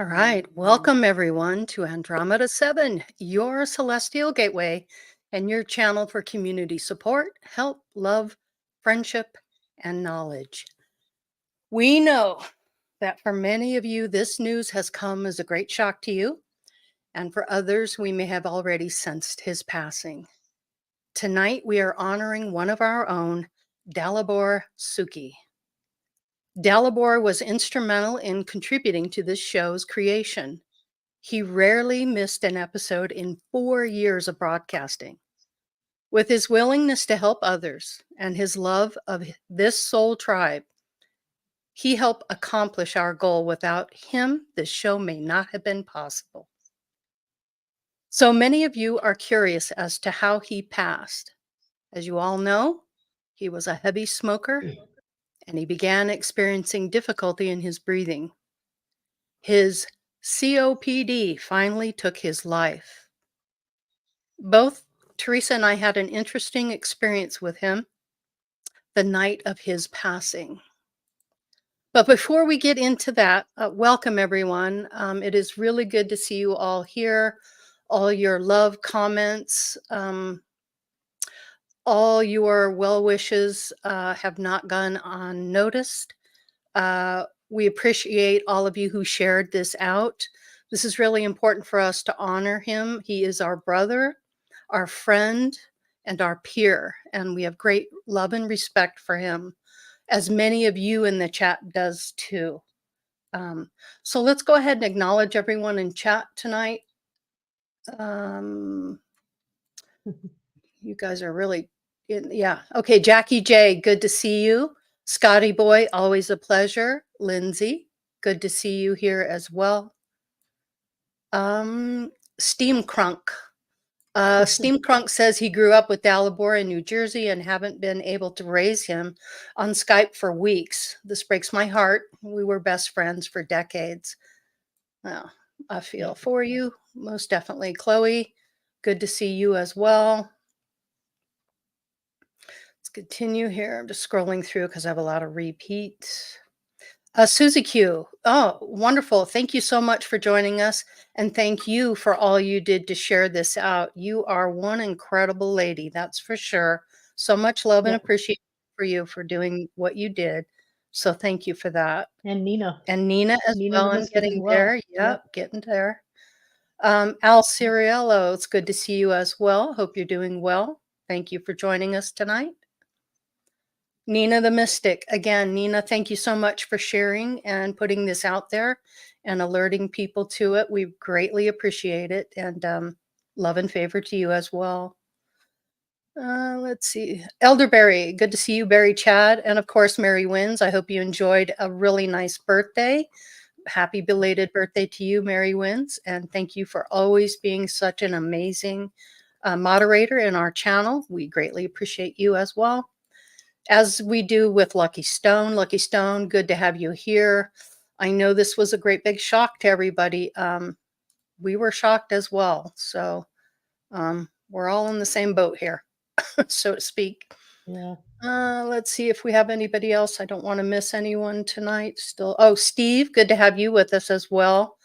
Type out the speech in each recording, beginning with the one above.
All right. Welcome, everyone, to Andromeda 7, your celestial gateway and your channel for community support, help, love, friendship, and knowledge. We know that for many of you, this news has come as a great shock to you, and for others, we may have already sensed his passing. Tonight, we are honoring one of our own, Dalibor Suchy. Dalibor was instrumental in contributing to this show's creation. He rarely missed an episode in 4 years of broadcasting. With his willingness to help others and his love of this soul tribe, he helped accomplish our goal. Without him, this show may not have been possible. So many of you are curious as to how he passed. As you all know, he was a heavy smoker and he began experiencing difficulty in his breathing. His COPD finally took his life. Both Teresa and I had an interesting experience with him the night of his passing. But before we get into that, welcome everyone. It is really good to see you all here, all your love comments, all your well wishes have not gone unnoticed. We appreciate all of you who shared this out. This is really important for us to honor him. He is our brother, our friend, and our peer, and we have great love and respect for him, as many of you in the chat does too. So let's go ahead and acknowledge everyone in chat tonight. You guys are really, yeah. Okay, Jackie J, good to see you. Scotty Boy, always a pleasure. Lindsay, good to see you here as well. Steam Crunk. Steam Crunk says he grew up with Dalibor in New Jersey and haven't been able to raise him on Skype for weeks. This breaks my heart. We were best friends for decades. Well, I feel for you, most definitely. Chloe, good to see you as well. Let's continue here. I'm just scrolling through because I have a lot of repeats. Suzy Q. Oh, wonderful. Thank you so much for joining us. And thank you for all you did to share this out. You are one incredible lady, that's for sure. So much love and appreciation for you for doing what you did. So thank you for that. And Nina. And Nina as Nina well. I'm getting there. Yep, getting there. Al Ciriello, it's good to see you as well. Hope you're doing well. Thank you for joining us tonight. Nina the Mystic. Again, Nina, thank you so much for sharing and putting this out there and alerting people to it. We greatly appreciate it, and love and favor to you as well. Let's see. Elderberry, good to see you, Barry Chad. And of course, Mary Wins. I hope you enjoyed a really nice birthday. Happy belated birthday to you, Mary Wins. And thank you for always being such an amazing moderator in our channel. We greatly appreciate you as well. As we do with Lucky Stone. Lucky Stone, good to have you here. I know this was a great big shock to everybody. We were shocked as well. So we're all in the same boat here, so to speak. Yeah. Let's see if we have anybody else. I don't want to miss anyone tonight still. Oh, Steve, good to have you with us as well.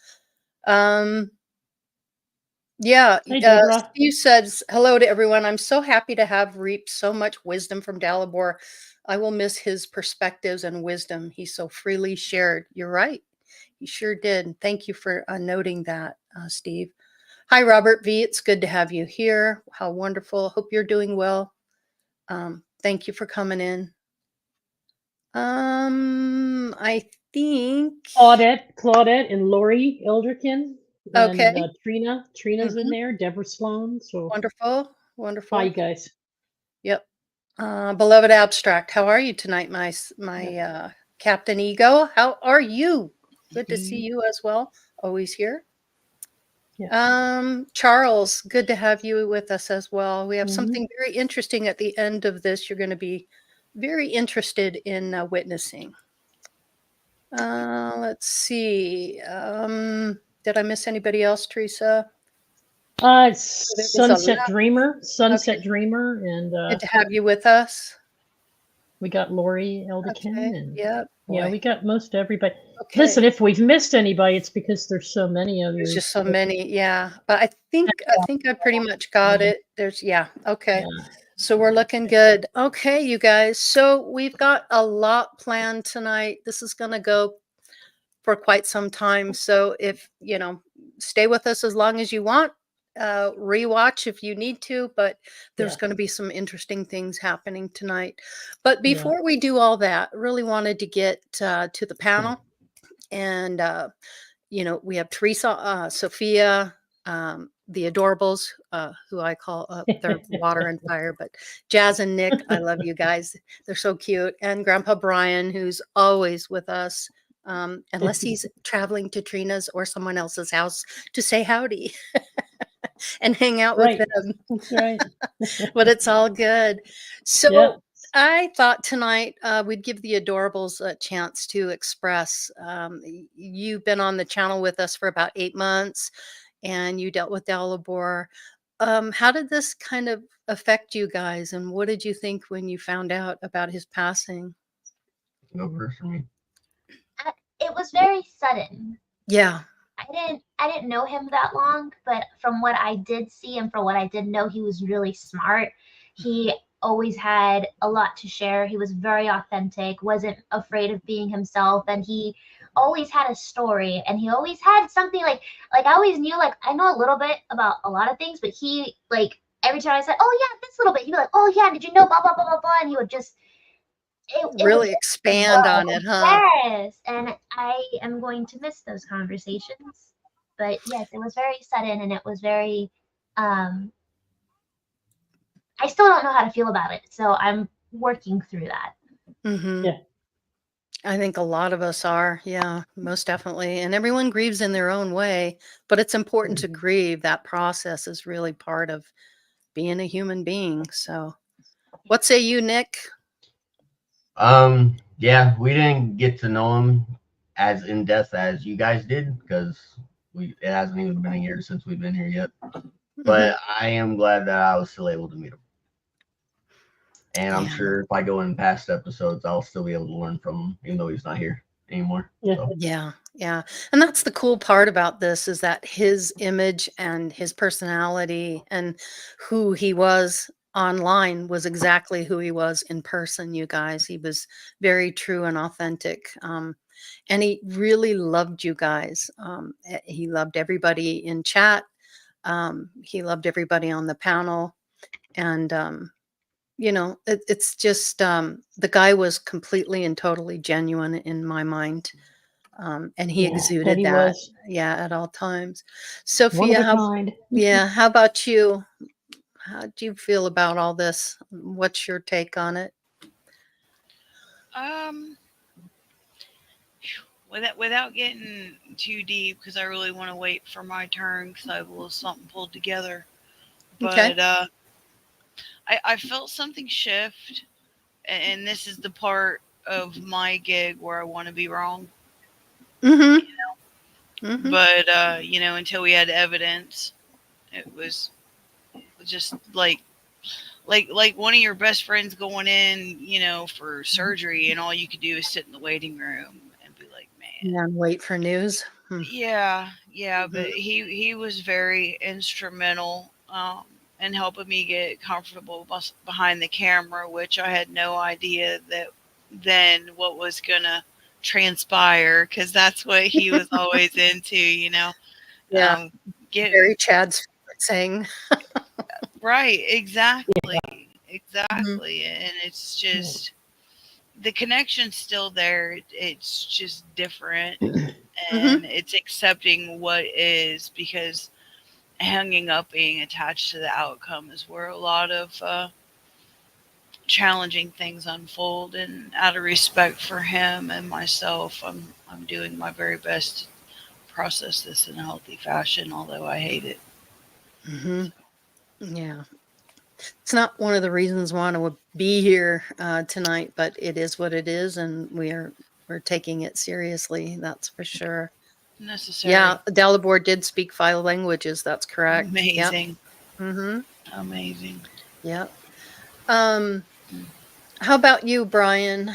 Yeah, Steve says, hello to everyone. I'm so happy to have reaped so much wisdom from Dalibor. I will miss his perspectives and wisdom he so freely shared. You're right. He sure did. Thank you for noting that, Steve. Hi, Robert V. It's good to have you here. How wonderful. Hope you're doing well. Thank you for coming in. I think Claudette and Laurie Eldrikin. Okay. And Trina's in there. Deborah Sloan. So wonderful. Hi, you guys. Yep. Beloved Abstract, how are you tonight, my Captain Ego? How are you? Good to see you as well. Always here. Charles, good to have you with us as well. We have something very interesting at the end of this. You're going to be very interested in witnessing. Let's see. Did I miss anybody else, Teresa? Sunset Dreamer. Sunset Dreamer. And good to have you with us. We got Laurie Elderkin, Okay. and Yeah. yeah, Boy. we got most everybody. Okay. Listen, if we've missed anybody, it's because there's so many of There's you. just so many. Yeah. But I think I pretty much got it. There's okay. Yeah. So we're looking good. Okay, you guys. So we've got a lot planned tonight. This is going to go for quite some time. So if, stay with us as long as you want, rewatch if you need to, but there's Yeah. going to be some interesting things happening tonight. But Yeah. before we do all that, really wanted to get to the panel. And, we have Teresa, Sophia, the Adorables, who I call they're water and fire, but Jazz and Nick, I love you guys. They're so cute. And Grandpa Brian, who's always with us, unless he's traveling to Trina's or someone else's house to say howdy and hang out with Right. them. That's right. But it's all good. So Yeah. I thought tonight we'd give the Adorables a chance to express. You've been on the channel with us for about 8 months, and you dealt with Dalibor. How did this kind of affect you guys, and what did you think when you found out about his passing? Go first for me. It was very sudden. Yeah. I didn't know him that long, but from what I did see and from what I did know, he was really smart. He always had a lot to share. He was very authentic, wasn't afraid of being himself, and he always had a story, and he always had something like I always knew, like, I know a little bit about a lot of things, but he, like, every time I said, oh yeah, this little bit, he'd be like, oh yeah, did you know blah blah blah blah blah, and he would just it Really was expand on it, huh? yes, and I am going to miss those conversations. But yes, it was very sudden, and it was very I still don't know how to feel about it, so I'm working through that. Mm-hmm. Yeah. I think a lot of us are. Yeah, most definitely. And everyone grieves in their own way, but it's important to grieve. That process is really part of being a human being. So, what say you, Nick? Yeah, we didn't get to know him as in depth as you guys did because it hasn't even been a year since we've been here yet. But I am glad that I was still able to meet him. And I'm sure if I go in past episodes, I'll still be able to learn from him, even though he's not here anymore. Yeah. So. Yeah. And that's the cool part about this, is that his image and his personality and who he was online was exactly who he was in person, you guys. He was very true and authentic. And he really loved you guys. He loved everybody in chat. He loved everybody on the panel. And, it's just the guy was completely and totally genuine in my mind. And he Yeah, exuded he that. was. Yeah, at all times. One of Sophia, a kind. how about you? How do you feel about all this? What's your take on it? Without getting too deep, because I really want to wait for my turn because I have a little something pulled together. But I felt something shift, and this is the part of my gig where I want to be wrong. Mm-hmm. Mm-hmm. But until we had evidence, it was just like one of your best friends going in, for surgery, and all you could do is sit in the waiting room and be like, man. Yeah, and wait for news. Yeah, but he was very instrumental in helping me get comfortable behind the camera, which I had no idea that then what was gonna transpire, because that's what he was always into, Yeah, very Chad's favorite saying. Right, exactly. And it's just the connection's still there. It's just different. And it's accepting what is, because hanging up, being attached to the outcome is where a lot of challenging things unfold. And out of respect for him and myself, I'm doing my very best to process this in a healthy fashion, although I hate it. Yeah. It's not one of the reasons why I would be here tonight, but it is what it is, and we're taking it seriously. That's for sure. Necessary. Yeah, Dalibor did speak 5 languages. That's correct. Amazing. Yep. Amazing. Yep. How about you, Brian?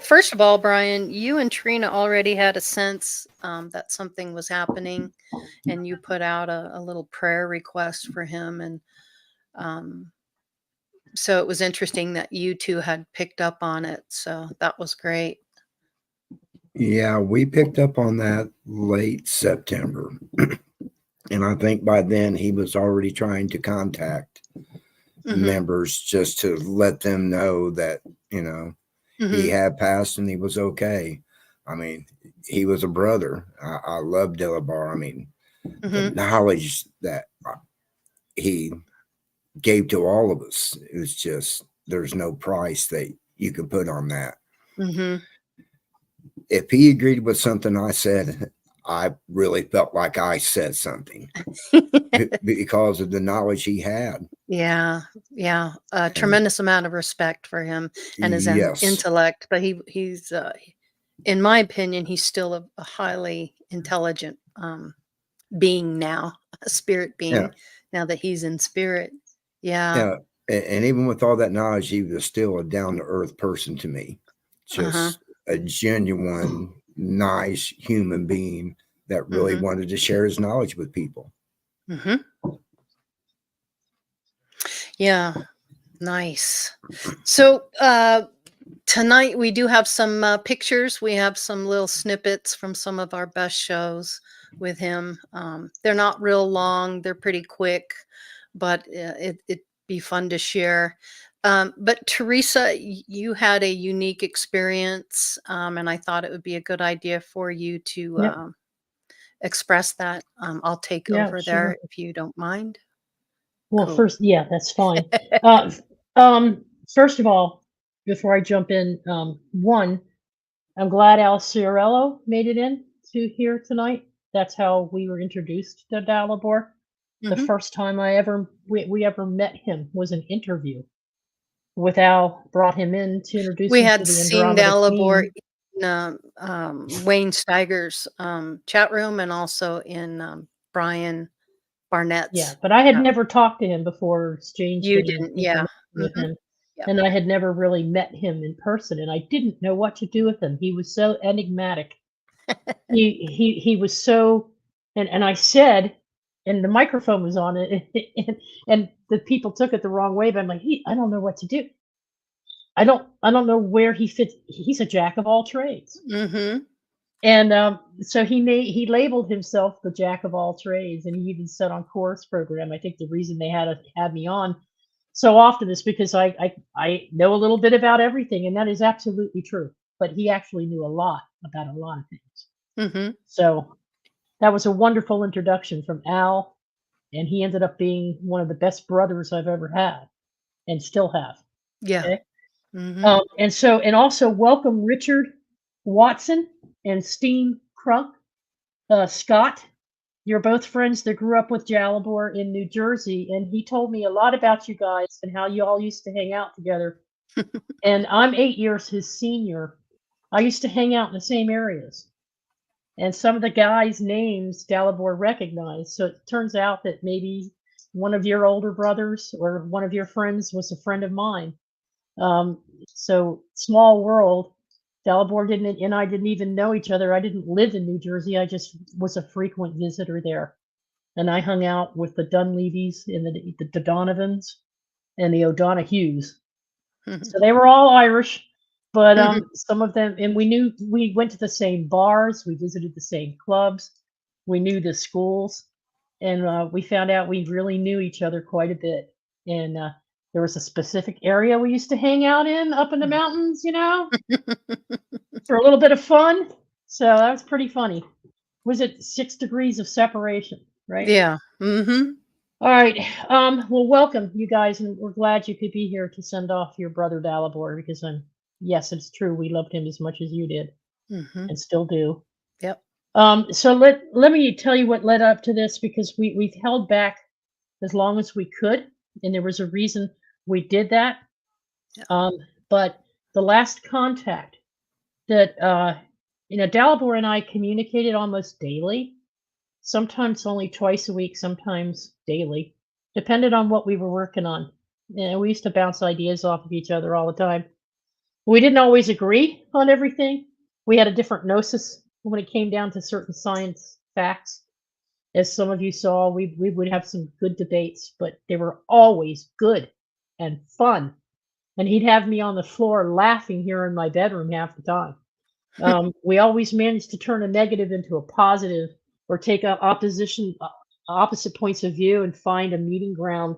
First of all, Brian, you and Trina already had a sense that something was happening, and you put out a little prayer request for him, and um, so it was interesting that you two had picked up on it. So that was great. Yeah, we picked up on that late September. And I think by then he was already trying to contact members just to let them know that, he had passed and he was okay. I mean, he was a brother. I love Dalibor. I mean, the knowledge that he gave to all of us, it was just, there's no price that you could put on that. If he agreed with something I said, I really felt like I said something because of the knowledge he had. Yeah. A tremendous amount of respect for him and his intellect. But he's, in my opinion, he's still a highly intelligent being now, a spirit being, now that he's in spirit. Yeah. And even with all that knowledge, he was still a down-to-earth person to me. Just a genuine, nice human being that really wanted to share his knowledge with people. Yeah. Nice. So tonight we do have some pictures. We have some little snippets from some of our best shows with him. They're not real long. They're pretty quick, but it'd be fun to share. But Teresa, you had a unique experience, and I thought it would be a good idea for you to express that. I'll take over there if you don't mind. Well, first, that's fine. First of all, before I jump in, one, I'm glad Al Ciarello made it in to here tonight. That's how we were introduced to Dalibor. The first time we ever met him was an interview with Al. Brought him in to introduce We him had to the seen Andromeda Dalibor team. in Wayne Steiger's chat room and also in Brian Barnett's. Yeah, but I had never talked to him before, exchanged You any didn't, information with him. Yep. And I had never really met him in person, and I didn't know what to do with him. He was so enigmatic. he was so, and I said, and the microphone was on it, and the people took it the wrong way. But I'm like, I don't know what to do. I don't know where he fits. He's a jack of all trades. And so he labeled himself the jack of all trades, and he even said on Chorus program, I think the reason they had me on so often is because I know a little bit about everything, and that is absolutely true. But he actually knew a lot about a lot of things. So that was a wonderful introduction from Al, and he ended up being one of the best brothers I've ever had, and still have. Yeah. Okay? And also welcome Richard Watson and Steen Crunk. Scott, you're both friends that grew up with Dalibor in New Jersey, and he told me a lot about you guys and how you all used to hang out together. And I'm 8 years his senior. I used to hang out in the same areas. And some of the guys' names Dalibor recognized. So it turns out that maybe one of your older brothers or one of your friends was a friend of mine. So small world. Dalibor and I didn't even know each other. I didn't live in New Jersey. I just was a frequent visitor there. And I hung out with the Dunleavys and the Donovans and the O'Donohues. So they were all Irish, but some of them, and we went to the same bars, we visited the same clubs, we knew the schools, and we found out we really knew each other quite a bit. And there was a specific area we used to hang out in up in the mountains, for a little bit of fun. So that was pretty funny. Was it 6 degrees of separation, right? Yeah. All right. Well, welcome, you guys, and we're glad you could be here to send off your brother Dalibor, because yes, it's true, we loved him as much as you did, and still do. Yep. So let me tell you what led up to this, because we've held back as long as we could, and there was a reason we did that. Yep. But the last contact that Dalibor and I communicated almost daily. Sometimes only twice a week, sometimes daily, depended on what we were working on. And we used to bounce ideas off of each other all the time. We didn't always agree on everything. We had a different gnosis when it came down to certain science facts. As some of you saw, we would have some good debates, but they were always good and fun. And he'd have me on the floor laughing here in my bedroom half the time. We always managed to turn a negative into a positive, or take up opposite points of view and find a meeting ground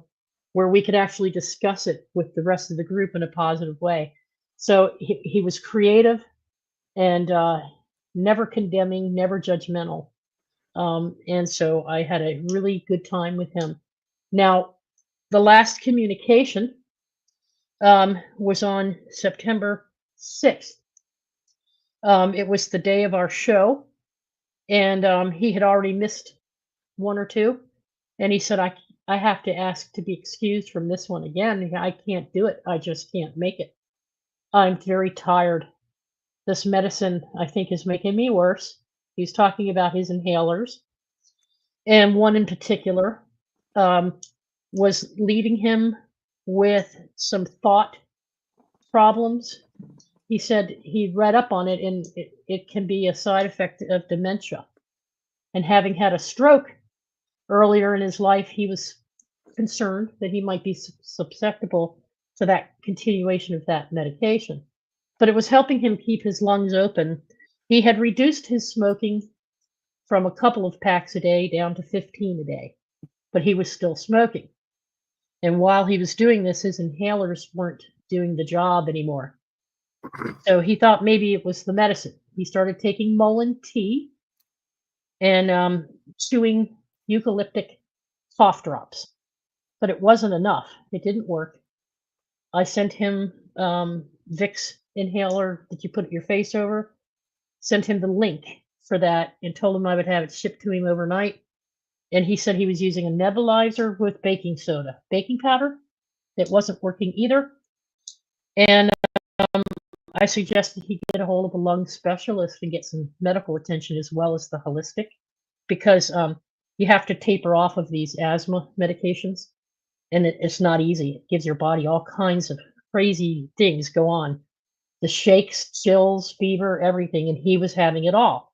where we could actually discuss it with the rest of the group in a positive way. So he was creative and never condemning, never judgmental. And so I had a really good time with him. Now, the last communication was on September 6th. It was the day of our show, and he had already missed one or two. And he said, I have to ask to be excused from this one again. I can't do it. I just can't make it. I'm very tired. This medicine, I think, is making me worse. He's talking about his inhalers. And one in particular was leaving him with some thought problems. He said he read up on it, and it can be a side effect of dementia. And having had a stroke earlier in his life, he was concerned that he might be susceptible to that continuation of that medication. But it was helping him keep his lungs open. He had reduced his smoking from a couple of packs a day down to 15 a day, but he was still smoking. And while he was doing this, his inhalers weren't doing the job anymore. So he thought maybe it was the medicine. He started taking Mullein tea and chewing eucalyptic cough drops, but it wasn't enough. It didn't work. I sent him Vicks inhaler that you put your face over, sent him the link for that, and told him I would have it shipped to him overnight. And he said he was using a nebulizer with baking soda, baking powder. It wasn't working either. And I suggested he get a hold of a lung specialist and get some medical attention as well as the holistic, because you have to taper off of these asthma medications, and it's not easy. It gives your body all kinds of crazy things go on. The shakes, chills, fever, everything, and he was having it all.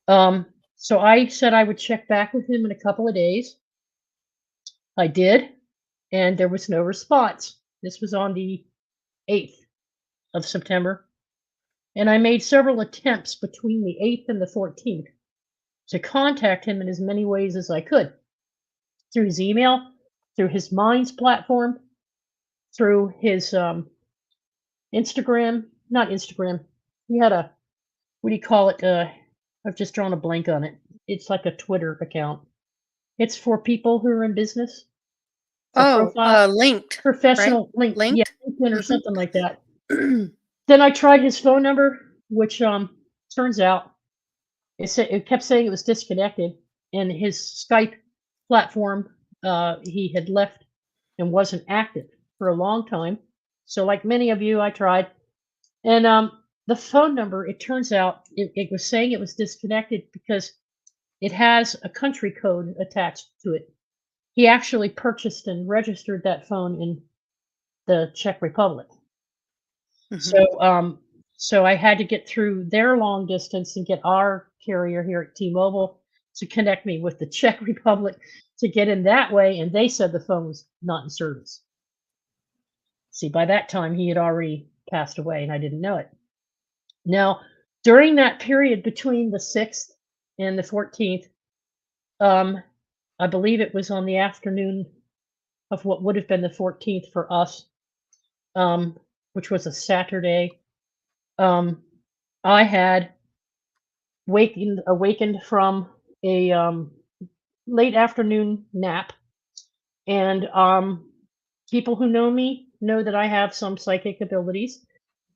So I said I would check back with him in a couple of days. I did, and there was no response. This was on the 8th of September, and I made several attempts between the 8th and the 14th to contact him in as many ways as I could, through his email, through his Minds platform, through his Instagram, not Instagram. He had a, what do you call it? I've just drawn a blank on it. It's like a Twitter account. It's for people who are in business. Linked. Professional right? link. Yeah, Linked? LinkedIn or something like that. Then I tried his phone number, which turns out it kept saying it was disconnected, and his Skype platform he had left and wasn't active for a long time. So like many of you, I tried. And the phone number, it turns out it was saying it was disconnected because it has a country code attached to it. He actually purchased and registered that phone in the Czech Republic. Mhm. So I had to get through their long distance and get our carrier here at T-Mobile to connect me with the Czech Republic to get in that way, and they said the phone was not in service. See, by that time he had already passed away, and I didn't know it. Now, during that period between the 6th and the 14th, I believe it was on the afternoon of what would have been the 14th for us, which was a Saturday. I had awakened from a late afternoon nap, and people who know me know that I have some psychic abilities,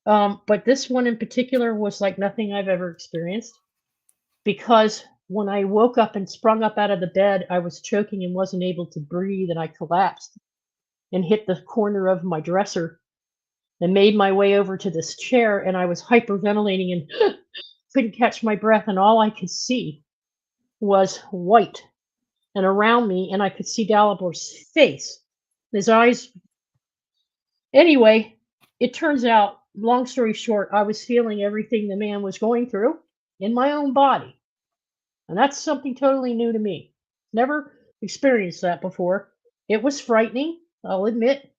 but this one in particular was like nothing I've ever experienced, because when I woke up and sprung up out of the bed, I was choking and wasn't able to breathe, and I collapsed and hit the corner of my dresser and made my way over to this chair, and I was hyperventilating and couldn't catch my breath, and all I could see was white and around me, and I could see Dalibor's face. His eyes Anyway, it turns out, long story short, I was feeling everything the man was going through in my own body. And that's something totally new to me. Never experienced that before. It was frightening, I'll admit.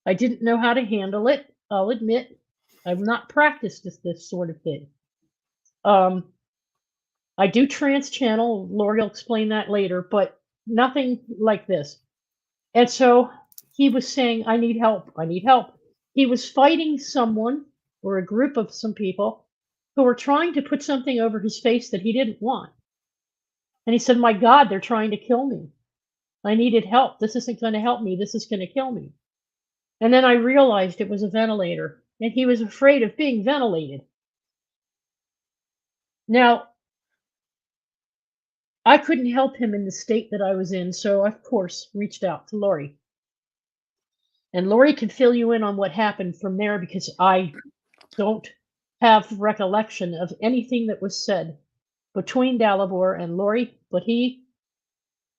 I didn't know how to handle it, I'll admit. I've not practiced this sort of thing. I do trance channel, Laurie will explain that later, but nothing like this. And so he was saying, I need help, I need help. He was fighting someone or a group of some people who were trying to put something over his face that he didn't want. And he said, my God, they're trying to kill me. I needed help. This isn't going to help me. This is going to kill me. And then I realized it was a ventilator, and he was afraid of being ventilated. Now, I couldn't help him in the state that I was in, so of course reached out to Laurie. And Laurie can fill you in on what happened from there, because I don't have recollection of anything that was said between Dalibor and Laurie, but he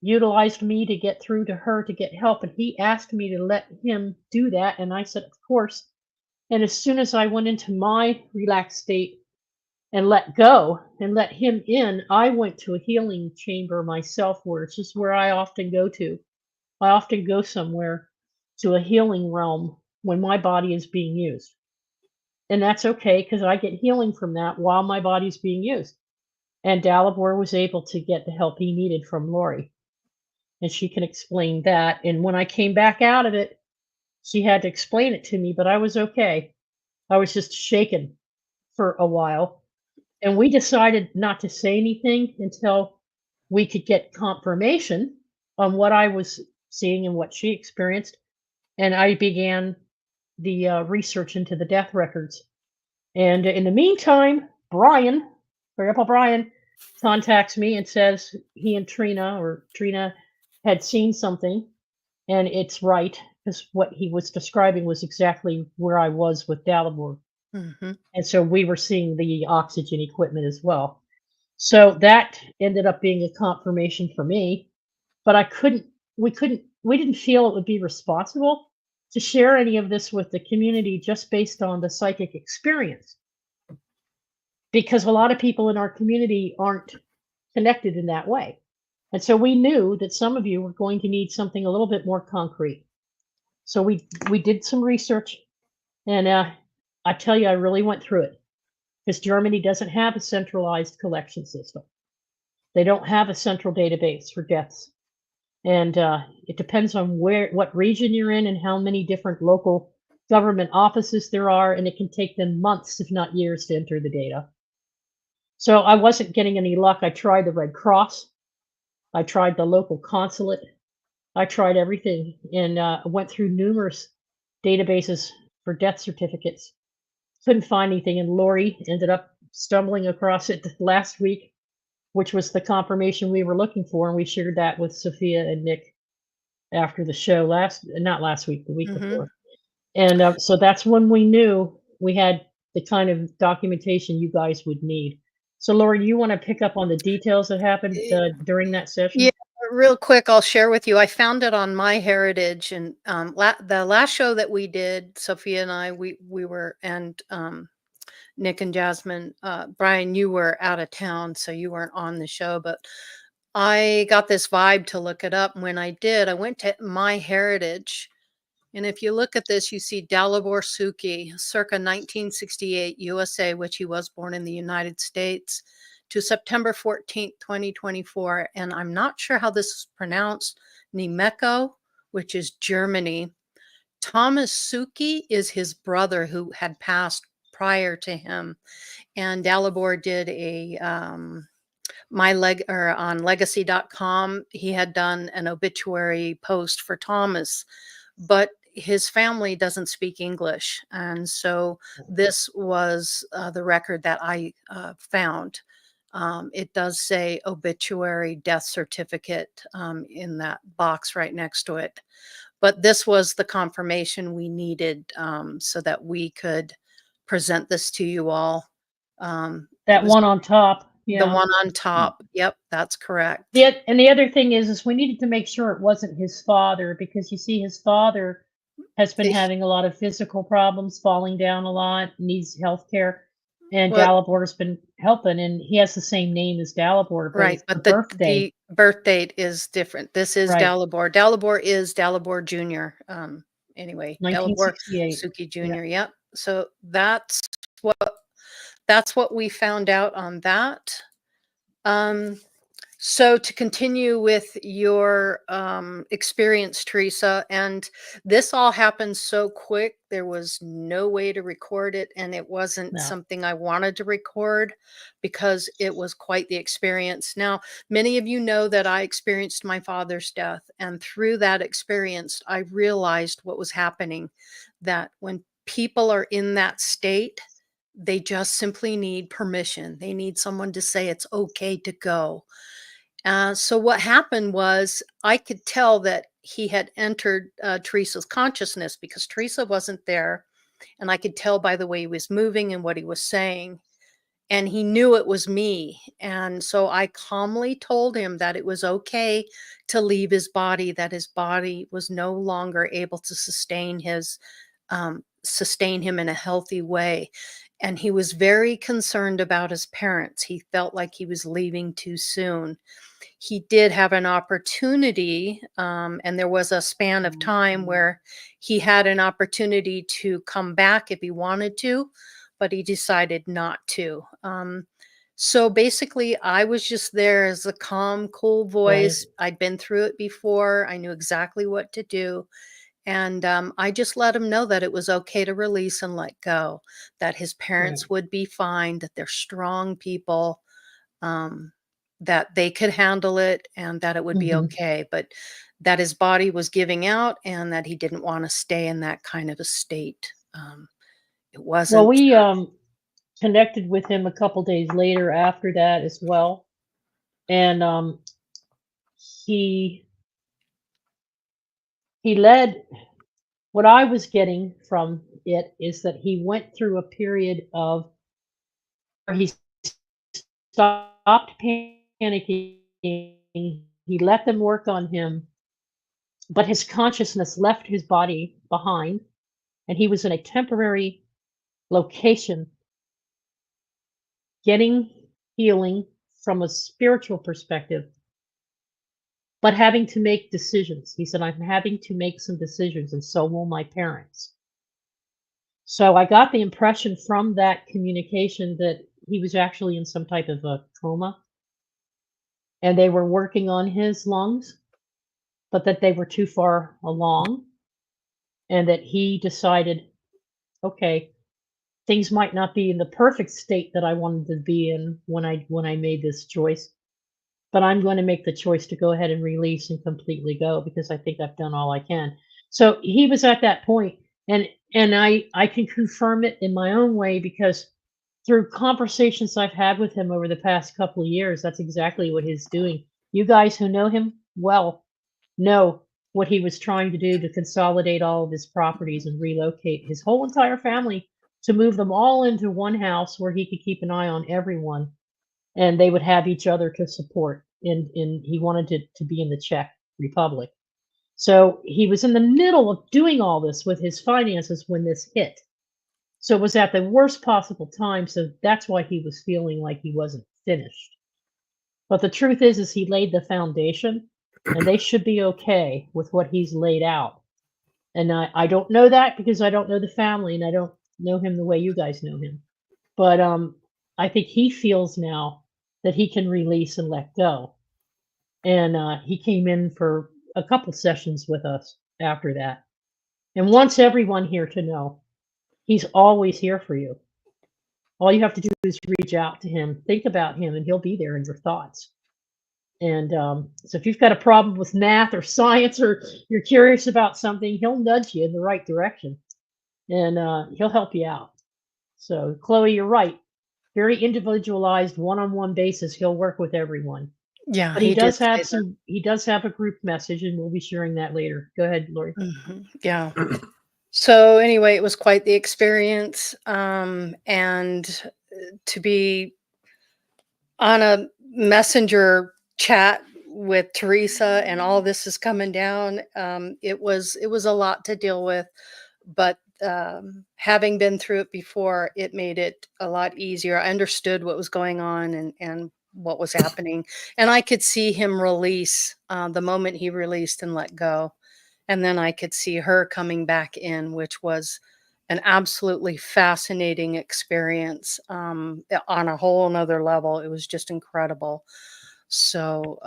utilized me to get through to her to get help, and he asked me to let him do that, and I said, of course. And as soon as I went into my relaxed state and let go and let him in, I went to a healing chamber myself, which is where I often go to. I often go somewhere to a healing realm when my body is being used. And that's okay, because I get healing from that while my body's being used. And Dalibor was able to get the help he needed from Laurie. And she can explain that. And when I came back out of it, she had to explain it to me, but I was okay. I was just shaken for a while. And we decided not to say anything until we could get confirmation on what I was seeing and what she experienced. And I began the research into the death records. And in the meantime, Grandpa Brian, contacts me and says he and Trina had seen something, and it's right, because what he was describing was exactly where I was with Dalibor. Mm-hmm. And so we were seeing the oxygen equipment as well. So that ended up being a confirmation for me, but we didn't feel it would be responsible to share any of this with the community just based on the psychic experience, because a lot of people in our community aren't connected in that way. And so we knew that some of you were going to need something a little bit more concrete. So we did some research, and I tell you, I really went through it, because Germany doesn't have a centralized collection system. They don't have a central database for deaths. And it depends on what region you're in and how many different local government offices there are, and it can take them months, if not years, to enter the data. So I wasn't getting any luck. I tried the Red Cross. I tried the local consulate. I tried everything, and went through numerous databases for death certificates. Couldn't find anything, and Laurie ended up stumbling across it last week, which was the confirmation we were looking for, and we shared that with Sophia and Nick after the show not last week, the week Mm-hmm. before. And so that's when we knew we had the kind of documentation you guys would need. So Laurie, do you want to pick up on the details that happened during that session? Yeah, real quick, I'll share with you. I found it on My Heritage, and the last show that we did, Sophia and I, we were, and Nick and Jasmine, Brian, you were out of town, so you weren't on the show, but I got this vibe to look it up. And when I did, I went to My Heritage. And if you look at this, you see Dalibor Suchy, circa 1968, USA, which he was born in the United States, to September 14th, 2024. And I'm not sure how this is pronounced, Nimeco, which is Germany. Thomas Suchy is his brother who had passed prior to him. And Dalibor did a on legacy.com, he had done an obituary post for Thomas, but his family doesn't speak English. And so this was the record that I found. It does say obituary death certificate in that box right next to it. But this was the confirmation we needed so that we could present this to you all. That one on top. Yeah. The one on top. Yep, that's correct. And the other thing is we needed to make sure it wasn't his father, because you see his father has been The- having a lot of physical problems, falling down a lot, needs health care. And What- Dalibor's been helping, and he has the same name as Dalibor, but Right, it's the but birthday. the birth date is different. This is Right. Dalibor. Dalibor is Dalibor Jr. Anyway, Dalibor 1968. Suchy Jr. Yeah. Yep. So what we found out on that. So to continue with your experience, Teresa, and this all happened so quick, there was no way to record it, and it wasn't No. something I wanted to record because it was quite the experience. Now, many of you know that I experienced my father's death, and through that experience, I realized what was happening, that when people are in that state, they just simply need permission. They need someone to say it's okay to go. So what happened was I could tell that he had entered Teresa's consciousness because Teresa wasn't there. And I could tell by the way he was moving and what he was saying. And he knew it was me. And so I calmly told him that it was okay to leave his body, that his body was no longer able to sustain him in a healthy way. And he was very concerned about his parents. He felt like he was leaving too soon. He did have an opportunity, and there was a span of time where he had an opportunity to come back if he wanted to, but he decided not to. So basically, I was just there as a calm, cool voice. I'd been through it before. I knew exactly what to do. And I just let him know that it was okay to release and let go, that his parents would be fine, that they're strong people, that they could handle it and that it would be okay, but that his body was giving out and that he didn't want to stay in that kind of a state. It wasn't. Well, we connected with him a couple days later after that as well, and he led. What I was getting from it is that he went through a period of where he stopped panicking. He let them work on him, but his consciousness left his body behind, and he was in a temporary location getting healing from a spiritual perspective, but having to make decisions. He said, I'm having to make some decisions, and so will my parents. So I got the impression from that communication that he was actually in some type of a coma, and they were working on his lungs, but that they were too far along, and that he decided, okay, things might not be in the perfect state that I wanted to be in when I made this choice, but I'm going to make the choice to go ahead and release and completely go because I think I've done all I can. So he was at that point, and I can confirm it in my own way because through conversations I've had with him over the past couple of years, that's exactly what he's doing. You guys who know him well know what he was trying to do to consolidate all of his properties and relocate his whole entire family to move them all into one house where he could keep an eye on everyone and they would have each other to support. And he wanted it to be in the Czech Republic. So he was in the middle of doing all this with his finances when this hit. So it was at the worst possible time. So that's why he was feeling like he wasn't finished. But the truth is he laid the foundation, and they should be okay with what he's laid out. And I don't know that because I don't know the family, and I don't know him the way you guys know him. But I think he feels now that he can release and let go. And he came in for a couple sessions with us after that, and wants everyone here to know he's always here for you. All you have to do is reach out to him, think about him, and he'll be there in your thoughts. And so if you've got a problem with math or science, or you're curious about something, he'll nudge you in the right direction, and he'll help you out. So Chloe, you're right. Very individualized, one-on-one basis. He'll work with everyone. Yeah, But he did does say have that. some. He does have a group message, and we'll be sharing that later. Go ahead, Laurie. Yeah. So anyway, it was quite the experience, and to be on a messenger chat with Teresa and all this is coming down. It was a lot to deal with, but having been through it before, it made it a lot easier. I understood what was going on and what was happening, and I could see him release the moment he released and let go, and then I could see her coming back in, which was an absolutely fascinating experience on a whole nother level. It was just incredible. So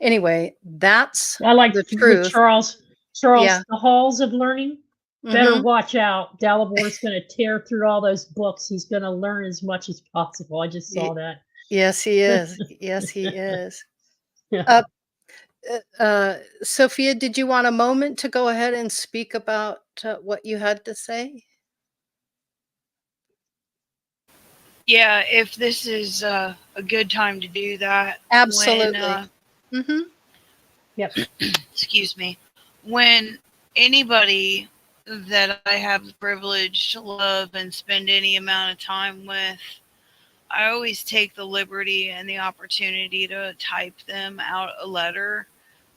anyway, that's I like the with truth. Charles. Yeah. The halls of learning. Better Hmm. watch out. Dalibor's going to tear through all those books. He's going to learn as much as possible. I just saw that. Yes, he is. Yes, he is. Yeah. Sophia, did you want a moment to go ahead and speak about what you had to say? Yeah, if this is a good time to do that. Absolutely. Mm-hmm. Yep. Excuse me. When anybody that I have the privilege to love and spend any amount of time with, I always take the liberty and the opportunity to type them out a letter.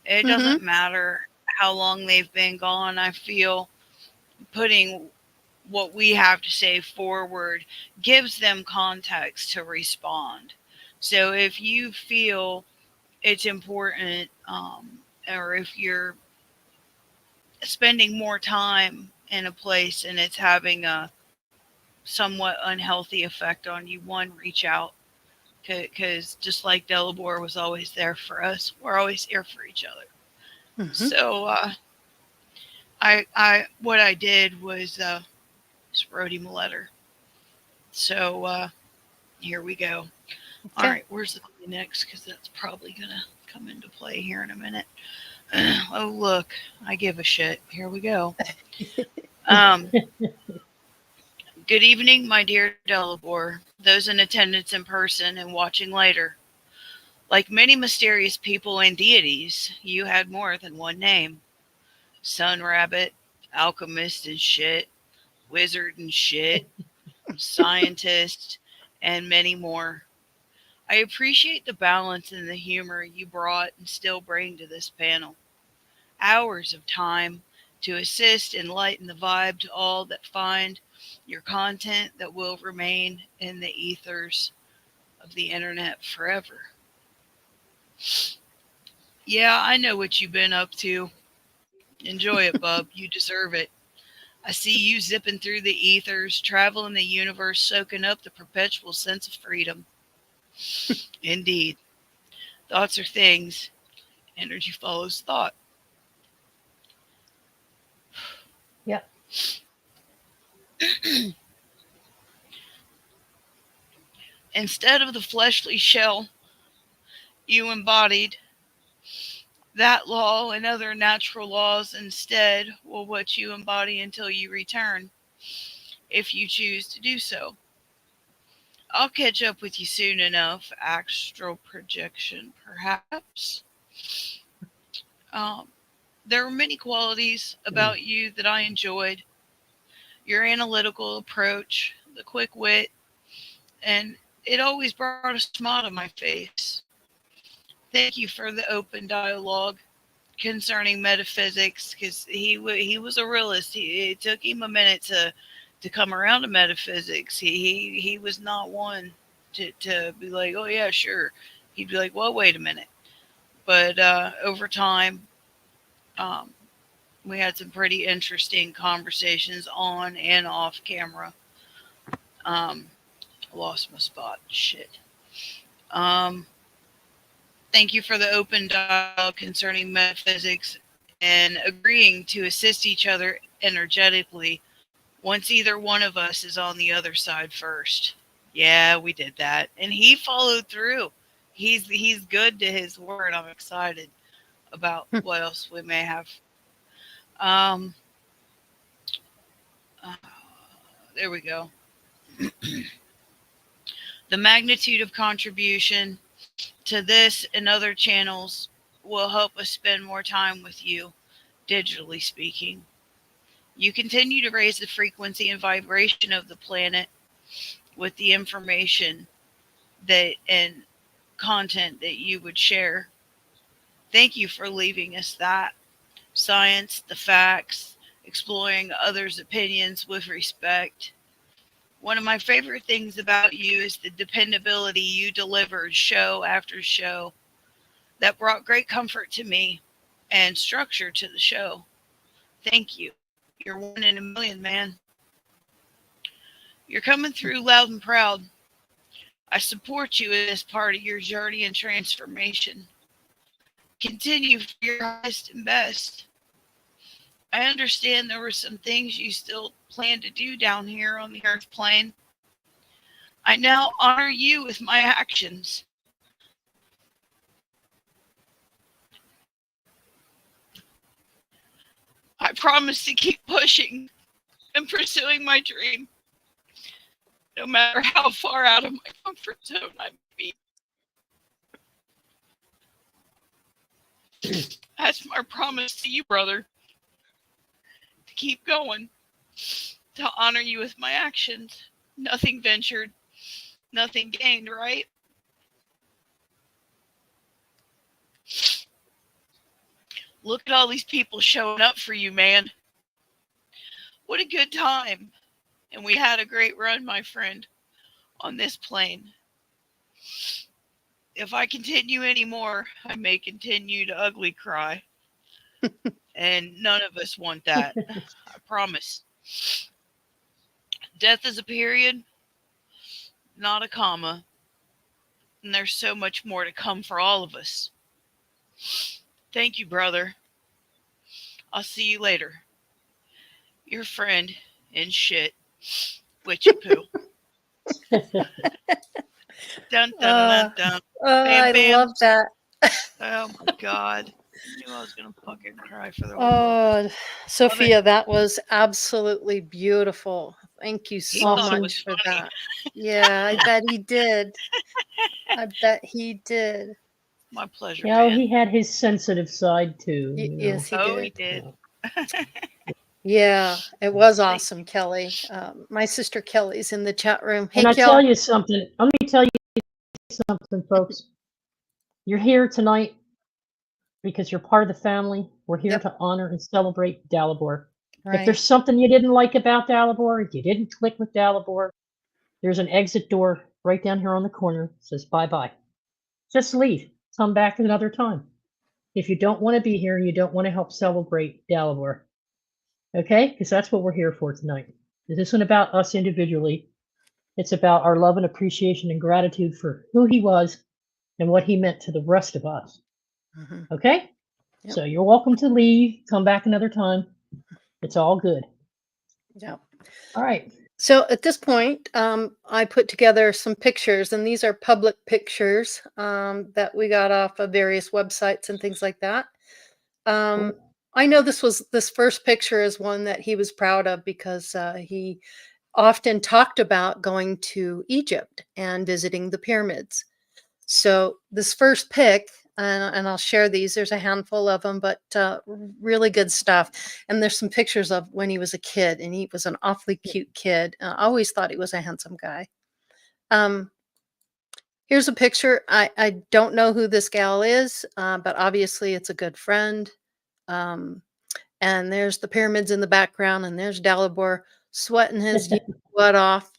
It doesn't matter how long they've been gone. I feel putting what we have to say forward gives them context to respond. So if you feel it's important, or if you're spending more time in a place and it's having a somewhat unhealthy effect on you, one, reach out, because just like Dalibor was always there for us, we're always here for each other. Mm-hmm. So I what I did was just wrote him a letter. So here we go. Okay. All right, where's the Kleenex? Because that's probably gonna come into play here in a minute. Oh look, I give a shit. Here we go. Good evening, my dear Dalibor, those in attendance in person and watching later. Like many mysterious people and deities, you had more than one name. Sun Rabbit, Alchemist and shit, Wizard and shit, Scientist, and many more. I appreciate the balance and the humor you brought and still bring to this panel. Hours of time to assist and lighten the vibe to all that find your content that will remain in the ethers of the internet forever. Yeah, I know what you've been up to. Enjoy it, bub. You deserve it. I see you zipping through the ethers, traveling the universe, soaking up the perpetual sense of freedom. Indeed. Thoughts are things. Energy follows thought. Yep. Instead of the fleshly shell you embodied, that law and other natural laws instead will what you embody until you return, if you choose to do so. I'll catch up with you soon enough. Astral projection, perhaps. There were many qualities about you that I enjoyed. Your analytical approach, the quick wit, and it always brought a smile to my face. Thank you for the open dialogue concerning metaphysics, because he was a realist. It took him a minute to come around to metaphysics. He was not one to be like, oh yeah, sure. He'd be like, well, wait a minute. But over time, we had some pretty interesting conversations on and off camera. I lost my spot. Shit. Thank you for the open dialogue concerning metaphysics and agreeing to assist each other energetically once either one of us is on the other side first. Yeah, we did that. And he followed through. He's good to his word. I'm excited about what else we may have. There we go. The magnitude of contribution to this and other channels will help us spend more time with you, digitally speaking. You continue to raise the frequency and vibration of the planet with the information that and content that you would share Thank you for leaving us that. Science, the facts, exploring others' opinions with respect. One of my favorite things about you is the dependability you delivered show after show. That brought great comfort to me and structure to the show. Thank you. You're one in a million, man. You're coming through loud and proud. I support you in this part of your journey and transformation. Continue for your highest and best. I understand there were some things you still plan to do down here on the earth plane. I now honor you with my actions. I promise to keep pushing and pursuing my dream, no matter how far out of my comfort zone I may be. That's my promise to you, brother. To keep going, to honor you with my actions. Nothing ventured, nothing gained, right? Look at all these people showing up for you, man. What a good time. And we had a great run, my friend, on this plane. If I continue anymore, I may continue to ugly cry. And none of us want that. I promise. Death is a period, not a comma. And there's so much more to come for all of us. Thank you, brother. I'll see you later. Your friend in shit. Witchy poo. Dun, dun, dun, dun. Bam, I bam. love that. Oh my God. I knew I was going to fucking cry for the whole world. Oh, Sophia, that was absolutely beautiful. Thank you He so thought it much was for funny. that. Yeah, I bet he did. I bet he did. My pleasure, You know, man. he had his sensitive side too. You know. Yes, he Oh, did. he did. Yeah, it was Thank awesome, Kelly. My sister Kelly's in the chat room. Hey, And I Kel. tell you something. Let me tell you something, folks. You're here tonight because you're part of the family. We're here Yep. to honor and celebrate Dalibor. If Right. there's something you didn't like about Dalibor, if you didn't click with Dalibor, there's an exit door right down here on the corner. It says bye-bye. Just leave. Come back another time. If you don't want to be here and you don't want to help celebrate Dalibor. Okay? Because that's what we're here for tonight. This isn't about us individually. It's about our love and appreciation and gratitude for who he was and what he meant to the rest of us. Mhm. Okay? Yep. So you're welcome to leave. Come back another time. It's all good. Yeah. All right. So at this point, I put together some pictures, and these are public pictures that we got off of various websites and things like that. Cool. I know this first picture is one that he was proud of because he often talked about going to Egypt and visiting the pyramids. So this first pic, and I'll share these. There's a handful of them, but really good stuff. And there's some pictures of when he was a kid, and he was an awfully cute kid. I always thought he was a handsome guy. Here's a picture. I don't know who this gal is, but obviously it's a good friend. And there's the pyramids in the background, and there's Dalibor sweating his butt off,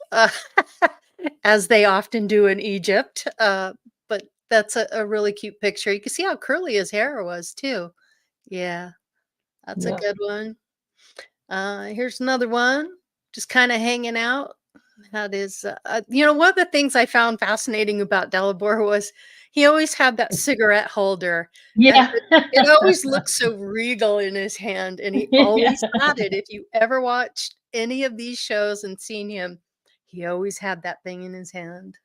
as they often do in Egypt. But that's a really cute picture. You can see how curly his hair was too. Yeah, that's Yeah. a good one. Here's another one, just kind of hanging out. That is, one of the things I found fascinating about Dalibor was he always had that cigarette holder. And Yeah. it always looked so regal in his hand, and he always had it. If you ever watched any of these shows and seen him, he always had that thing in his hand.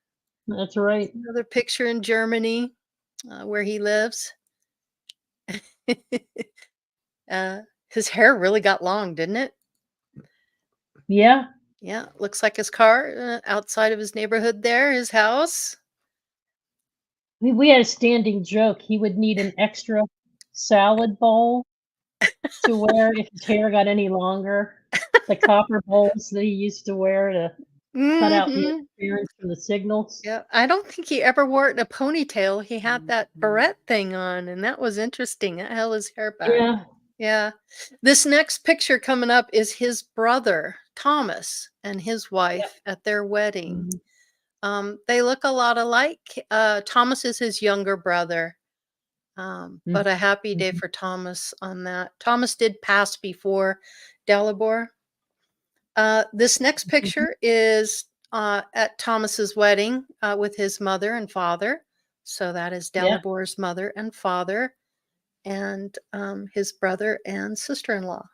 That's right. Another picture in Germany, where he lives. His hair really got long, didn't it? Yeah. Yeah, looks like his car outside of his neighborhood there, his house. We had a standing joke. He would need an extra salad bowl to wear if his hair got any longer. The copper bowls that he used to wear to cut out the Mhm. interference from the signals. Yeah, I don't think he ever wore it in a ponytail. He had that barrette thing on, and that was interesting. That held his hair back. Yeah. Yeah. This next picture coming up is his brother, Thomas, and his Yep. wife at their wedding. Mhm. They look a lot alike. Thomas is his younger brother, Mhm. but a happy day Mhm. for Thomas on that. Thomas did pass before Dalibor. This next Mhm. picture is at Thomas's wedding with his mother and father. So that is Yeah. Dalibor's mother and father, and his brother and sister-in-law.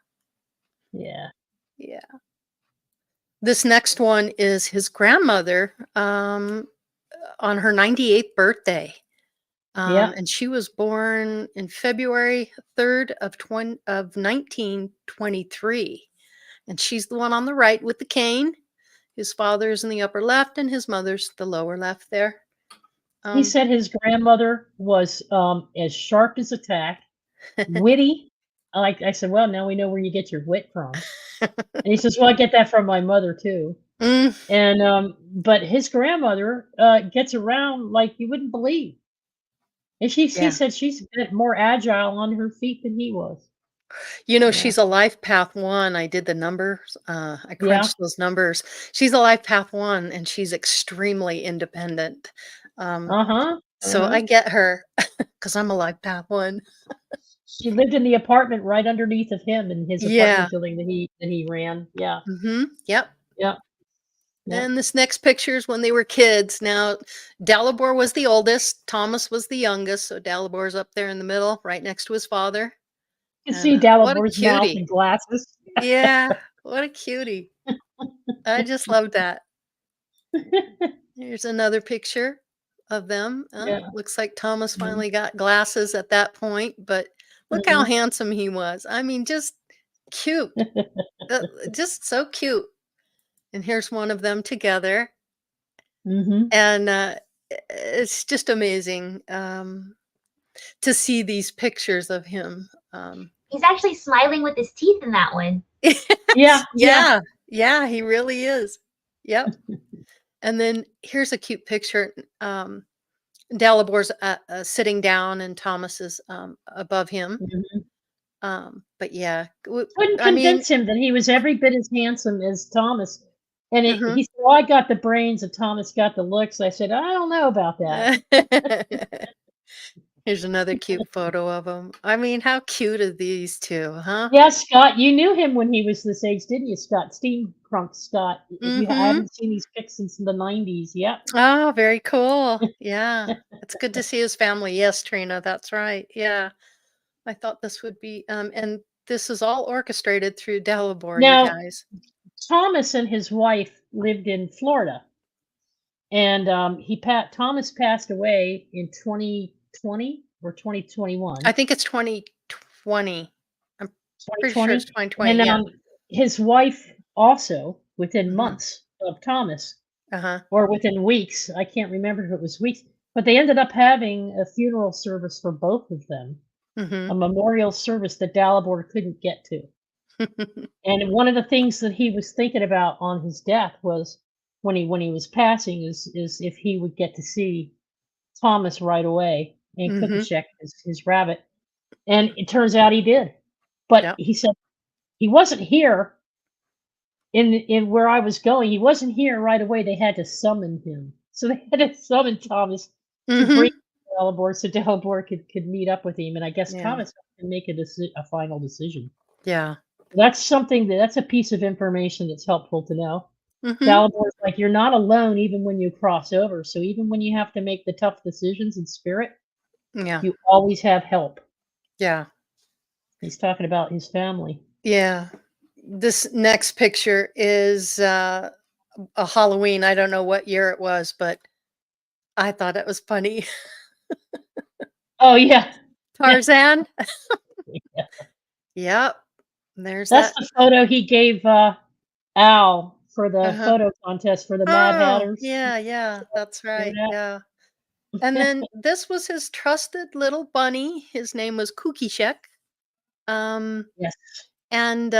Yeah. Yeah. This next one is his grandmother on her 98th birthday. Yeah. And she was born in February 3rd of 1923. And she's the one on the right with the cane. His father's in the upper left and his mother's the lower left there. He said his grandmother was as sharp as a tack, witty. I said, well, now we know where you get your wit from. And he says, well, I get that from my mother too. Mm, And but his grandmother gets around like you wouldn't believe. And he yeah. said she's a bit more agile on her feet than he was. You know, Yeah. she's a life path 1. I did the numbers. I Yeah. crunched those numbers. She's a life path 1 and she's extremely independent. Uh-huh. So I get her because I'm a life path 1. She lived in the apartment right underneath of him in his Yeah. apartment building that he ran. Yeah. Yep. Yeah. Yeah. And this next picture is when they were kids. Now, Dalibor was the oldest. Thomas was the youngest. So Dalibor's up there in the middle, right next to his father. You can And see what a Dalibor's mouth cutie. and glasses. Yeah. What a cutie. I just love that. Here's another picture of them. Yeah. Looks like Thomas Mhm. finally got glasses at that point, but look how Mhm. handsome he was. I mean, just cute. Just so cute. And here's one of them together. Mhm. And it's just amazing to see these pictures of him. He's actually smiling with his teeth in that one. Yeah. Yeah. Yeah, he really is. Yep. And then here's a cute picture. Dalibor's sitting down and Thomas is above him. Mhm. But yeah, Couldn't I mean, convince him that he was every bit as handsome as Thomas. And mhm. he said, well, I got the brains and Thomas got the looks. I said, I don't know about that. Here's another cute photo of him. I mean, how cute are these two, huh? Yeah, Scott, you knew him when he was this age, didn't you, Scott? Steampunk Scott. I Mm-hmm. haven't seen these pics since the 90s. Yep. Oh, very cool. Yeah. It's good to see his family. Yes, Trina, that's right. Yeah. I thought this would be and this is all orchestrated through Dalibor, you Now, guys. Thomas and his wife lived in Florida, and Thomas passed away in 2020 or 2021. I think it's 2020. I'm pretty sure it's 2020, 2020. and Yeah. his wife also within Hmm. months of Thomas, Uh-huh. or within weeks. I can't remember if it was weeks, but they ended up having a funeral service for both of them, Hmm. a memorial service that Dalibor couldn't get to. And one of the things that he was thinking about on his death was when he was passing is if he would get to see Thomas right away and cookie Hmm. check his rabbit. And it turns out he did. But Yep. he said he wasn't here in where I was going. He wasn't here right away. They had to summon him. So they had to summon Thomas to bring Hmm. Dalibor so Dalibor could meet up with him. And I guess Yeah. Thomas can make a final decision. Yeah. That's that's a piece of information that's helpful to know. Hmm. Dalibor's like, you're not alone even when you cross over. So even when you have to make the tough decisions in spirit, Yeah. you always have help. Yeah. He's talking about his family. Yeah. This next picture is a Halloween. I don't know what year it was, but I thought it was funny. Oh yeah. Tarzan. Yeah. Yep. There's That's that. the photo he gave Al for the Uh-huh. photo contest for the Mad Oh, Hatters. yeah, that's right. Remember Yeah. And that? then this was his trusted little bunny. His name was Kukishek. Um, Yes. And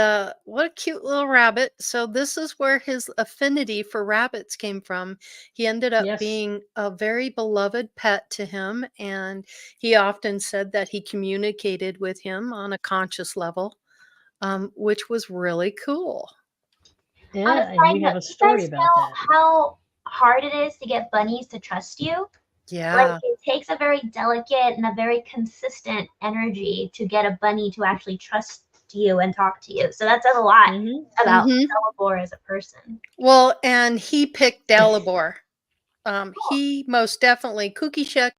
what a cute little rabbit. So this is where his affinity for rabbits came from. He ended up Yes. being a very beloved pet to him, and he often said that he communicated with him on a conscious level, which was really cool. On Yeah, a and side we have note, a do you story guys about know that. how hard it is to get bunnies to trust you? Yeah. Like, it takes a very delicate and a very consistent energy to get a bunny to actually trust you and talk to you. So that says a lot Mhm. about Mhm. Dalibor as a person. Well, and he picked Dalibor. He most definitely, Kukishek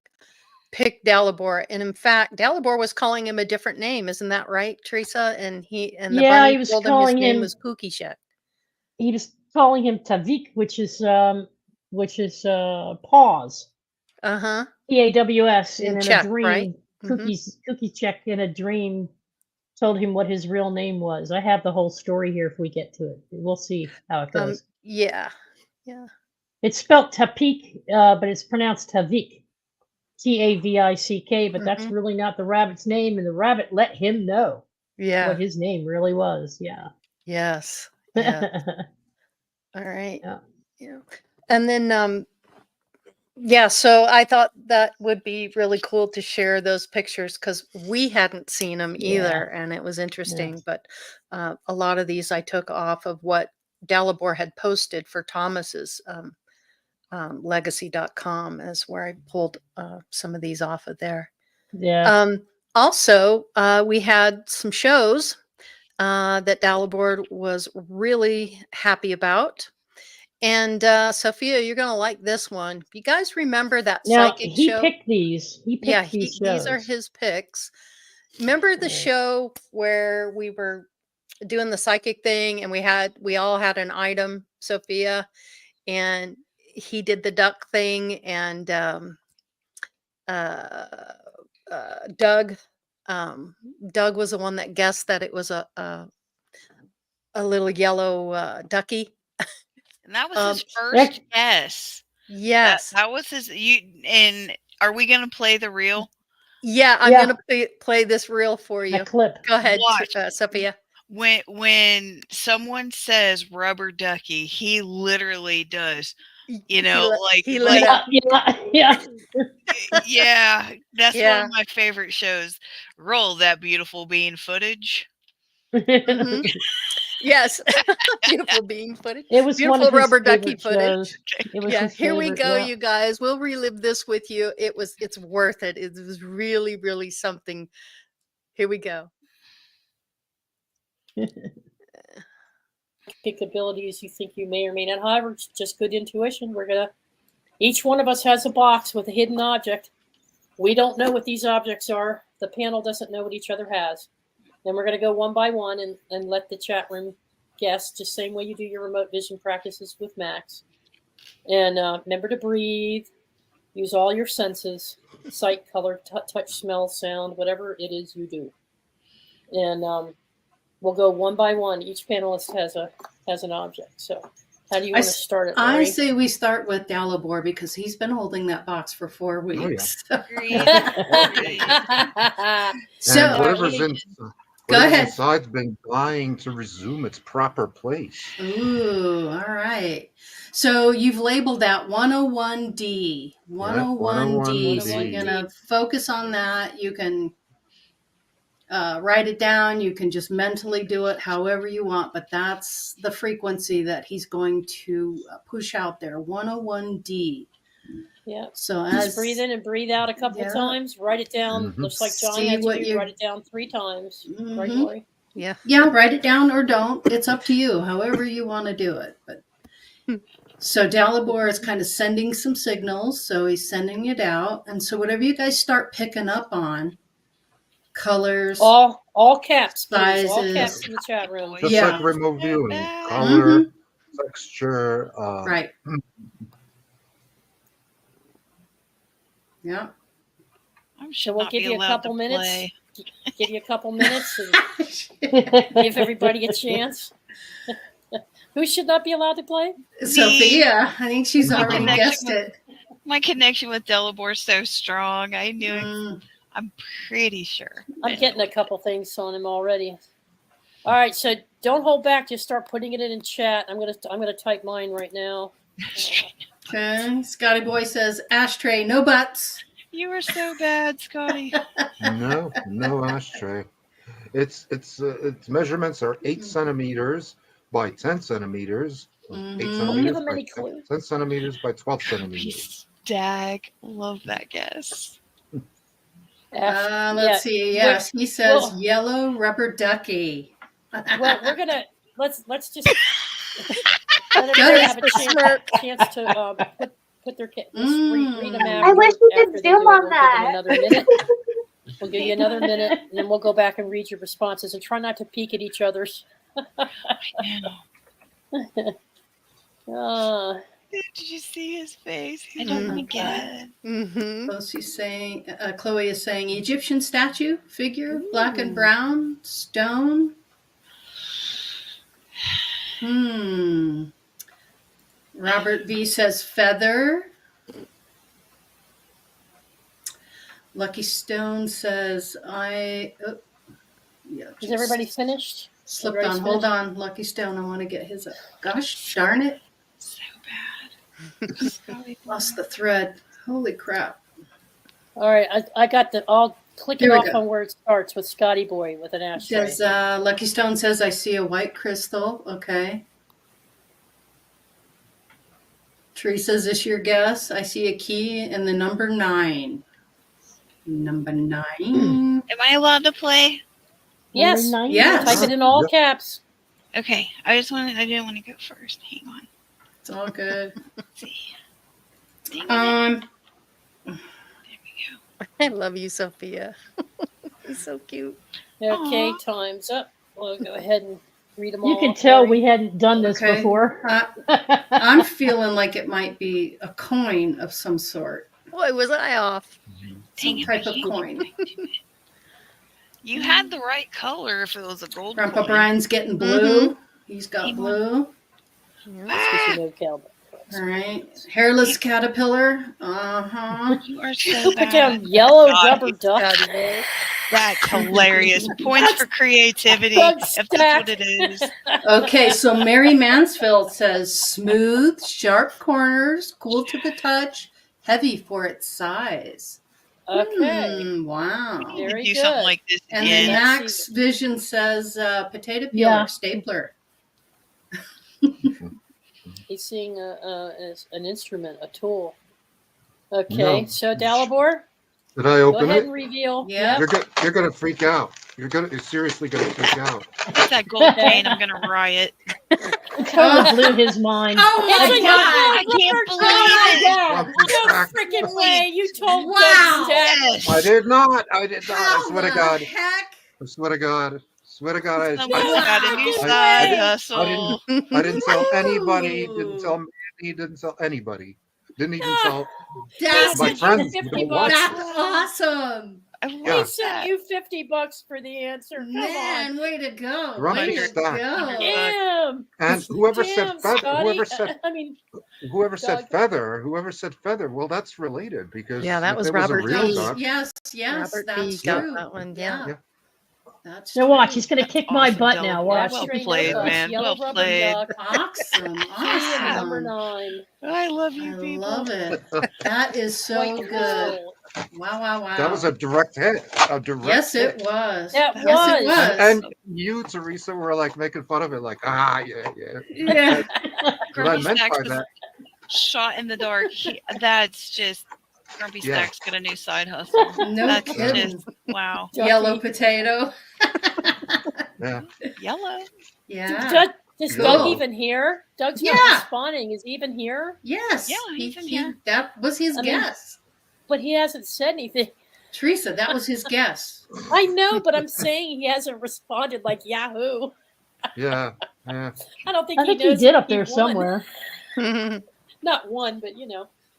picked Dalibor. And in fact, Dalibor was calling him a different name. Isn't that right, Teresa? And the Yeah, bunny he was told him his calling name him was Kukishek. Tavik, which is pause. Uh-huh. PAWS, In and in a Czech, right? dream, Mhm. Cookie Check in a dream told him what his real name was. I have the whole story here if we get to it. We'll see how it goes. Yeah. Yeah. It's spelled Tapik, but it's pronounced Tavik. Tavick, but that's Mhm. really not the rabbit's name, and the rabbit let him know Yeah. what his name really was. Yeah. Yes. Yeah. All right. Yeah. Yeah. And then yeah, so I thought that would be really cool to share those pictures because we hadn't seen them Yeah. either, and it was interesting. But a lot of these I took off of what Dalibor had posted for Thomas's legacy.com, is where I pulled some of these off of there. Yeah. Also, we had some shows that Dalibor was really happy about. And Sophia, you're going to like this one. You guys remember that Now psychic he show? picked these. He Yeah, picked these these are shows. his picks. Remember the Yeah. show where we were doing the psychic thing and we all had an item, Sophia, and he did the duck thing, and uh, Doug was the one that guessed that it was a little yellow ducky. And that was Um, his first guess. Yes. That was his. And are we going to play the reel? Yeah, I'm Yeah. gonna play this reel for you. A clip. Go ahead, Watch. Sophia. When someone says rubber ducky, he literally does. You know, he lit up. Yeah. Yeah, that's one Yeah. of my favorite shows. Roll that beautiful bean footage. Mhm. Yes, beautiful bean footage. It was one Beautiful of his rubber ducky favorite footage. shows. It was Yeah, his here we favorite, go, yeah. you guys. We'll relive this with you. It's worth it. It was really, really something. Here we go. Abilities you think you may or may not have, or it's just good intuition. Each one of us has a box with a hidden object. We don't know what these objects are. The panel doesn't know what each other has. Then we're going to go one by one and let the chat room guess, just same way you do your remote vision practices with Max. And remember to breathe. Use all your senses: sight, color, touch, smell, sound, whatever it is you do. And we'll go one by one. Each panelist has an object. So how do you want to start it, Laurie? I say we start with Dalibor because he's been holding that box for 4 weeks. So and whatever's Go ahead. inside's been dying to resume its proper place. Ooh, all right. So you've labeled that 101D. 101D. So you're going to focus on that. You can write it down. You can just mentally do it however you want, but that's the frequency that he's going to push out there. 101D. Yeah. So just breathe in and breathe out a couple of times. Write it down. Looks like John had to do. Write it down 3 times. Right, Laurie? Yeah. Yeah, write it down or don't. It's up to you, however you want to do it. But so Dalibor is kind of sending some signals. So he's sending it out. And so whatever you guys start picking up on, colors, all caps, sizes, all caps in the chat room. Just like remote viewing, color, texture. Right. Yeah. So we'll give you a couple minutes. Give you a couple minutes and give everybody a chance. Who should not be allowed to play? Sophia. I think she's already guessed it. My connection with Dalibor is so strong. I knew. I'm pretty sure. I'm getting a couple things on him already. All right, so don't hold back. Just start putting it in chat. I'm gonna type mine right now. Okay. Scotty Boy says ashtray, no butts. You were so bad, Scotty. No ashtray. Its measurements are 8 centimeters by 10 centimeters. 8 Mhm. Don't centimeters give them by any clue. 10 centimeters by 12 centimeters. Dag. Love that guess. Let's see. Yes, he says well- yellow rubber ducky. Well, we're gonna let's just let everybody have a chance to put their let's read them after. I wish you could after they zoom do it. on We'll that. give you another minute. We'll give you another minute, and then we'll go back and read your responses and try not to peek at each other's. Did you see his face? He doesn't get it. She's saying, Chloe is saying Egyptian statue figure, black and brown, stone. Robert V says feather. Lucky Stone says Is everybody finished? Slipped Everybody's on. Hold finished? on, Lucky Stone. I want to get his. Gosh darn it! So bad. Scotty. Lost the thread. Holy crap! All right, I got the. I'll click it Here we off go. on where it starts with Scotty Boy with an ashtray. Does Lucky Stone says I see a white crystal. Okay. Teresa, is this your guess? I see a key and the number 9. Number 9. Am I allowed to play? Yes. Number 9? Yes. Type it in all Yep. caps. Okay. I didn't want to go first. Hang on. It's all good. Let's see. Dang it. There we go. I love you, Sophia. He's so cute. Okay, Aw. time's up. We'll go ahead and read them all. You can off, tell Laurie. we hadn't done this Okay. before. I'm feeling like it might be a coin of some sort. Boy, was I off. Dang Some it, type I of can't coin. get back to it. You had the right color if it was a gold Grandpa coin. Brian's getting blue. He's got Hang on. blue. That's 'cause you know cowboy. All right. Hairless caterpillar. Uh-huh. You are Who so put bad. down yellow Scotty. rubber duck? Scotty Boy. That's hilarious. Points for creativity, That's if that's what it is. Okay, so Mary Mansfield says smooth, sharp corners, cool to the touch, heavy for its size. Okay. Wow. We need to Very do good. something like this And then again. Max Vision says potato peeler, Yeah. stapler. He's seeing an instrument, a tool. Okay, No. so Dalibor, Did I go open ahead it? and reveal. Yeah. You're gonna freak out. You're seriously gonna freak out. It's that gold chain. I'm gonna riot. It totally blew his mind. Oh Yes, my we God. I can't Oh believe my it. God. One No stack. freaking way. You told Wow. Doug Stack. Yes. I did not. I How swear to the God. heck? I swear to God. Swear to God. Someone's Wow. got a new I- side I hustle. I didn't tell anybody. Ooh. Didn't tell Mandy. Didn't tell anybody. Didn't even Ah. tell That's, my sent you friends. 50 You know bucks. what? that's awesome. I He Yeah. love sent that. you $50 for the answer. Come Man, way to go. Grumpy Way to stack. go. on. Damn. And whoever Damn, said feather, Scotty. I mean, whoever said Doug. feather, well, that's related because Yeah, that if was it Robert was a real B. duck. Yes, Robert B. that's got true. that one. Yeah. Yeah. That's Now watch, true. he's gonna kick my Awesome, butt now. Dalibor. Watch. Well X-ray played, no man. yellow Well rubber played. duck. Awesome. Key and number Awesome. 9. I love you, I people. love it. That is so White good. crystal. Wow, wow, wow. That was a direct hit. A direct Yes, hit. it was. That Yes, was. it was. And you, Teresa, were like making fun of it, like, yeah. Yeah. What I Grumpy meant Stacks by was that, shot in the dark. That's just Grumpy Yeah. Stacks got a new side hustle. No That's kidding. just wow. Yellow Ducky. potato. yeah. Yellow. Yeah. Does Cool. Doug even hear? Doug's not Yeah. responding. Is he even here? Yes. Yeah, he's in here. That was his I mean- guess. But he hasn't said anything. Teresa, that was his guess. I know, but I'm saying he hasn't responded like Yahoo. Yeah. I don't think I he think he knows did up there won. somewhere. Not one, but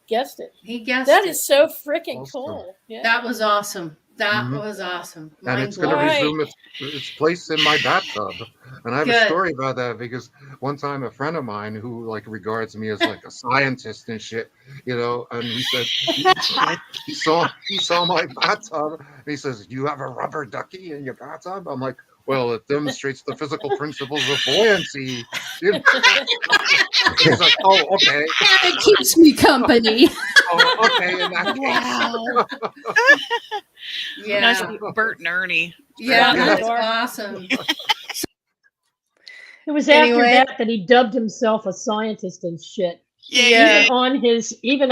guessed it. He guessed That it. is so freaking Awesome. cool. Yeah. That was awesome. That Mhm. was awesome. And Mind it's going to blowing. Right. resume its place in my bathtub. And I have Good. a story about that because one time a friend of mine who like regards me as like a scientist and shit, and he said he saw my bathtub and he says, "You have a rubber ducky in your bathtub?" I'm like, Well, it demonstrates the physical principles of buoyancy. You know? He's like, oh, okay. And it keeps me company. Oh, okay, in that case. Wow. Yeah. Nice Bert and Ernie. Yeah, Yeah. that's awesome. It was Anyway. after that he dubbed himself a scientist and shit. Yeah. Even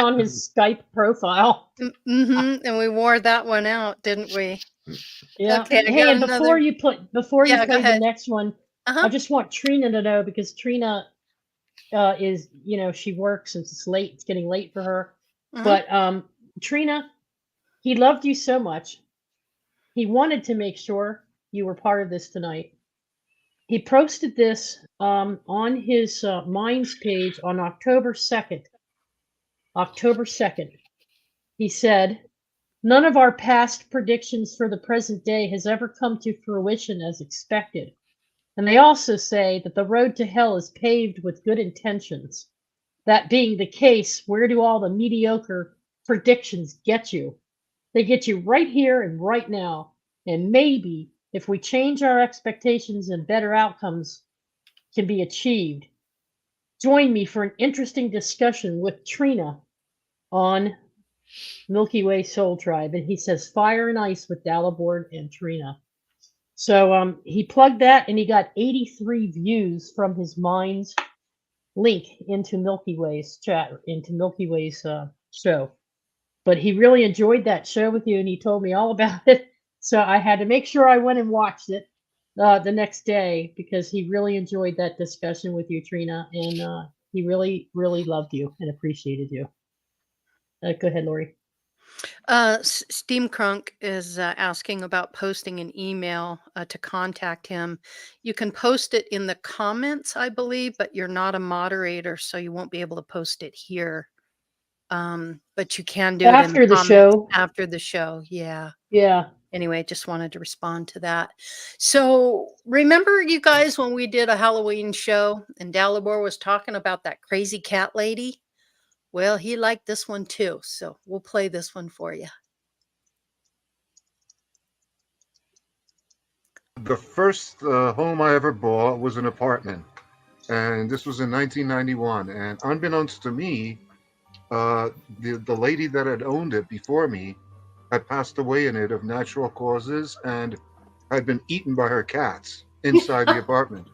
on his Skype profile. Mm-hmm. And we wore that one out, didn't we? Yeah. Okay, I Hey, got and another- before you Yeah, play go the ahead. next one, Uh-huh. I just want Trina to know, because Trina is, she works since it's late. It's getting late for her. Mhm. But Trina, he loved you so much. He wanted to make sure you were part of this tonight. He posted this on his Minds page on October 2nd. October 2nd. He said, "None of our past predictions for the present day has ever come to fruition as expected. And they also say that the road to hell is paved with good intentions. That being the case, where do all the mediocre predictions get you? They get you right here and right now. And maybe if we change our expectations and better outcomes can be achieved. Join me for an interesting discussion with Trina on Milky Way Soul Tribe." And he says Fire and Ice with Dalibor and Trina. So he plugged that, and he got 83 views from his Minds link into Milky Way's chat, into Milky Way's show. But he really enjoyed that show with you, and he told me all about it. So I had to make sure I went and watched it the next day, because he really enjoyed that discussion with you, Trina, and he really, really loved you and appreciated you. Go ahead, Laurie. Steam Crunk is asking about posting an email to contact him. You can post it in the comments, I believe, but you're not a moderator, so you won't be able to post it here. But you can do it After in the comments show. After the show, yeah. Yeah. Anyway, just wanted to respond to that. So remember, you guys, when we did a Halloween show and Dalibor was talking about that crazy cat lady? Well, he liked this one too, so we'll play this one for you. The first home I ever bought was an apartment, and this was in 1991. And unbeknownst to me, the lady that had owned it before me had passed away in it of natural causes and had been eaten by her cats inside the apartment.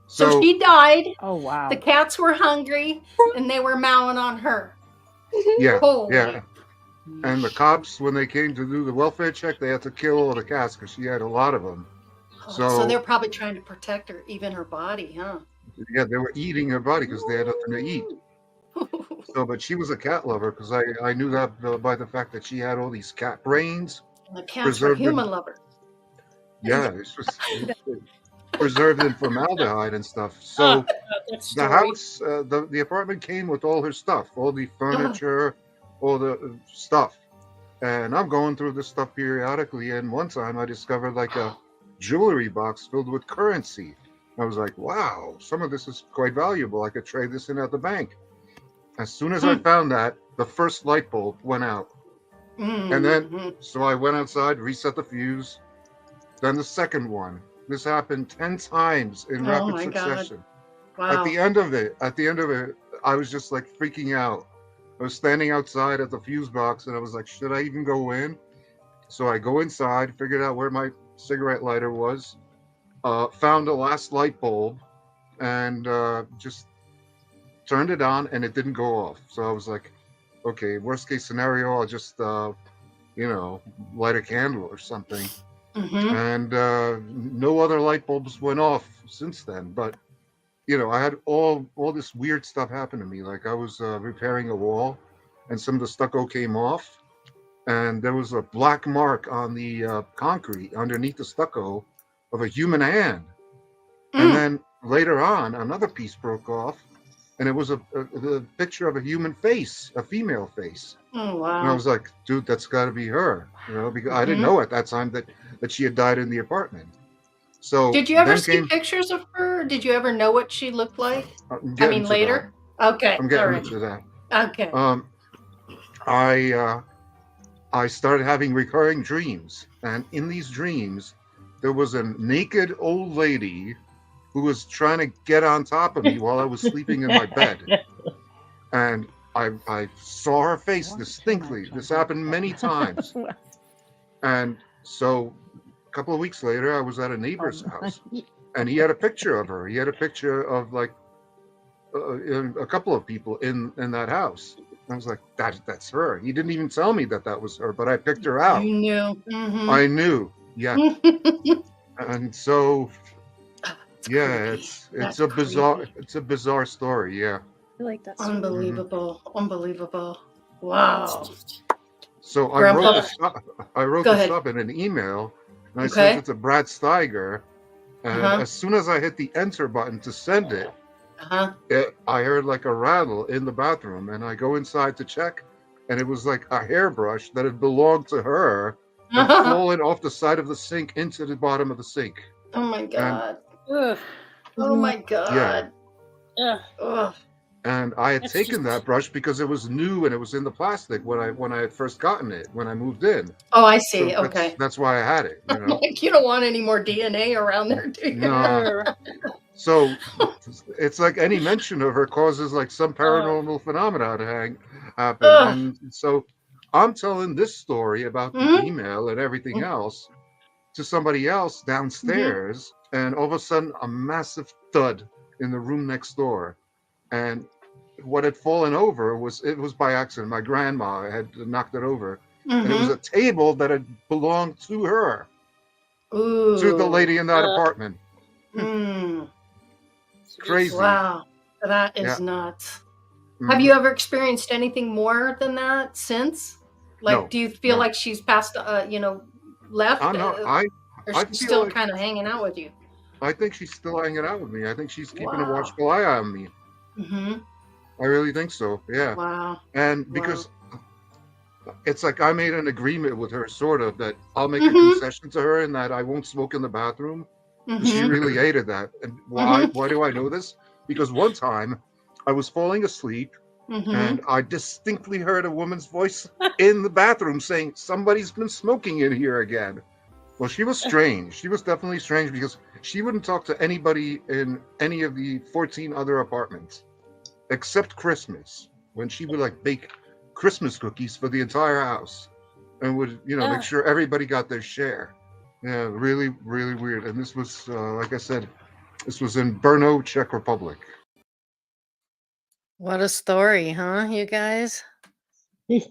So she died. Oh, wow. The cats were hungry, and they were mowing on her. Yeah, Holy. yeah. And the cops, when they came to do the welfare check, they had to kill all the cats because she had a lot of them. So they're probably trying to protect her, even her body, huh? Yeah, they were eating her body because they had nothing to eat. So, but she was a cat lover, because I knew that by the fact that she had all these cat brains. The cats were human lovers. Yeah, it's just preserved in formaldehyde and stuff. So the house, the apartment came with all her stuff, all the furniture, all the stuff. And I'm going through this stuff periodically. And one time I discovered like a jewelry box filled with currency. I was like, wow, some of this is quite valuable. I could trade this in at the bank. As soon as I found that, the first light bulb went out. And then, so I went outside, reset the fuse. Then the second one. This happened 10 times in rapid succession. Wow. At the end of it, I was just like freaking out. I was standing outside at the fuse box, and I was like, should I even go in? So I go inside, figured out where my cigarette lighter was, found the last light bulb, and just turned it on, and it didn't go off. So I was like, okay, worst case scenario, I'll just, light a candle or something. And no other light bulbs went off since then. But, I had all this weird stuff happen to me. Like I was repairing a wall, and some of the stucco came off, and there was a black mark on the concrete underneath the stucco of a human hand. And then later on, another piece broke off, and it was a picture of a human face, a female face. Oh, wow. And I was like, dude, that's got to be her, because I didn't know at that time that she had died in the apartment. So did you ever see pictures of her? Did you ever know what she looked like? Later? That. Okay. I'm getting to that. Okay. I started having recurring dreams, and in these dreams, there was a naked old lady who was trying to get on top of me while I was sleeping in my bed. And I saw her face distinctly. This happened many times. And so a couple of weeks later, I was at a neighbor's house, and he had a picture of her. He had a picture of like a couple of people in that house. I was like, that's her. He didn't even tell me that was her, but I picked her out. You knew. Mhm. I knew, yeah. And so, yeah, That's it's a bizarre story, yeah. I like that. Unbelievable. Unbelievable. Wow. So I Grandpa. wrote Go this ahead. up in an email, and I Okay. sent it to Brad Steiger. And Uh-huh. as soon as I hit the enter button to send it, Uh-huh. I heard like a rattle in the bathroom, and I go inside to check, and it was like a hairbrush that had belonged to her and fallen off the side of the sink into the bottom of the sink. Oh my God. Ugh. Oh my God. Ugh. Ugh. And I had That's taken just- that brush because it was new and it was in the plastic when I had first gotten it when I moved in. Oh, I So see. Okay. that's why I had it. You know? Like, you don't want any more DNA around there, do you? No. So it's like any mention of her causes like some paranormal phenomena to happen. Ugh. And so I'm telling this story about the Mhm. email and everything else to somebody else downstairs, and all of a sudden a massive thud in the room next door. And what had fallen over was by accident. My grandma had knocked it over. And it was a table that had belonged to her, Ooh. to the lady in that apartment. Mm. Crazy. Wow. That is Yeah. nuts. Mhm. Have you ever experienced anything more than that since? Like, No, do you feel no. like she's passed, left? I know. Or I she's feel still like- kind of hanging out with you? I think she's still hanging out with me. I think she's keeping a Wow. watchful eye on me. Mm-hmm. I really think so. Yeah. Wow. And because it's like I made an agreement with her, sort of, that I'll make a Mhm. concession to her and that I won't smoke in the bathroom. Mhm. She really hated that. And why do I know this? Because one time I was falling asleep Mhm. and I distinctly heard a woman's voice in the bathroom saying, "Somebody's been smoking in here again." Well, she was strange. She was definitely strange because she wouldn't talk to anybody in any of the 14 other apartments except Christmas, when she would like bake Christmas cookies for the entire house and would, make sure everybody got their share. Yeah, really, really weird. And this was, like I said, this was in Brno, Czech Republic. What a story, huh, you guys? I Him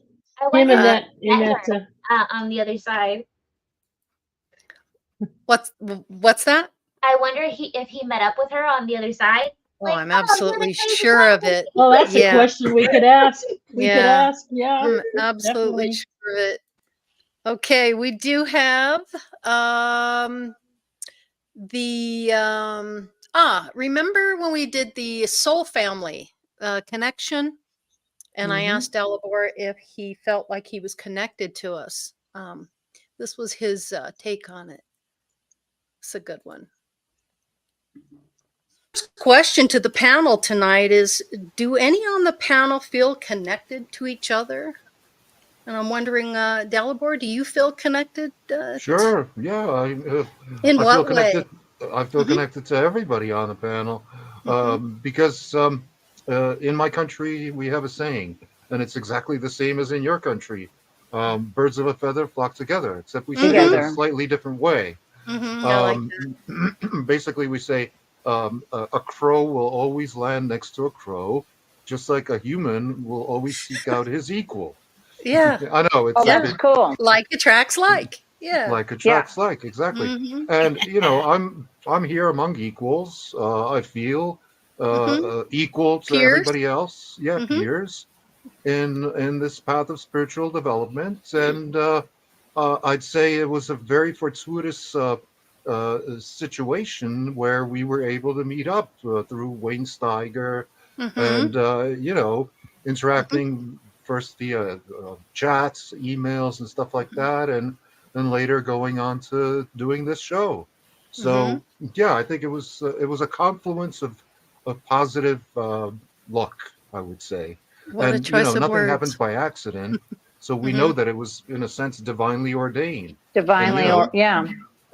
wonder and if that, met her, on the other side. What's that? I wonder if he met up with her on the other side. Oh, Like, I'm you're the absolutely crazy sure one. of it. well, that's Yeah. a question we could ask. Yeah. Yeah. I'm absolutely definitely. sure of it. Okay, we do have remember when we did the soul family connection? And I Mhm. asked Dalibor if he felt like he was connected to us. This was his take on it. It's a good one. Question to the panel tonight is, do any on the panel feel connected to each other? And I'm wondering, Dalibor, do you feel connected? Sure. Yeah. In I what feel connected. way? I feel Mhm. connected to everybody on the panel, because in my country we have a saying, and it's exactly the same as in your country. Birds of a feather flock together, except we say it in a Together. slightly different way. Mhm, I like that. Basically, we say a crow will always land next to a crow, just like a human will always seek out his equal. Yeah, I know it's Oh, a that's bit cool. like attracts like. Yeah. like attracts like, exactly. Mhm. And I'm here among equals. I feel equal to Peers? everybody else. Yeah, Mhm. peers in this path of spiritual development. And I'd say it was a very fortuitous situation where we were able to meet up through Wayne Steiger Mhm. and interacting first via chats, emails, and stuff like that, and later going on to doing this show. So yeah, I think it was a confluence of positive luck, I would say. What a And choice of nothing words. happens by accident. So we know that it was, in a sense, divinely ordained. Divinely, And, or yeah.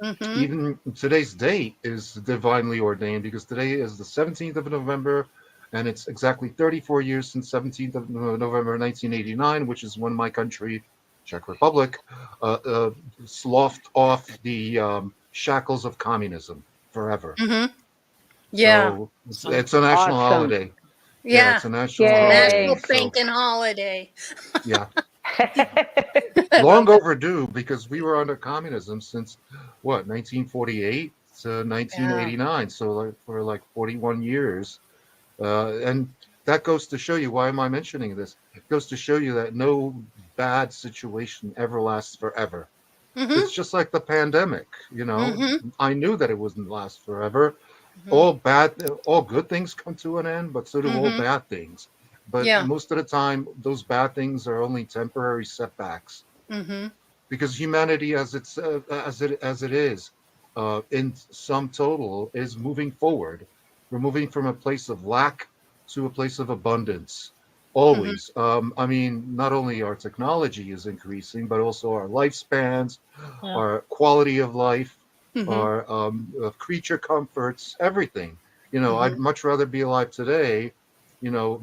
Mm-hmm. Even today's date is divinely ordained because today is the 17th of November, and it's exactly 34 years since 17th of November 1989, which is when my country, Czech Republic, sloughed off the shackles of communism forever. Mm-hmm. Yeah. So it's a national holiday. Yeah, it's Yeah. a national Yay. holiday. National So Thanking Holiday. yeah, I long love it. overdue because we were under communism since what 1948 to 1989. So like for like 41 years, and that goes to show you, why am I mentioning this? It goes to show you that no bad situation ever lasts forever. Mm-hmm. It's just like the pandemic. Mm-hmm. I knew that it wouldn't last forever. Mm-hmm. All good things come to an end, but so do all Mm-hmm. bad things. But Yeah. most of the time, those bad things are only temporary setbacks Mm-hmm. because humanity, as it is, in sum total, is moving forward. We're moving from a place of lack to a place of abundance. Mm-hmm. Always. I mean, not only our technology is increasing, but also our lifespans, Yeah. our quality of life, Mm-hmm. our creature comforts, everything. Mm-hmm. I'd much rather be alive today,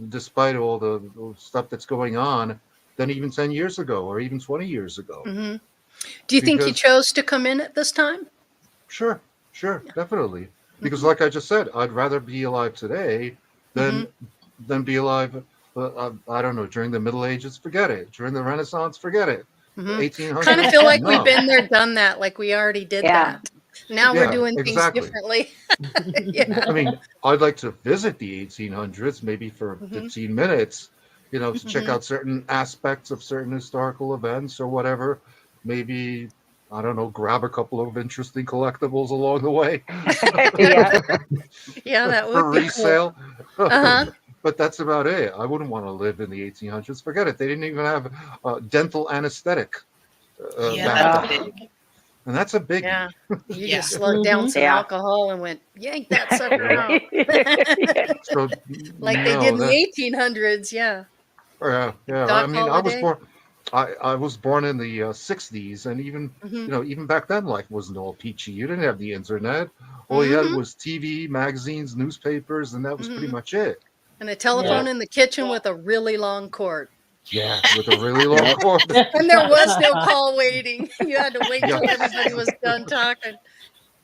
despite all the stuff that's going on, than even 10 years ago or even 20 years ago. Mm-hmm. Do you think you Because chose to come in at this time? sure, definitely. Because Mm-hmm. like I just said, I'd rather be alive today Mm-hmm. than be alive. I don't know, during the Middle Ages, forget it. During the Renaissance, forget it. Mm-hmm. 1800s, Kind of feel like we've no. been there, done that. Like we already did Yeah. that. Now we're Yeah, doing things exactly. differently. Yeah. I mean, I'd like to visit the 1800s, maybe for Mm-hmm. 15 minutes, to check Mm-hmm. out certain aspects of certain historical events or whatever. Maybe, I don't know, grab a couple of interesting collectibles along the way Yeah. Yeah, that for would be cool. resale. Uh-huh. But that's about it. I wouldn't want to live in the 1800s. Forget it. They didn't even have dental anesthetic Yeah, back that's then. big. And that's a biggie. Yeah. You Yeah. just slowed down Mhm. some Yeah. alcohol and went, yank that sucker Yeah. out. So, Like they no, did in that, the 1800s. Yeah. yeah. I Doc mean, I was Holiday. born. I was born in the 60s, and even Mm-hmm. even back then, life wasn't all peachy. You didn't have the internet. All you had Mm-hmm. was TV, magazines, newspapers, and that was pretty Mm-hmm. much it. And a telephone Yeah. in the kitchen Yeah. with a really long cord. Yeah, with a really long Yep. cord. And there was no call waiting. You had to wait Yeah. till everybody was done talking.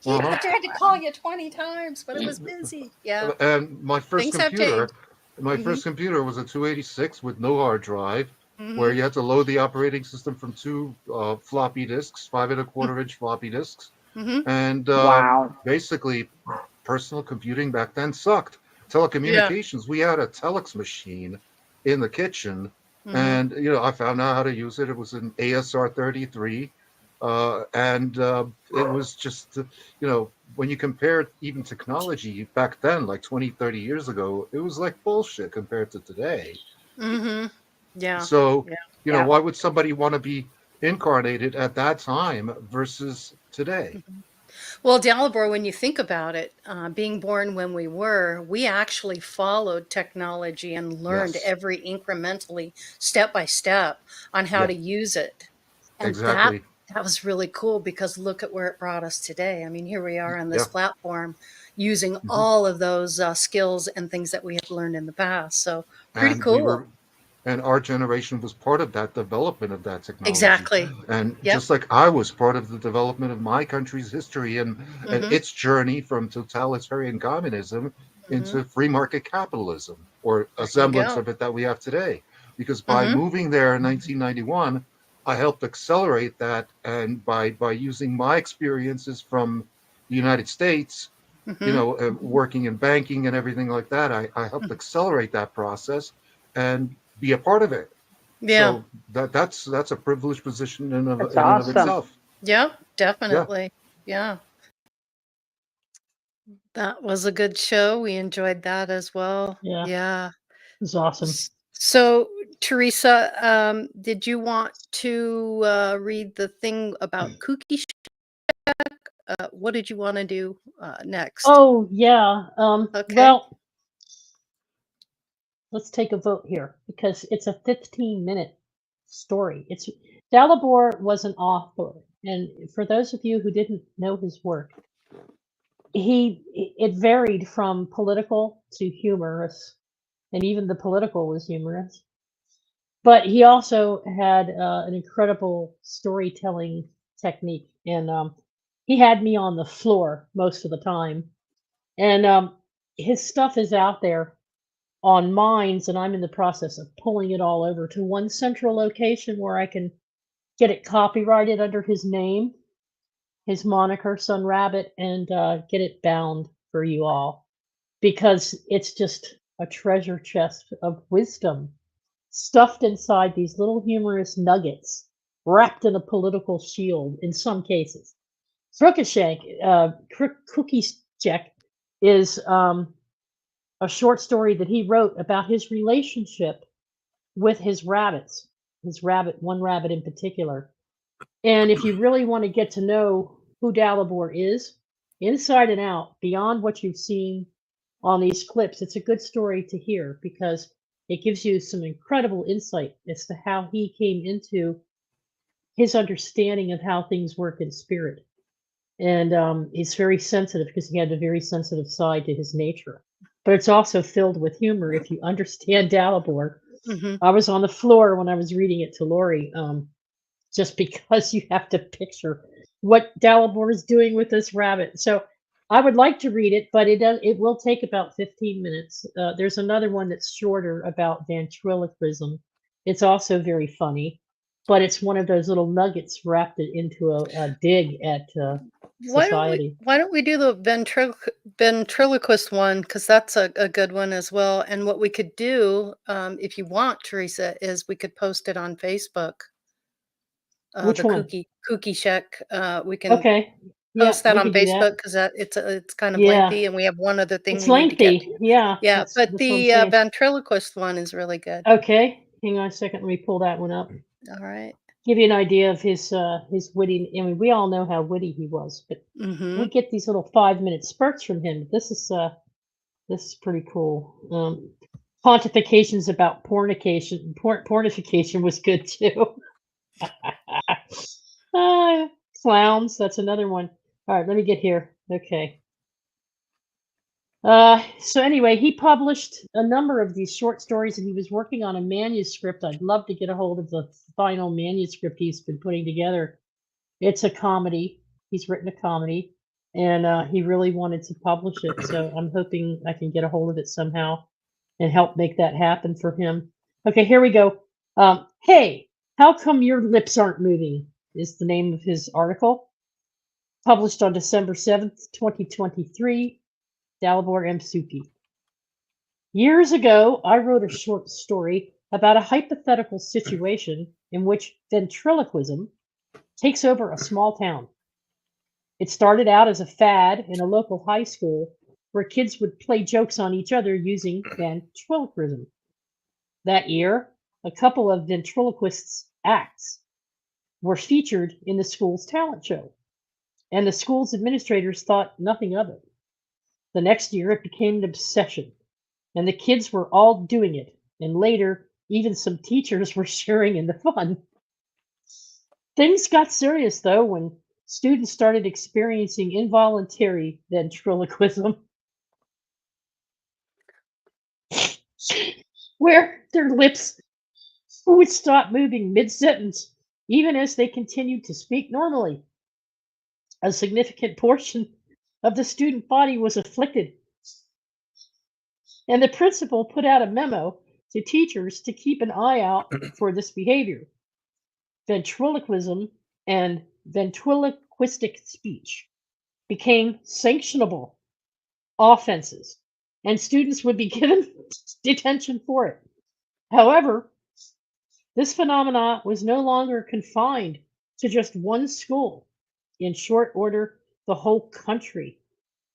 Gee, I Uh-huh. tried to call you 20 times, but it was busy. Yeah. And my first Things have computer, changed. my Mhm. first computer was a 286 with no hard drive, where Mm-hmm. you had to load the operating system from two floppy disks, 5 1/4 inch floppy disks, Mm-hmm. and Wow. basically, personal computing back then sucked. Yeah. Telecommunications, we had a telex machine in the kitchen, Mm-hmm. and I found out how to use it. It was an ASR 33, and it was just when you compare even technology back then, like 20, 30 years ago, it was like bullshit compared to today. Mm-hmm. Yeah. So, Yeah. Yeah. why would somebody want to be incarnated at that time versus today? Mm-hmm. Well, Dalibor, when you think about it, being born when we actually followed technology and learned Yes, every incrementally, step by step, on how yeah, to use it. And exactly. that was really cool because look at where it brought us today. I mean, here we are on this Yeah. platform using Mhm. all of those skills and things that we had learned in the past. So pretty cool. And our generation was part of that development of that technology. Exactly. And Yep. just like I was part of the development of my country's history and Mm-hmm. its journey from totalitarian communism Mm-hmm. into free market capitalism, or a There you semblance go. of it that we have today. Because by Mm-hmm. moving there in 1991, I helped accelerate that. And by using my experiences from the United States, Mm-hmm. working in banking and everything like that, I helped accelerate that process and be a part of it. Yeah. So that's a privileged position in That's and of awesome. itself. Yeah, Yeah. definitely. Yeah. That was a good show. We enjoyed that as well. Yeah. Yeah. It's awesome. So, Teresa, did you want to read the thing about Cookie Shack? What did you want to do next? Oh yeah. Okay. Well, let's take a vote here because it's a 15-minute story. Dalibor was an author, and for those of you who didn't know his work, it varied from political to humorous, and even the political was humorous. But he also had an incredible storytelling technique, and he had me on the floor most of the time. And his stuff is out there on Minds, and I'm in the process of pulling it all over to one central location where I can get it copyrighted under his name, his moniker, Sun Rabbit, and get it bound for you all, because it's just a treasure chest of wisdom stuffed inside these little humorous nuggets wrapped in a political shield in some cases. Cookies Check is a short story that he wrote about his relationship with his rabbits, one rabbit in particular. And if you really want to get to know who Dalibor is, inside and out, beyond what you've seen on these clips, it's a good story to hear because it gives you some incredible insight as to how he came into his understanding of how things work in spirit. And he's very sensitive because he had a very sensitive side to his nature. But it's also filled with humor if you understand Dalibor. I was on the floor when I was reading it to Laurie, just because you have to picture what Dalibor is doing with this rabbit. So I would like to read it, but it will take about 15 minutes. There's another one that's shorter about ventriloquism. It's also very funny, but it's one of those little nuggets wrapped into a dig at society. Why don't we do the ventriloquist one? Because that's a good one as well. And what we could do, if you want, Teresa, is we could post it on Facebook. Which the one? Cookie Check. We can Okay. post that we on could do that. Facebook because it's kind of Yeah. lengthy, and we have one other thing It's we need to get lengthy. to. Yeah. Yeah, that's but what I'm the saying. ventriloquist one is really good. Okay. Hang on a second. Let me pull that one up. All right. Give you an idea of his witty. I mean, we all know how witty he was, but we get these little 5-minute spurts from him. This is pretty cool. Pontifications about pornification. Pornification was good too. Clowns. That's another one. All right, let me get here. Okay. So anyway, he published a number of these short stories, and he was working on a manuscript. I'd love to get a hold of the final manuscript he's been putting together. It's a comedy. He's written a comedy, and he really wanted to publish it. So I'm hoping I can get a hold of it somehow and help make that happen for him. Okay, here we go. Hey, how come your lips aren't moving? Is the name of his article. Published on December 7th, 2023. Dalibor M. Suchy. Years ago, I wrote a short story about a hypothetical situation in which ventriloquism takes over a small town. It started out as a fad in a local high school where kids would play jokes on each other using ventriloquism. That year, a couple of ventriloquists' acts were featured in the school's talent show, and the school's administrators thought nothing of it. The next year, it became an obsession, and the kids were all doing it, and later, even some teachers were sharing in the fun. Things got serious, though, when students started experiencing involuntary ventriloquism, where their lips would stop moving mid-sentence, even as they continued to speak normally. A significant portion of the student body was afflicted, and the principal put out a memo to teachers to keep an eye out for this behavior. Ventriloquism and ventriloquistic speech became sanctionable offenses, and students would be given detention for it. However, this phenomenon was no longer confined to just one school. In short order, the whole country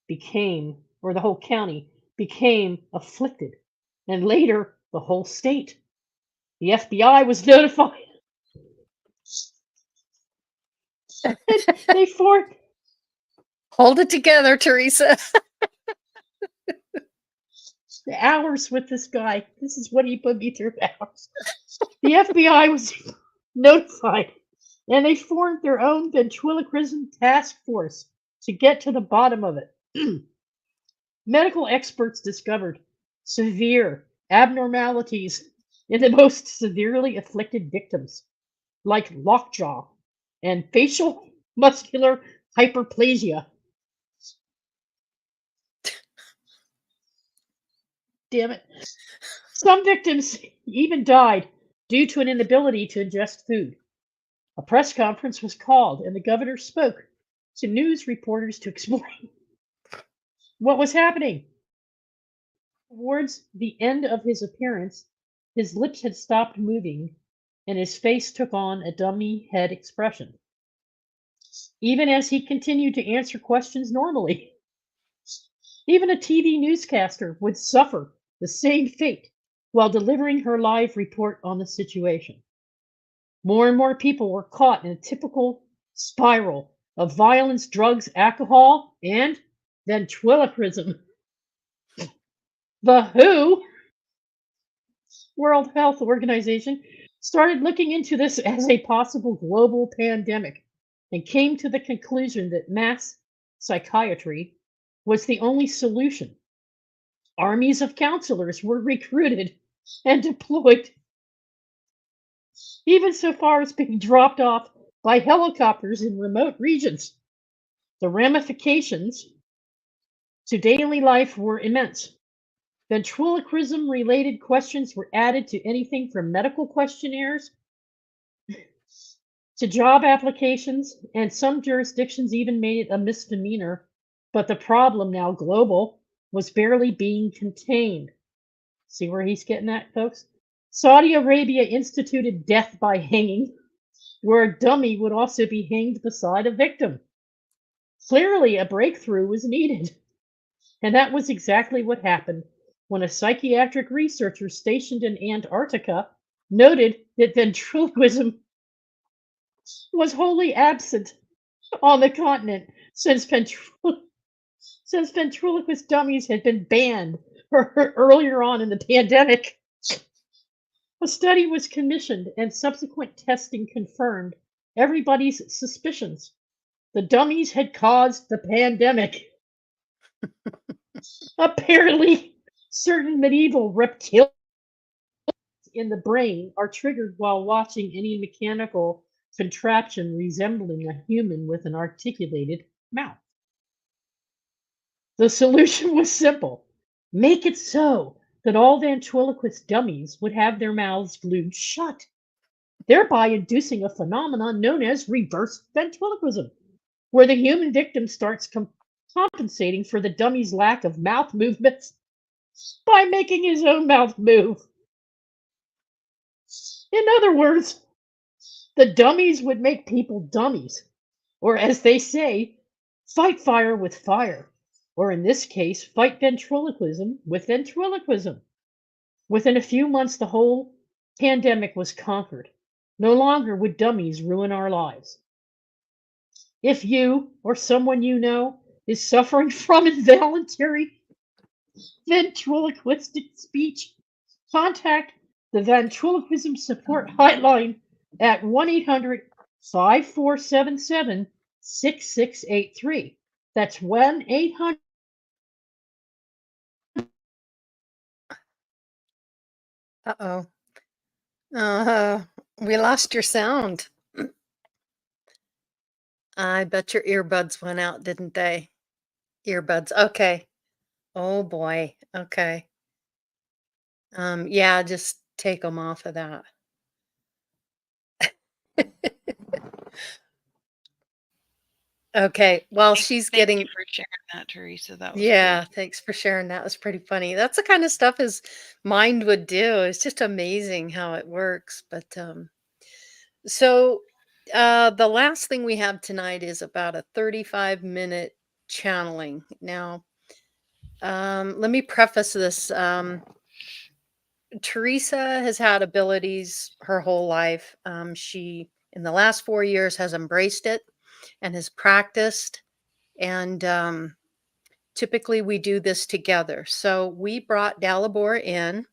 became, or the whole county became afflicted, and later the whole state. The FBI was notified. They formed. Hold it together, Teresa. Hours with this guy. This is what he put me through hours. The FBI was notified, and they formed their own ventriloquism task force to get to the bottom of it. Medical experts discovered severe abnormalities in the most severely afflicted victims, like lockjaw and facial muscular hyperplasia. Damn it. Some victims even died due to an inability to ingest food. A press conference was called, and the governor spoke to news reporters to explain what was happening. Towards the end of his appearance, his lips had stopped moving, and his face took on a dummy head expression, even as he continued to answer questions normally. Even a TV newscaster would suffer the same fate while delivering her live report on the situation. More and more people were caught in a typical spiral of violence, drugs, alcohol, and ventriloquism. The WHO, World Health Organization, started looking into this as a possible global pandemic and came to the conclusion that mass psychiatry was the only solution. Armies of counselors were recruited and deployed, even so far as being dropped off by helicopters in remote regions. The ramifications to daily life were immense. Ventriloquism-related questions were added to anything from medical questionnaires to job applications, and some jurisdictions even made it a misdemeanor. But the problem, now global, was barely being contained. See where he's getting at, folks? Saudi Arabia instituted death by hanging, where a dummy would also be hanged beside a victim. Clearly, a breakthrough was needed. And that was exactly what happened when a psychiatric researcher stationed in Antarctica noted that ventriloquism was wholly absent on the continent since ventriloquist dummies had been banned earlier on in the pandemic. A study was commissioned and subsequent testing confirmed everybody's suspicions. The dummies had caused the pandemic. Apparently, certain medieval reptilians in the brain are triggered while watching any mechanical contraption resembling a human with an articulated mouth. The solution was simple. Make it so that all ventriloquist dummies would have their mouths glued shut, thereby inducing a phenomenon known as reverse ventriloquism, where the human victim starts compensating for the dummy's lack of mouth movements by making his own mouth move. In other words, the dummies would make people dummies, or as they say, fight fire with fire, or in this case, fight ventriloquism with ventriloquism. Within a few months, the whole pandemic was conquered. No longer would dummies ruin our lives. If you or someone you know is suffering from involuntary ventriloquistic speech, contact the Ventriloquism Support Hotline at 1-800-5477-6683. That's 1-800. Uh-oh. We lost your sound. I bet your earbuds went out, didn't they? Earbuds. Okay. Oh boy. Okay. Yeah, just take them off of that. Okay. Well, she's Thank getting. you for sharing that, Teresa. That was Yeah, good. thanks for sharing. That was pretty funny. That's the kind of stuff his mind would do. It's just amazing how it works. But so the last thing we have tonight is about a 35-minute channeling. Now, let me preface this. Teresa has had abilities her whole life. She, in the last 4 years, has embraced it and has practiced. And typically we do this together. So we brought Dalibor in.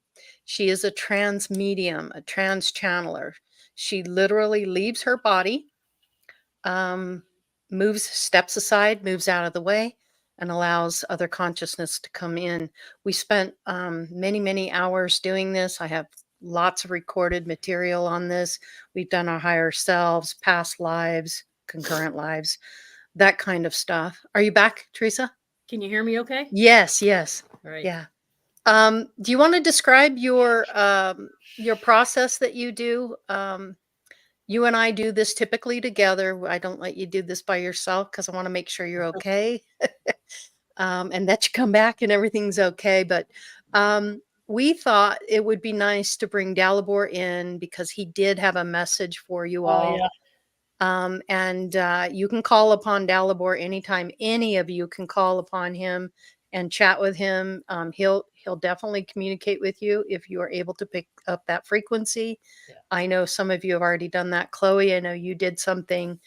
She is a trans medium, a trans channeler. She literally leaves her body, steps aside, moves out of the way, and allows other consciousness to come in. We spent many, many hours doing this. I have lots of recorded material on this. We've done our higher selves, past lives, concurrent lives, that kind of stuff. Are you back, Teresa? Can you hear me okay? Yes, yes. All right. Yeah. Do you want to describe your process that you do? You and I do this typically together. I don't let you do this by yourself because I want to make sure you're okay, and that you come back and everything's okay. But we thought it would be nice to bring Dalibor in because he did have a message for you all. Yeah. And you can call upon Dalibor anytime. Any of you can call upon him and chat with him. He'll definitely communicate with you if you are able to pick up that frequency. Yeah. I know some of you have already done that. Chloe, I know you did something.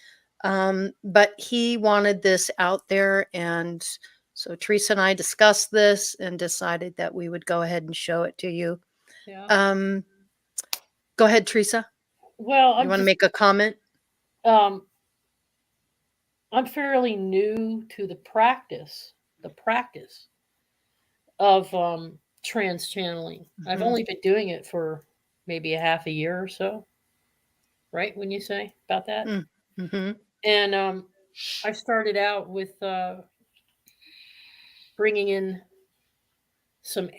But he wanted this out there. And so Teresa and I discussed this and decided that we would go ahead and show it to you. Yeah. Go ahead, Teresa. Well, You want to make a comment? I'm fairly new to the practice of trans channeling. I've only been doing it for maybe a half a year or so, right? When you say about that, Mm-hmm. and I started out with bringing in some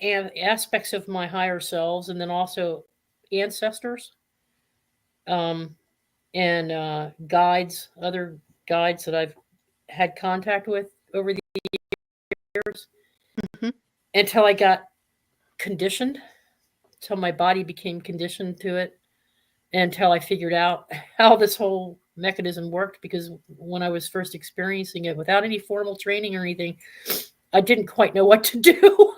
aspects of my higher selves, and then also ancestors, and guides, other guides that I've had contact with over the years, until I got conditioned, until my body became conditioned to it, until I figured out how this whole mechanism worked. Because when I was first experiencing it without any formal training or anything, I didn't quite know what to do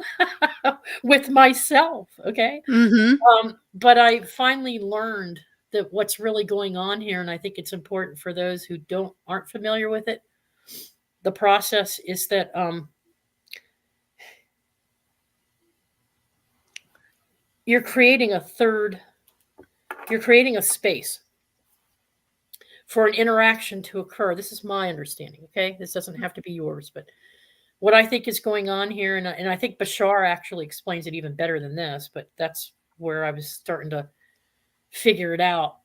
with myself. Okay. But I finally learned that what's really going on here, and I think it's important for those who aren't familiar with it. The process is that you're creating a space for an interaction to occur. This is my understanding. Okay. This doesn't have to be yours, but what I think is going on here, and I think Bashar actually explains it even better than this, but that's where I was starting to figure it out.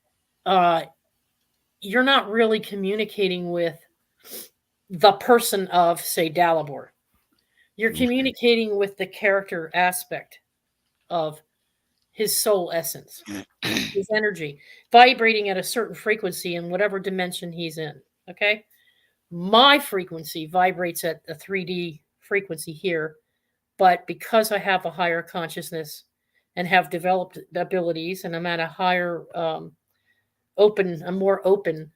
You're not really communicating with the person of, say, Dalibor. You're communicating with the character aspect of his soul essence, his energy, vibrating at a certain frequency in whatever dimension he's in. Okay. My frequency vibrates at a 3D frequency here, but because I have a higher consciousness and have developed abilities, and I'm at a higher I'm more open,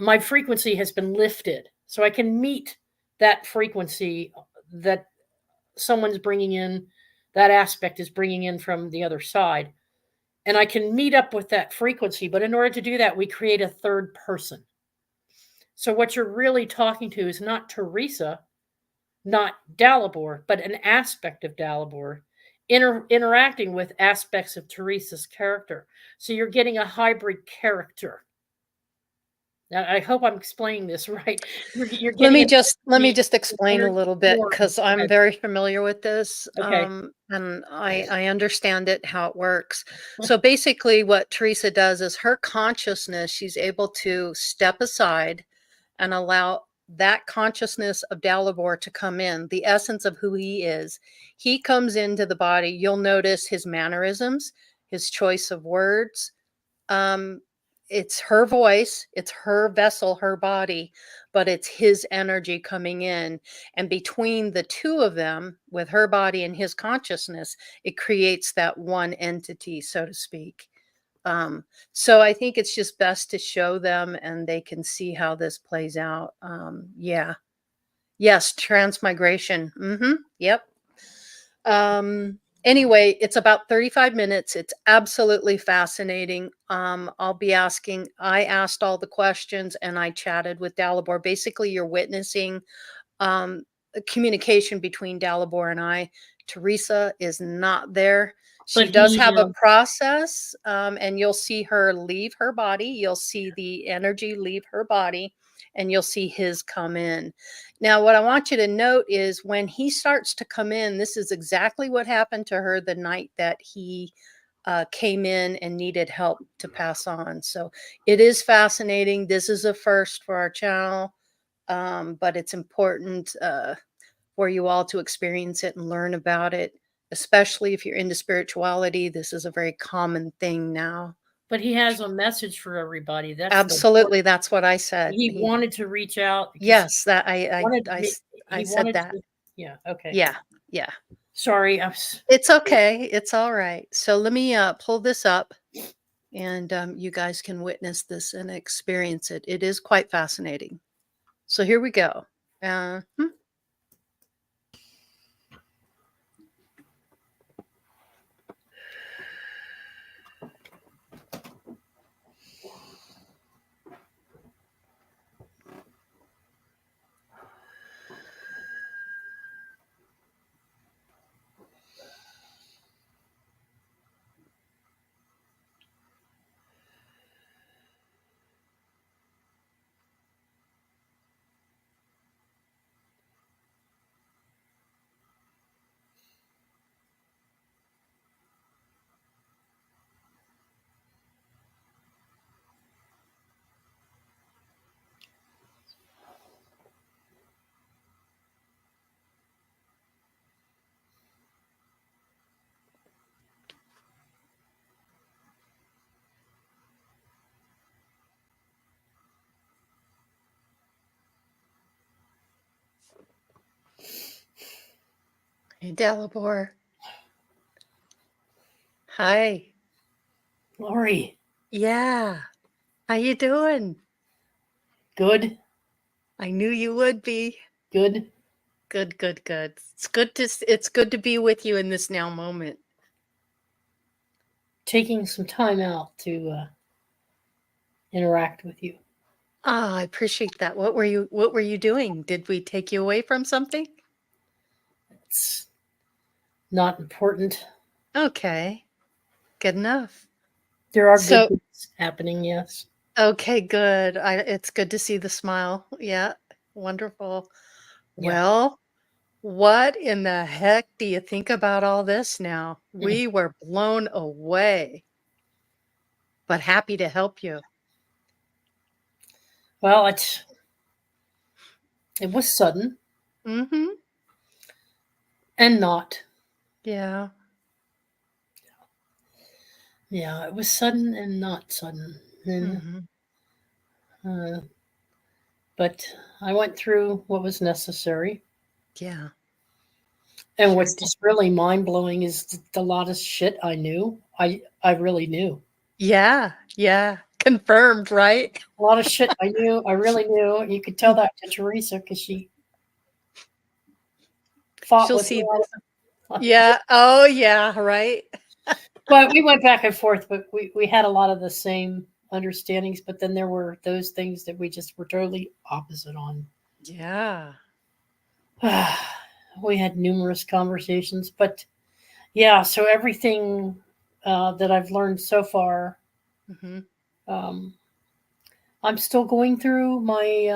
my frequency has been lifted, so I can meet that frequency that someone's bringing in, that aspect is bringing in from the other side, and I can meet up with that frequency. But in order to do that, we create a third person. So what you're really talking to is not Teresa, not Dalibor, but an aspect of Dalibor interacting with aspects of Teresa's character. So you're getting a hybrid character. Now, I hope I'm explaining this right. Let me just explain a little bit, because I'm very familiar with this. Okay. And I understand it, how it works. So basically what Teresa does is her consciousness, she's able to step aside and allow that consciousness of Dalibor to come in, the essence of who he is. He comes into the body. You'll notice his mannerisms, his choice of words. It's her voice, it's her vessel, her body, but it's his energy coming in. And between the two of them, with her body and his consciousness, it creates that one entity, so to speak. So I think it's just best to show them and they can see how this plays out. Yeah. Yes, transmigration. Yep. Anyway, it's about 35 minutes. It's absolutely fascinating. I asked all the questions and I chatted with Dalibor. Basically, you're witnessing a communication between Dalibor and I. Teresa is not there. She But does he, have a process, and you'll see her leave her body. You'll see the energy leave her body, and you'll see his come in. Now, what I want you to note is when he starts to come in, this is exactly what happened to her the night that he came in and needed help to pass on. So it is fascinating. This is a first for our channel, but it's important for you all to experience it and learn about it, especially if you're into spirituality. This is a very common thing now. but he has a message for everybody. That's Absolutely, that's what I said. He wanted to reach out. because Yes, that wanted to I make- he said wanted that. to- yeah. Okay. Yeah, yeah. Sorry. It's okay. It's all right. So let me pull this up, and you guys can witness this and experience it. It is quite fascinating. So here we go. Hey, Dalibor. Hi. Laurie. Yeah. How you doing? Good. I knew you would be. Good. Good, good, good. It's good to be with you in this now moment. Taking some time out to interact with you. Ah, I appreciate that. What were you doing? Did we take you away from something? It's not important. Okay. Good enough. There are So- good things happening. Yes. Okay, good. It's good to see the smile. Yeah. Wonderful. Yeah. Well, what in the heck do you think about all this now? We were blown away, but happy to help you. Well, it was sudden Mm-hmm. and not. Yeah. Yeah, it was sudden and not sudden. And, Mm-hmm. but I went through what was necessary. Yeah. And Sure what's did. just really mind blowing is the lot of shit I knew. I really knew. Yeah. Yeah. Confirmed, right? A lot of shit I knew. I really knew. You could tell that to Teresa because she fought She'll with see me. Yeah. Oh, yeah. Right. But we went back and forth, but we had a lot of the same understandings. But then there were those things that we just were totally opposite on. Yeah. We had numerous conversations, but yeah, so everything that I've learned so far, Mm-hmm. I'm still going through my.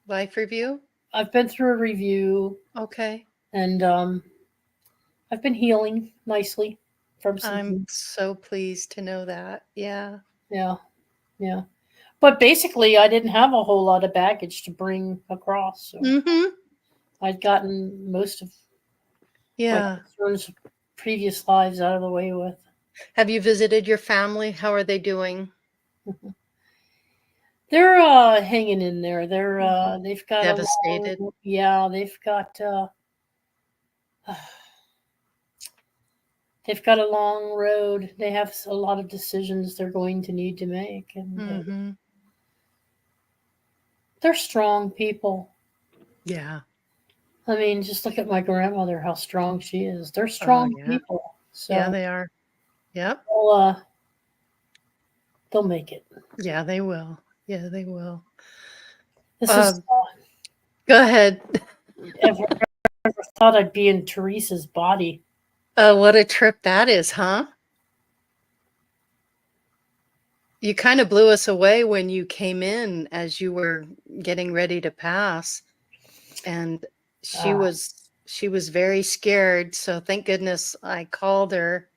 Life review. I've been through a review, Okay. and I've been healing nicely from some. I'm so pleased to know that. Yeah. Yeah, yeah. But basically, I didn't have a whole lot of baggage to bring across. So Mm-hmm. I'd gotten most of my Yeah. concerns of previous lives out of the way with. Have you visited your family? How are they doing? They're hanging in there. They've got Devastated. They've got they've got a long road. They have a lot of decisions they're going to need to make, and Mm-hmm. they're strong people. Yeah. I mean, just look at my grandmother, how strong she is. They're strong yeah. people. So Yeah, they are. Yep. they'll make it. Yeah, they will. Yeah, they will. This is Go ahead. ever thought I'd be in Teresa's body. What a trip that is, huh? You kind of blew us away when you came in as you were getting ready to pass, and she Ah. was very scared. So thank goodness I called her,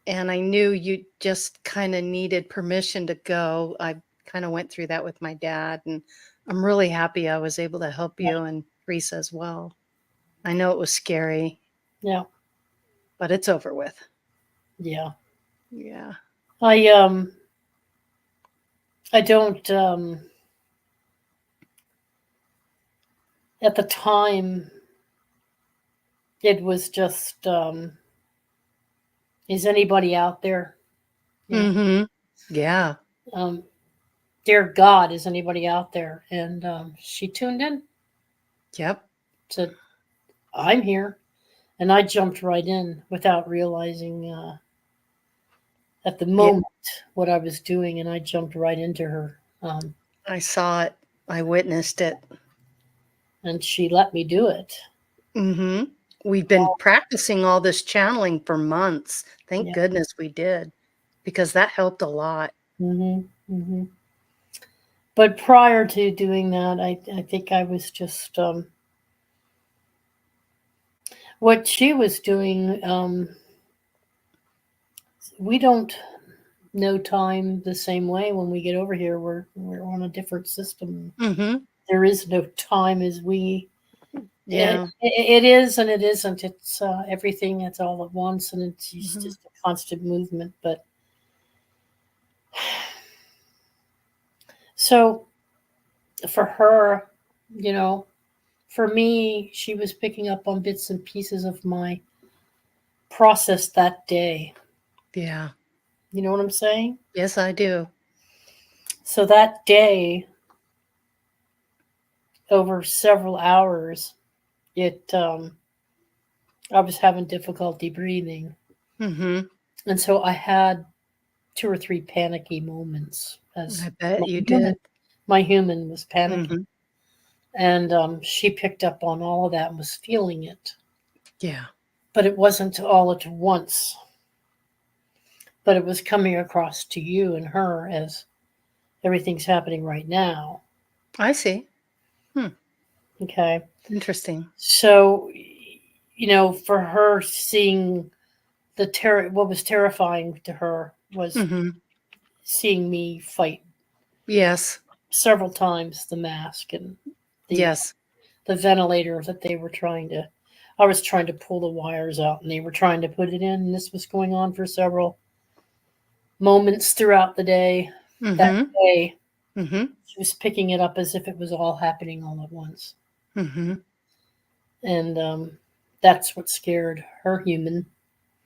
and I knew you just kind of needed permission to go. I kind of went through that with my dad, and I'm really happy I was able to help Yeah. you and Teresa as well. I know it was scary, Yeah. but it's over with. Yeah. Yeah. I don't at the time it was just is anybody out there? You know? Mm-hmm. Yeah. Dear God, is anybody out there? And she tuned in, Yep. said, I'm here. And I jumped right in without realizing at the Yeah. moment what I was doing. And I jumped right into her. I saw it. I witnessed it. And she let me do it. Mm-hmm. We've been practicing all this channeling for months. Thank Yeah. goodness we did, because that helped a lot. But prior to doing that, I think I was just what she was doing. We don't know time the same way when we get over here. We're on a different system. Mm-hmm. There is no time as we. Yeah. It is and it isn't. It's everything. It's all at once, and it's Mhm. just a constant movement. But so for her, you know, for me, she was picking up on bits and pieces of my process that day. Yeah. You know what I'm saying? Yes, I do. So that day, over several hours, it I was having difficulty breathing, Mm-hmm. and so I had 2 or 3 panicky moments as I bet you human, did. my human was panicking, Mm-hmm. and she picked up on all of that and was feeling it, Yeah. but it wasn't all at once. But it was coming across to you and her as everything's happening right now. I see. Okay. Interesting. So, you know, for her seeing what was terrifying to her was Mm-hmm. seeing me fight Yes. several times the mask and Yes. the ventilator that they were I was trying to pull the wires out and they were trying to put it in, and this was going on for several moments throughout the day. That Mm-hmm. day, Mm-hmm. she was picking it up as if it was all happening all at once. Mm-hmm. And that's what scared her human,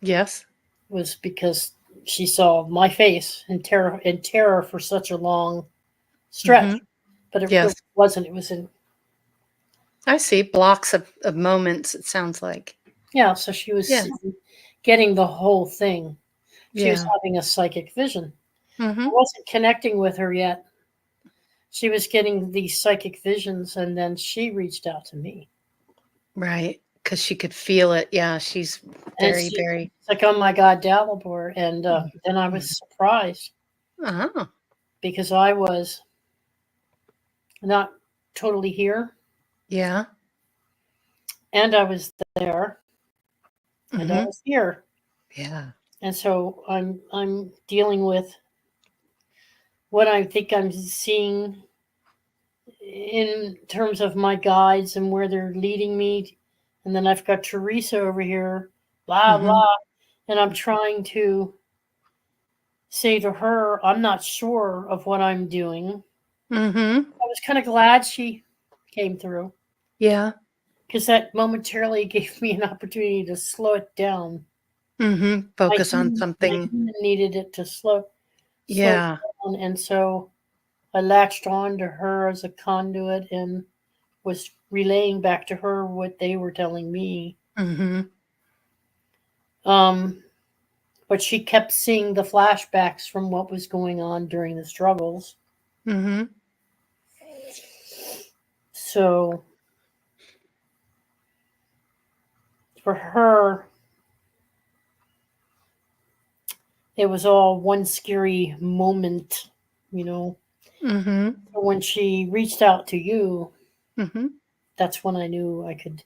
Yes. was because she saw my face in terror for such a long stretch. Mm-hmm. But it Yes. wasn't. It was in, I see blocks of moments, it sounds like. yeah. So she was Yeah. getting the whole thing. She was Yeah. having a psychic vision. Mm-hmm. I wasn't connecting with her yet. She was getting these psychic visions, and then she reached out to me. Right. Because she could feel it. Yeah. She's And very, she's very. like, oh my God, Dalibor. And then I was surprised Oh. because I was not totally here, Yeah. and I was there, and I Mm-hmm. was here. Yeah. And so I'm dealing with what I think I'm seeing in terms of my guides and where they're leading me. And then I've got Teresa over here, blah, Mm-hmm. blah. And I'm trying to say to her, I'm not sure of what I'm doing. Mm-hmm. I was kind of glad she came through Yeah. because that momentarily gave me an opportunity to slow it down. Mm-hmm. Focus on My something. human needed it to slow Yeah. down. And so I latched on to her as a conduit and was relaying back to her what they were telling me. Mm-hmm. But she kept seeing the flashbacks from what was going on during the struggles. Mm-hmm. So for her, it was all one scary moment, you know. Mm-hmm. When she reached out to you, Mm-hmm. that's when I knew I could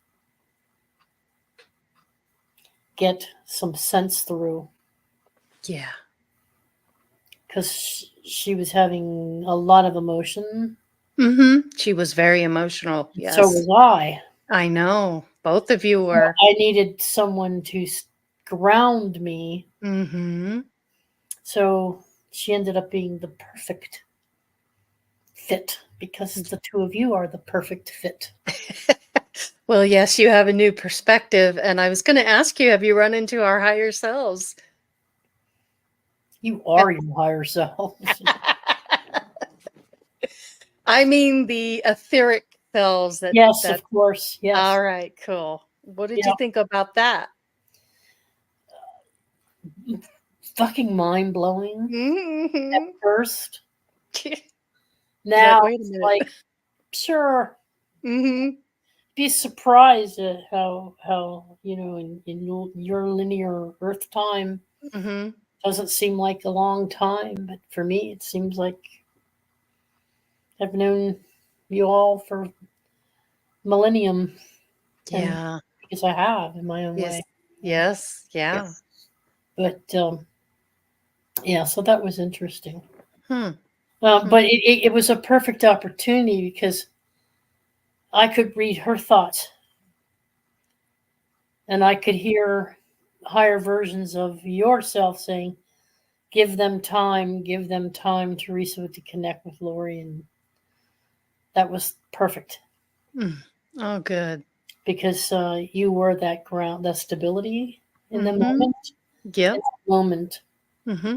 get some sense through, Yeah. because she was having a lot of emotion. Mm-hmm. She was very emotional. Yes. So was I. I know. Both of you So were. I needed someone to ground me. Mm-hmm. So she ended up being the perfect fit, because the two of you are the perfect fit. Well, yes, you have a new perspective. And I was going to ask you, have you run into our higher selves? You are your higher self. I mean, the etheric selves that. Yes, that. of course. Yes. All right, cool. What did Yeah. you think about that? Fucking mind blowing Mm-hmm. at first. Like, Now wait a it's minute. like, sure. Mm-hmm. Be surprised at how you know, in your linear Earth time Mm-hmm. doesn't seem like a long time, but for me it seems like I've known you all for millennium. And Yeah. because I have in my own Yes. way. Yes. Yeah. But yeah, so that was interesting. Hmm. But it was a perfect opportunity because I could read her thoughts, and I could hear higher versions of yourself saying, give them time, Teresa, to connect with Laurie. And that was perfect Oh, good. because you were that ground, that stability in the Mm-hmm. moment. Yep. In that moment. Mm-hmm.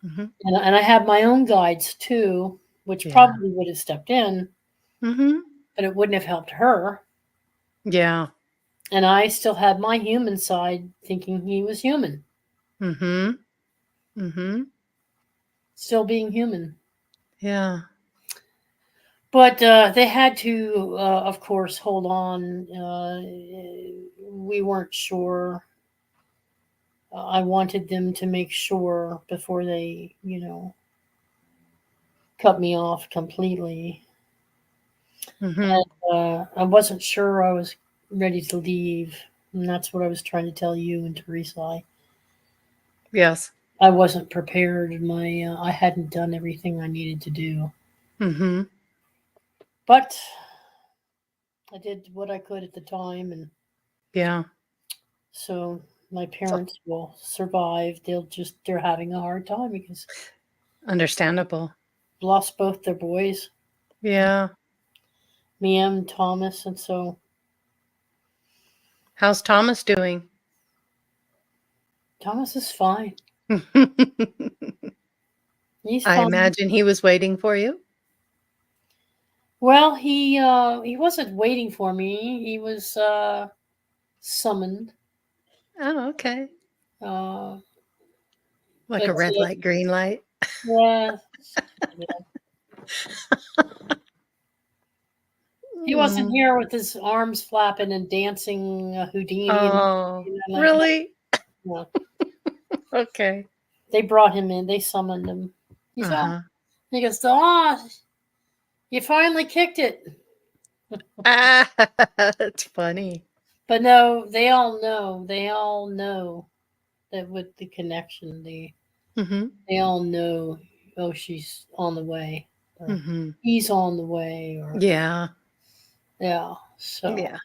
Mm-hmm. And I have my own guides too, which Yeah. probably would have stepped in, Mm-hmm. but it wouldn't have helped her. Yeah. And I still had my human side thinking he was human. Mm-hmm. Mm-hmm. Still being human. Yeah. But they had to, of course, hold on. We weren't sure. I wanted them to make sure before they, you know, cut me off completely. Mm-hmm. And I wasn't sure I was ready to leave. And that's what I was trying to tell you and Teresa. Yes. I wasn't prepared. I hadn't done everything I needed to do. Mm-hmm. But I did what I could at the time, and Yeah. so my parents will survive. They're having a hard time because Understandable. lost both their boys, Yeah. me and Thomas, and so How's Thomas doing? Thomas is fine. He's I fine. imagine he was waiting for you. Well, he wasn't waiting for me. He was summoned. Oh, okay. Uh, Like but a red light, green light. yeah, he wasn't Mm. here with his arms flapping and dancing Houdini. Oh, and like, really? yeah. Okay. They brought him in. They summoned him. He's Uh-huh. He goes, "Oh, you finally kicked it." Ah, that's funny. But no, they all know. They all know that with the connection, Mm-hmm. they all know. Oh, she's on the way, or Mm-hmm. he's on the way, or Yeah. yeah. So, Yeah.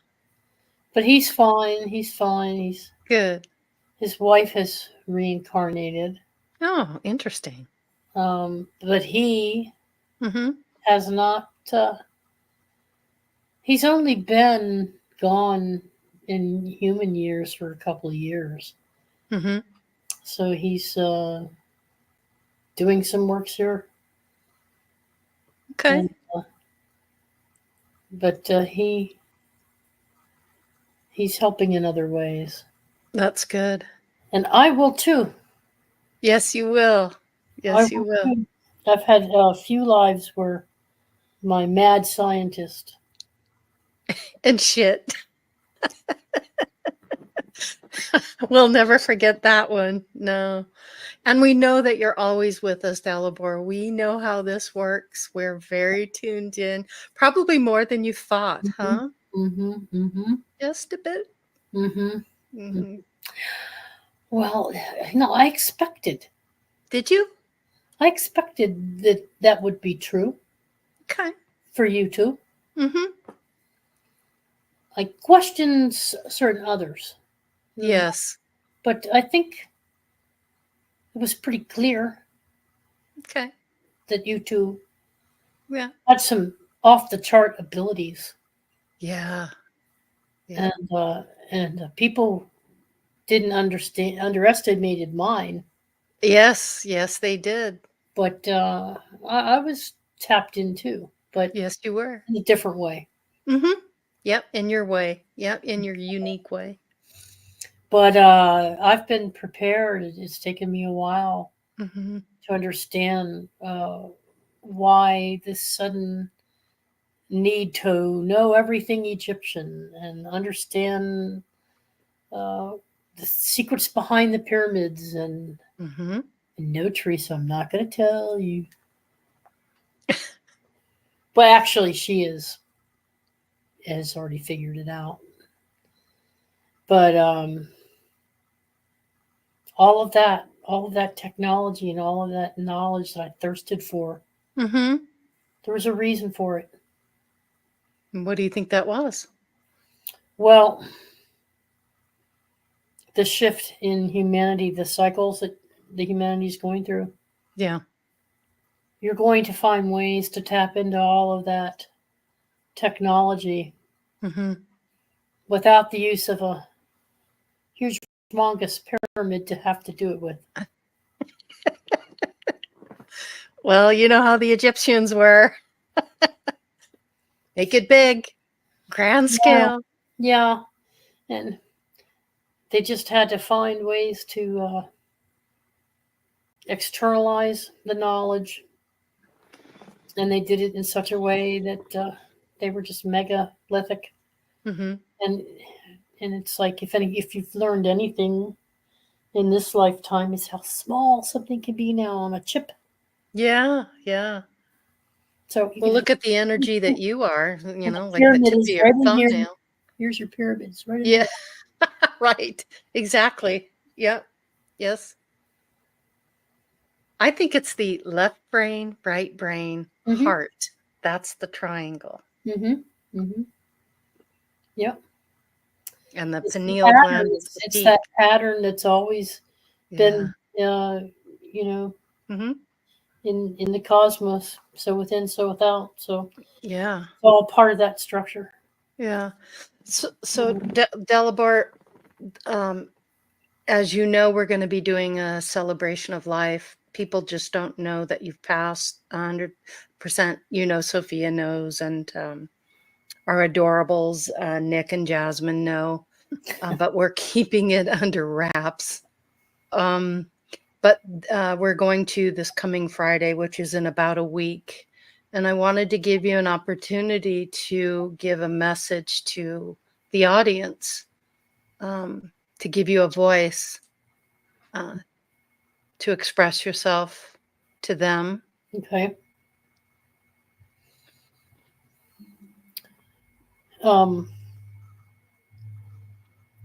but he's fine. He's fine. Good. His wife has reincarnated, Oh, interesting. but he Mm-hmm. has not. He's only been gone in human years for a couple of years. Mm-hmm. So he's doing some works here. Okay. And, but he's helping in other ways. That's good. And I will too. Yes, you will. Yes, you will. Too. I've had a few lives where my mad scientist. And shit. We'll never forget that one. No. And we know that you're always with us, Dalibor. We know how this works. We're very tuned in, probably more than you thought, huh? Mm-hmm. Mm-hmm. Just a bit. Mm-hmm. Hmm. Well, no, I expected. Did you? I expected that that would be true Okay. for you too. Mm-hmm. I questioned certain others. Yes. But I think it was pretty clear Okay. that you two Yeah. had some off the chart abilities, Yeah. Yeah. and people didn't underestimated mine. Yes. Yes, they did. But I was tapped in too, but Yes, you were. in a different way. Mm-hmm. Yep. In your way. Yep. In your unique way. But I've been prepared. It's taken me a while Mm-hmm. to understand why this sudden need to know everything Egyptian and understand the secrets behind the pyramids. And Mm-hmm. no, Teresa, I'm not going to tell you. But actually, she has already figured it out. But all of that technology and all of that knowledge that I thirsted for, Mm-hmm. there was a reason for it. And what do you think that was? Well, the shift in humanity, the cycles that the humanity is going through, Yeah. you're going to find ways to tap into all of that technology Mm-hmm. without the use of a huge, humongous pyramid to have to do it with. Well, you know how the Egyptians were. Make it big, grand scale. Yeah, and they just had to find ways to externalize the knowledge, and they did it in such a way that they were just megalithic. Mm-hmm. And it's like if you've learned anything in this lifetime, is how small something can be now on a chip. Yeah, yeah. So Well, look at the energy that you are, you know, like the pyramid tip of is your right in here. thumbnail. Here's your pyramids, right in Yeah, here. right. Exactly. Yep. Yes. I think it's the left brain, right brain, Mhm. heart. That's the triangle. Mm-hmm. Mm-hmm. Yep. And the It's the pineal pattern. gland is the It's peak. that pattern that's always Yeah. been, Mm-hmm. in the cosmos. So within, so without. So Yeah. it's all part of that structure. Yeah. So Dalibor, as you know, we're going to be doing a celebration of life. People just don't know that you've passed 100%. You know, Sophia knows, and our adorables, Nick and Jasmine, know. But we're keeping it under wraps. But we're going to this coming Friday, which is in about a week. And I wanted to give you an opportunity to give a message to the audience, to give you a voice, to express yourself to them. Okay.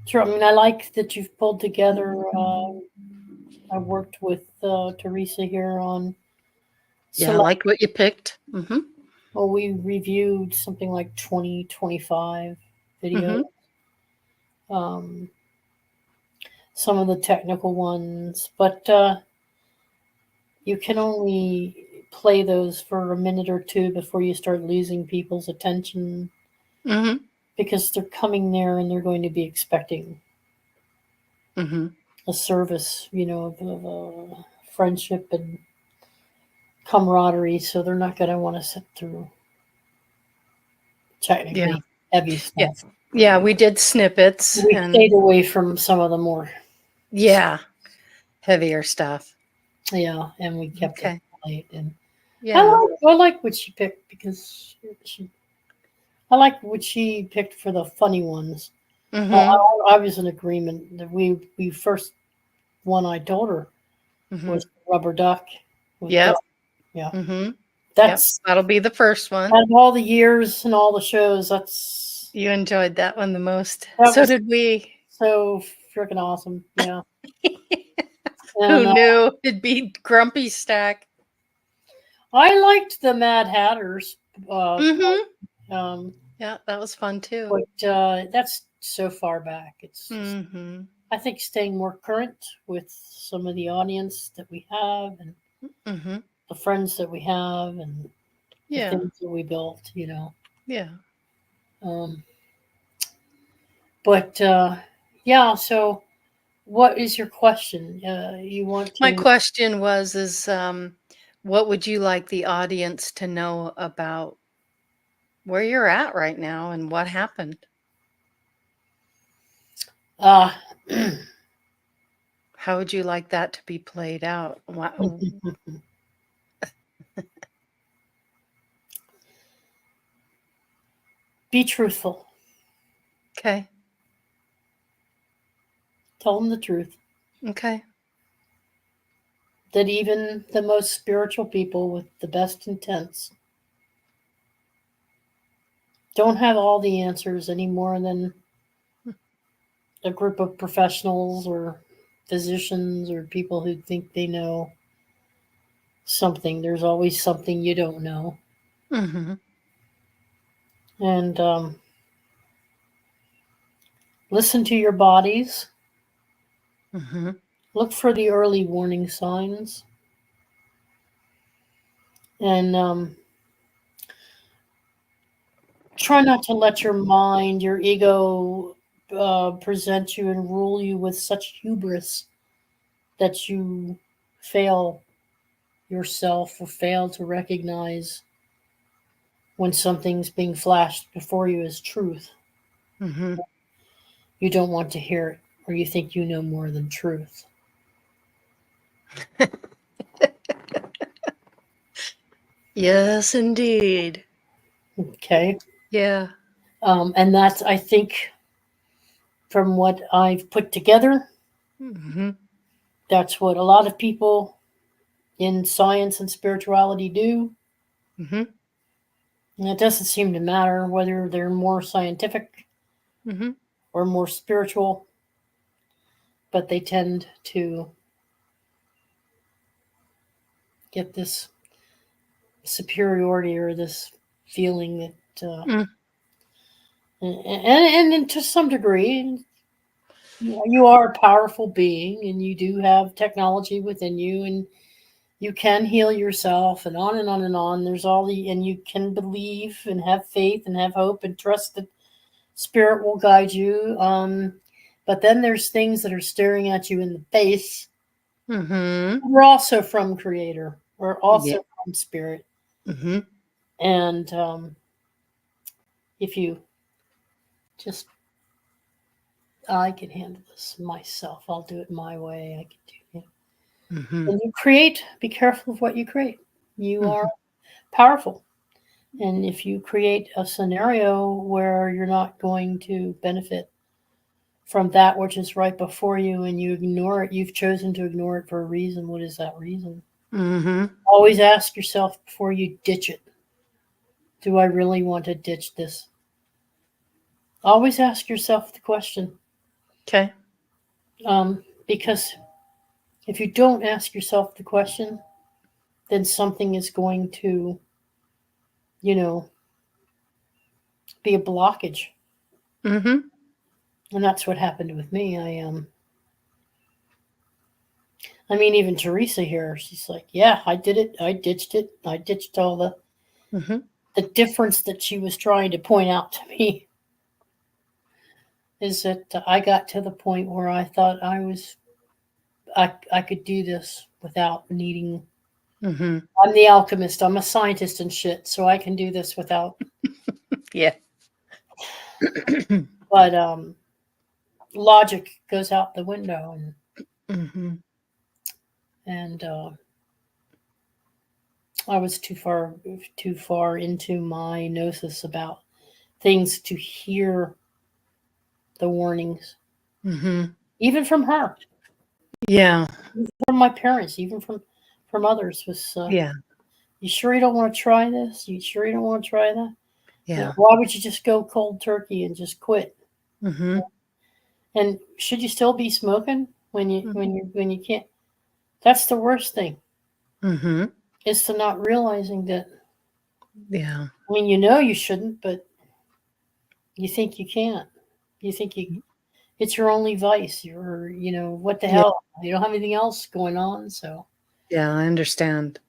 Sure. I mean, I like that you've pulled together. I worked with Teresa here on. Yeah, I like what you picked. Mm-hmm. Well, we reviewed something like 20, 25 videos. Mm-hmm. Some of the technical ones, but you can only play those for a minute or two before you start losing people's attention, Mm-hmm. because they're coming there and they're going to be expecting Mm-hmm. a service, of friendship and camaraderie. So they're not going to want to sit through technically heavy stuff. Yeah, we did snippets. We and stayed away from some of the more heavier stuff. Yeah, and we kept it light. And I like what she picked, because I like what she picked for the funny ones. Mm-hmm. I was in agreement that we first one I told her Mm-hmm. was rubber duck. with Yep. Duck. Yeah. Mm-hmm. That's That'll be the first one. out of all the years and all the shows, that's You enjoyed that one the most. That So was- did we. so freaking awesome. Yeah. Who And, knew it'd be Grumpy Stack? I liked the Mad Hatters. Mm-hmm. Yeah, that was fun too. But that's so far back. It's Mm-hmm. I think staying more current with some of the audience that we have and Mm-hmm. the friends that we have and the Yeah. things that we built, Yeah. But yeah, so what is your question? You want to My question is what would you like the audience to know about where you're at right now and what happened? How would you like that to be played out? Be truthful. Okay. Tell them the truth. Okay. That even the most spiritual people with the best intents don't have all the answers any more than a group of professionals or physicians or people who think they know something. There's always something you don't know. Mm-hmm. And listen to your bodies. Mm-hmm. Look for the early warning signs. And try not to let your mind, your ego, present you and rule you with such hubris that you fail yourself or fail to recognize when something's being flashed before you as truth. Mm-hmm. You don't want to hear it, or you think you know more than truth. Yes, indeed. Okay. Yeah. And that's, I think, from what I've put together, Mm-hmm. that's what a lot of people in science and spirituality do. Mm-hmm. And it doesn't seem to matter whether they're more scientific Mm-hmm. or more spiritual, but they tend to get this superiority or this feeling that, and to some degree, you are a powerful being and you do have technology within you and you can heal yourself and on and on and on. There's and you can believe and have faith and have hope and trust that spirit will guide you. But then there's things that are staring at you in the face. Mm-hmm. We're also from Creator. We're also Yeah. from Spirit. Mm-hmm. And if you just, I can handle this myself. I'll do it my way. I can do it. Mm-hmm. When you create, be careful of what you create. You Mhm. are powerful. And if you create a scenario where you're not going to benefit from that which is right before you and you ignore it, you've chosen to ignore it for a reason. What is that reason? Mm-hmm. Always ask yourself before you ditch it, do I really want to ditch this? Always ask yourself the question. Okay. Because if you don't ask yourself the question, then something is going to, be a blockage. Mm-hmm. And that's what happened with me. I mean, even Teresa here, she's like, yeah, I did it. I ditched it. I ditched all Mm-hmm. the difference that she was trying to point out to me is that I got to the point where I thought I could do this without needing. Mm-hmm. I'm the alchemist. I'm a scientist and shit, so I can do this without. Yeah. But logic goes out the window, Mm-hmm. and I was too far into my gnosis about things to hear the warnings, Mm-hmm. even from her, Yeah. from my parents, even from others. Was Yeah. you sure you don't want to try this? You sure you don't want to try that? Yeah. Why would you just go cold turkey and just quit? Mm-hmm. And should you still be smoking when you Mm-hmm. when you can't? That's the worst thing. Mm-hmm. Is to not realizing that. Yeah. I mean, you know you shouldn't, but you think you can't. You think it's your only vice. You're, what the Yeah. hell? You don't have anything else going on. So Yeah, I understand.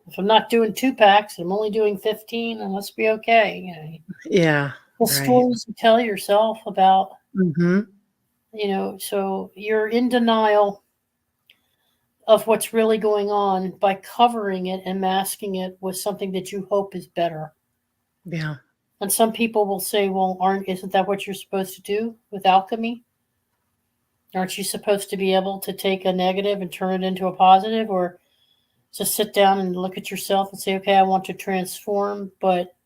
if I'm not doing 2 packs, I'm only doing 15, then let's be okay. Yeah. The Right. stories you tell yourself about, Mm-hmm. so you're in denial of what's really going on by covering it and masking it with something that you hope is better. Yeah. And some people will say, well, isn't that what you're supposed to do with alchemy? Aren't you supposed to be able to take a negative and turn it into a positive, or just sit down and look at yourself and say, okay, I want to transform, but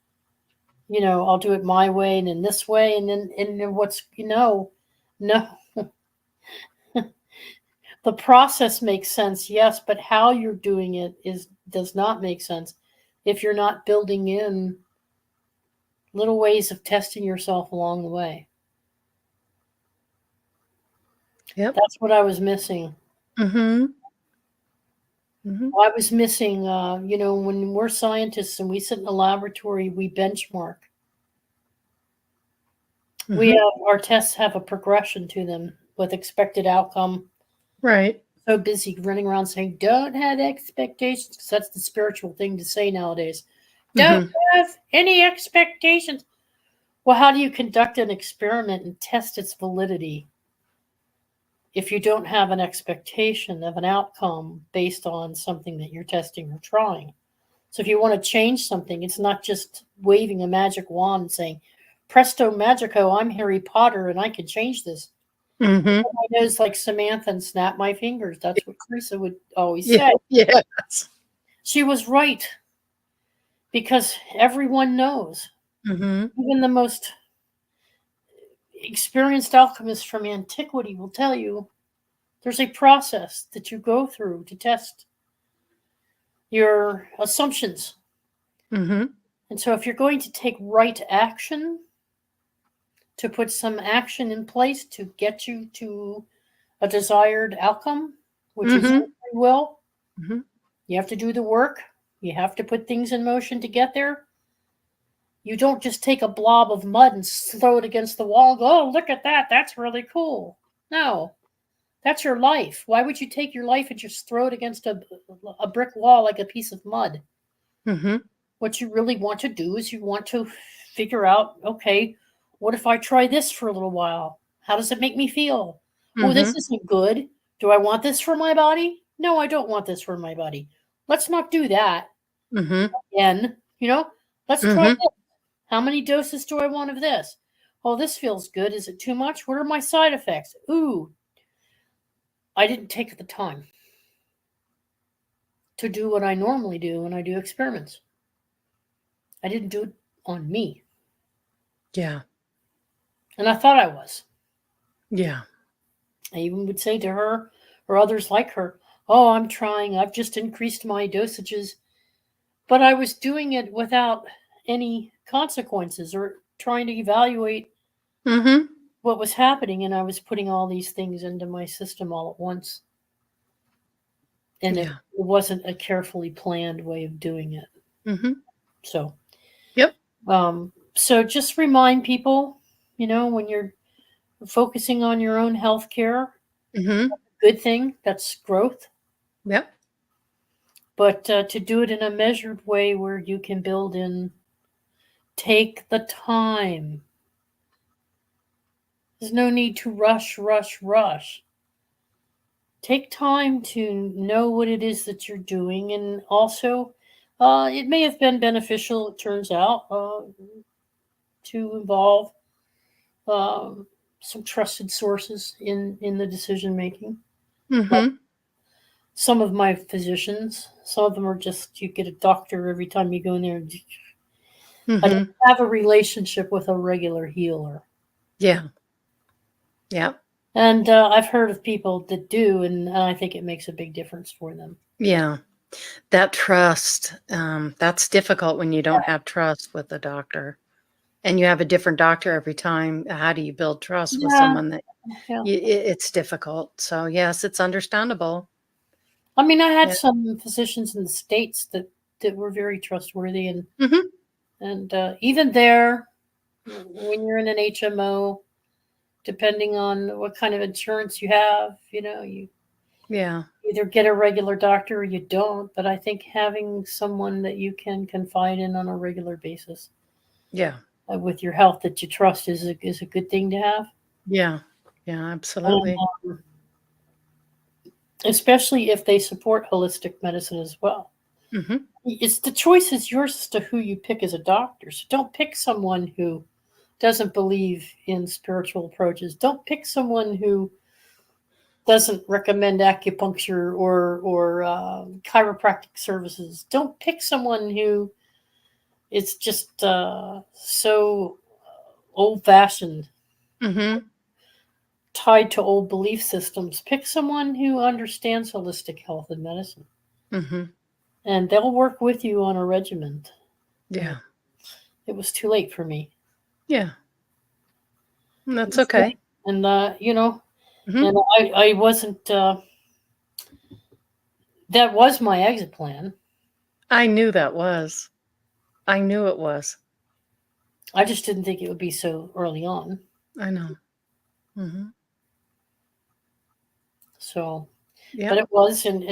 I'll do it my way and in this way. And then what's, no, the process makes sense. Yes. But how you're doing it does not make sense if you're not building in little ways of testing yourself along the way. Yep. That's what I was missing. Mm-hmm. Mm-hmm. I was missing, when we're scientists and we sit in a laboratory, we benchmark. Mm-hmm. Our tests have a progression to them with expected outcome. Right. So busy running around saying, don't have expectations, because that's the spiritual thing to say nowadays. Don't have any expectations. Well, how do you conduct an experiment and test its validity if you don't have an expectation of an outcome based on something that you're testing or trying? So if you want to change something, it's not just waving a magic wand and saying, presto magico, I'm Harry Potter and I can change this. Mm-hmm. My nose like Samantha and snap my fingers. That's what Teresa would always Yeah. say. Yes. She was right, because everyone knows. Mm-hmm. Even the most experienced alchemist from antiquity will tell you there's a process that you go through to test your assumptions. Mm-hmm. And so if you're going to take right action, to put some action in place to get you to a desired outcome, which is free will, you have to do the work. You have to put things in motion to get there. You don't just take a blob of mud and throw it against the wall and go, oh, look at that. That's really cool. No, that's your life. Why would you take your life and just throw it against a brick wall like a piece of mud? Mm-hmm. What you really want to do is you want to figure out, okay, what if I try this for a little while? How does it make me feel? Oh, this isn't good. Do I want this for my body? No, I don't want this for my body. Let's not do that. Again, let's try this. How many doses do I want of this? Oh, this feels good. Is it too much? What are my side effects? Ooh, I didn't take the time to do what I normally do when I do experiments. I didn't do it on me. Yeah. And I thought I was. Yeah. I even would say to her or others like her, oh, I'm trying. I've just increased my dosages. But I was doing it without any consequences or trying to evaluate what was happening. And I was putting all these things into my system all at once. And it wasn't a carefully planned way of doing it. So, so just remind people, when you're focusing on your own health care, good thing, that's growth. Yep. But to do it in a measured way where you can build in, take the time. There's no need to rush. Take time to know what it is that you're doing. And also, it may have been beneficial, it turns out, to involve some trusted sources in the decision making. Some of my physicians, some of them are just, you get a doctor every time you go in there. I don't have a relationship with a regular healer. Yeah. Yeah. And I've heard of people that do, and I think it makes a big difference for them. Yeah. That trust, that's difficult when you don't have trust with the doctor. And you have a different doctor every time. How do you build trust with Yeah, someone that yeah. it's difficult? So yes, it's understandable. I mean, I had Yeah. some physicians in the States that were very trustworthy, and Mhm. even there, when you're in an HMO, depending on what kind of insurance you have, you Yeah. either get a regular doctor or you don't. But I think having someone that you can confide in on a regular basis Yeah. with your health that you trust is a good thing to have. Yeah. Yeah, And, absolutely. especially if they support holistic medicine as well. Mhm. It's the choice is yours as to who you pick as a doctor. So don't pick someone who doesn't believe in spiritual approaches. Don't pick someone who doesn't recommend acupuncture or chiropractic services. Don't pick someone who is just so old fashioned, Mhm. tied to old belief systems. Pick someone who understands holistic health and medicine, Mhm. and they'll work with you on a regimen. Yeah. It was too late for me. Yeah. That's It's okay. And Mhm. and I wasn't. That was my exit plan. I knew that was. I knew it was. I just didn't think it would be so early on. I know. Mhm. So, Yeah. but it was, and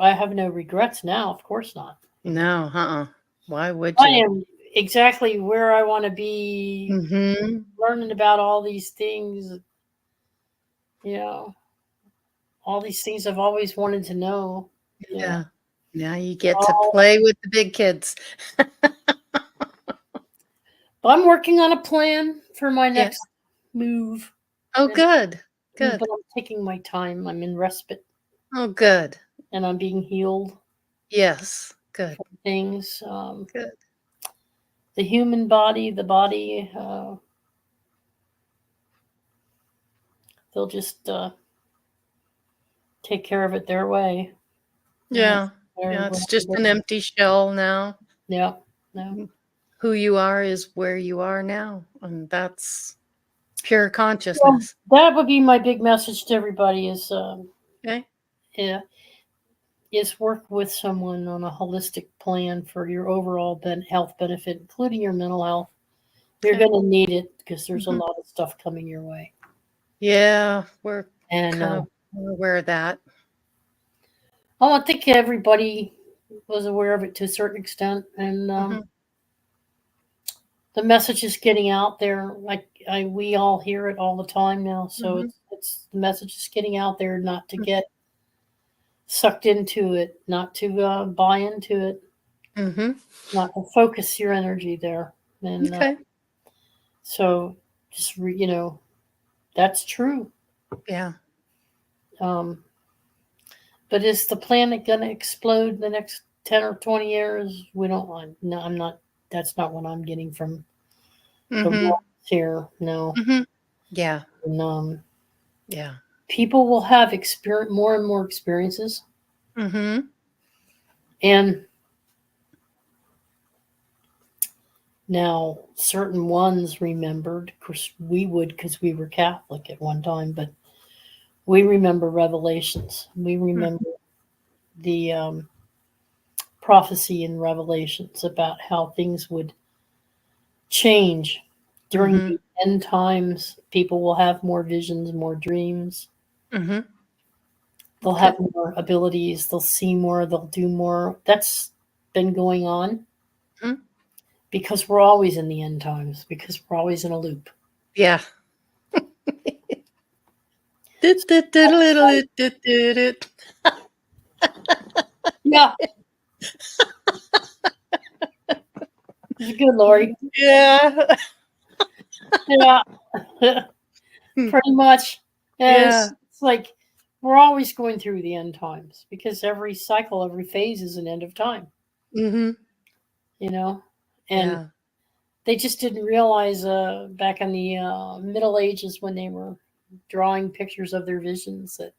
I have no regrets now. Of course not. No, Why would I you? am exactly where I want to be, Mhm. learning about all these things. All these things I've always wanted to know. Yeah. Now you get to Oh, play with the big kids. but I'm working on a plan for my Yeah. next move. Oh, good. Good. But I'm taking my time. I'm in respite, Oh, good. and I'm being healed Yes. Good. from things. Good. The human body, the body, they'll just take care of it their way. Yeah. Their Yeah. It's way. just an empty shell now. Yeah. No. Who you are is where you are now. And that's pure Well, consciousness. that would be my big message to everybody: is Okay. yeah, is work with someone on a holistic plan for your overall health benefit, including your mental health. You're Okay. going to need it because there's Mhm. a lot of stuff coming your way. Yeah. We're And kind of aware of that. I think everybody was aware of it to a certain extent, and Mhm. the message is getting out there. Like we all hear it all the time now, so Mhm. it's the message is getting out there, not to Mm. get sucked into it, not to buy into it, Mhm. not to focus your energy there. And Okay. so just that's true. Yeah. But is the planet going to explode in the next 10 or 20 years? We don't. No, I'm not. That's not what I'm getting from the Mhm. world here. No. Mhm. Yeah. And, Yeah. people will have more and more experiences, Mhm. and now certain ones remembered. Of course, we would, because we were Catholic at one time, but we remember revelations. We remember the prophecy in Revelations about how things would change during Mhm. the end times. People will have more visions, more dreams. Mhm. They'll Okay. have more abilities. They'll see more. They'll do more. That's been going on Mhm. because we're always in the end times, because we're always in a loop. Yeah. Yeah. It's good, Laurie. Yeah. Yeah. Pretty much. Yeah. It's like we're always going through the end times because every cycle, every phase is an end of time, Mhm. and Yeah. they just didn't realize back in the Middle Ages when they were drawing pictures of their visions that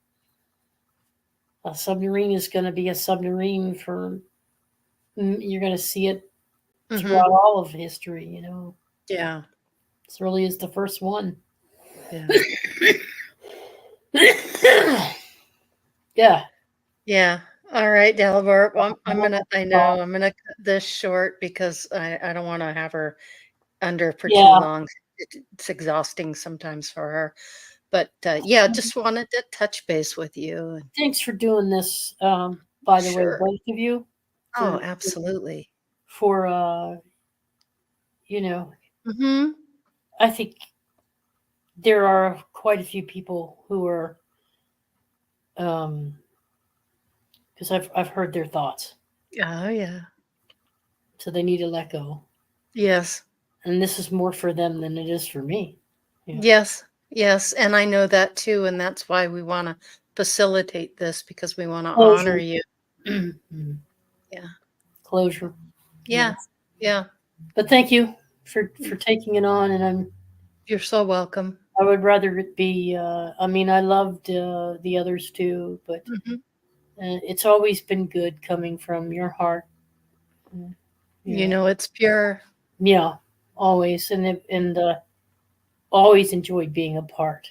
a submarine is going to be a submarine for, you're going to see it throughout all of history, you know. Yeah. This really is the first one. Yeah. Yeah. Yeah. All right, Dalibor. Well, I'm gonna cut this short because I don't want to have her under for too long. It's exhausting sometimes for her. But yeah, just wanted to touch base with you. Thanks for doing this, by the way, both of you. Oh, absolutely. For you know, Mm-hmm. I think there are quite a few people who are, because I've heard their thoughts. Oh yeah. So they need to let go. Yes. And this is more for them than it is for me. Yeah. Yes. Yes. And I know that too. And that's why we want to facilitate this, because we want to honor you. Yeah. Closure. Yeah. Yeah. But thank you for taking it on. And you're so welcome. I would rather it be, I mean, I loved the others too, but it's always been good coming from your heart. You know, it's pure. Yeah, always. And always enjoyed being a part.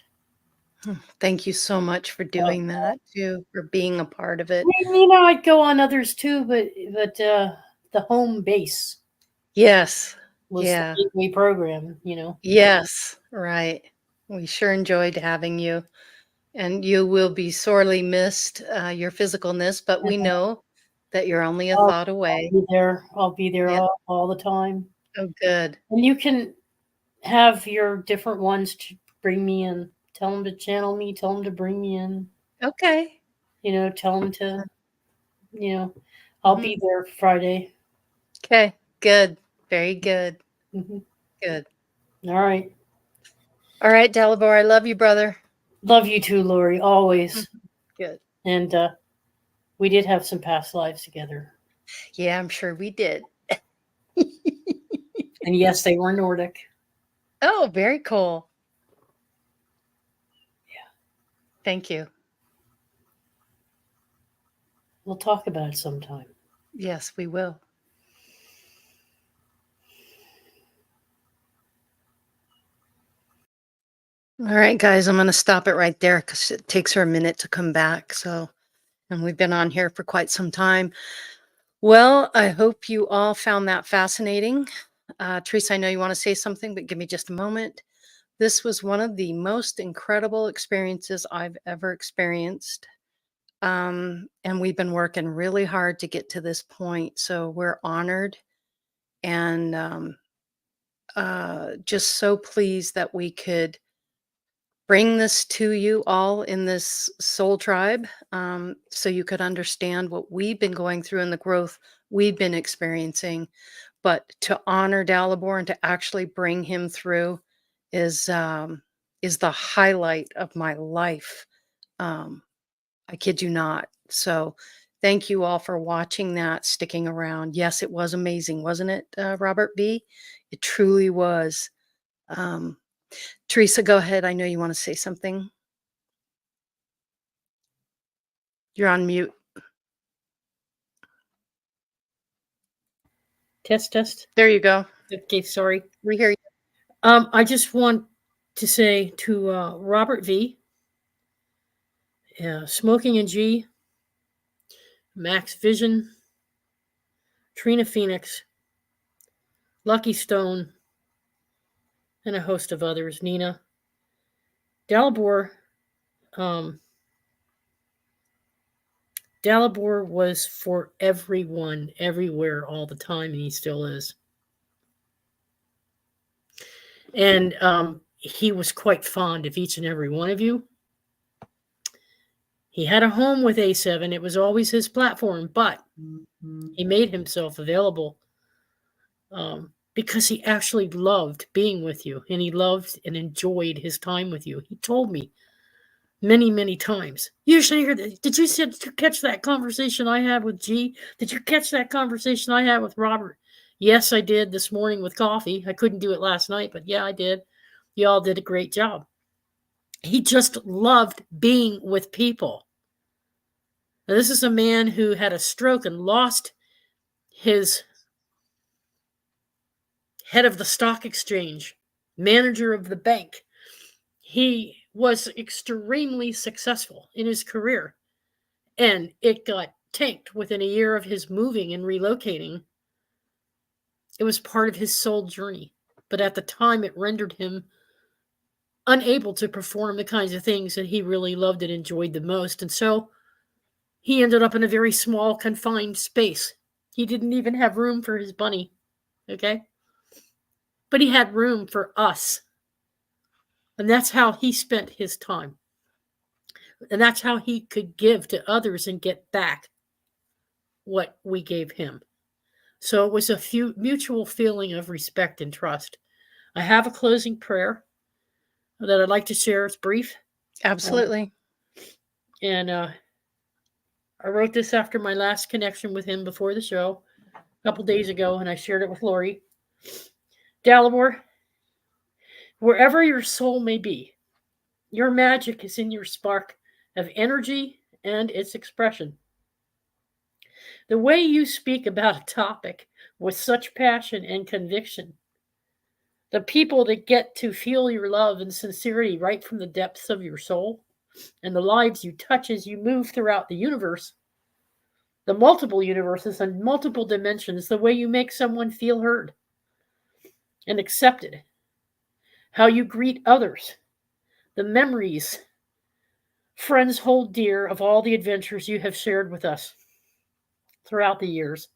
Thank you so much for doing that too, for being a part of it. You know, I'd go on others too, but the home base. Yes. Was the gateway program, you know. Yes, right. We sure enjoyed having you, and you will be sorely missed, your physicalness, but we know that you're only a thought away. I'll be there all the time. Oh, good. And you can have your different ones to bring me in. Tell them to channel me. Tell them to bring me in. Okay. You know, tell them to, you know, I'll be there Friday. Okay, good. Very good. Good. All right. All right, Dalibor, I love you, brother. Love you too, Laurie, always. Good. And we did have some past lives together. Yeah, I'm sure we did. And yes, they were Nordic. Oh, very cool. Yeah. Thank you. We'll talk about it sometime. Yes, we will. All right, guys, I'm going to stop it right there because it takes her a minute to come back. So, and we've been on here for quite some time. Well, I hope you all found that fascinating. Teresa, I know you want to say something, but give me just a moment. This was one of the most incredible experiences I've ever experienced. And we've been working really hard to get to this point. So we're honored and just so pleased that we could bring this to you all in this soul tribe, so you could understand what we've been going through and the growth we've been experiencing. But to honor Dalibor and to actually bring him through is the highlight of my life. I kid you not. So thank you all for watching that, sticking around. Yes, it was amazing, wasn't it, Robert B? It truly was. Teresa, go ahead. I know you want to say something. You're on mute. Test. There you go. Okay, sorry. We hear you. I just want to say to Robert V, Smoking and G, Max Vision, Trina Phoenix, Lucky Stone, and a host of others, Nina, Dalibor. Dalibor was for everyone, everywhere, all the time, and he still is. And he was quite fond of each and every one of you. He had a home with A7. It was always his platform, but he made himself available because he actually loved being with you, and he loved and enjoyed his time with you. He told me many, many times, you should hear that. Did you catch that conversation I had with G? Did you catch that conversation I had with Robert? Yes, I did this morning with coffee. I couldn't do it last night, but yeah, I did. You all did a great job. He just loved being with people. Now, this is a man who had a stroke and lost his head of the stock exchange, manager of the bank. He was extremely successful in his career, and it got tanked within a year of his moving and relocating. It was part of his soul journey, but at the time it rendered him unable to perform the kinds of things that he really loved and enjoyed the most. And so he ended up in a very small, confined space. He didn't even have room for his bunny, okay? But he had room for us. And that's how he spent his time. And that's how he could give to others and get back what we gave him. So it was a mutual feeling of respect and trust. I have a closing prayer that I'd like to share. It's brief. Absolutely. And I wrote this after my last connection with him before the show a couple days ago, and I shared it with Laurie. Dalibor, wherever your soul may be, your magic is in your spark of energy and its expression. The way you speak about a topic with such passion and conviction, the people that get to feel your love and sincerity right from the depths of your soul, and the lives you touch as you move throughout the universe, the multiple universes and multiple dimensions, the way you make someone feel heard and accepted, how you greet others, the memories friends hold dear of all the adventures you have shared with us throughout the years.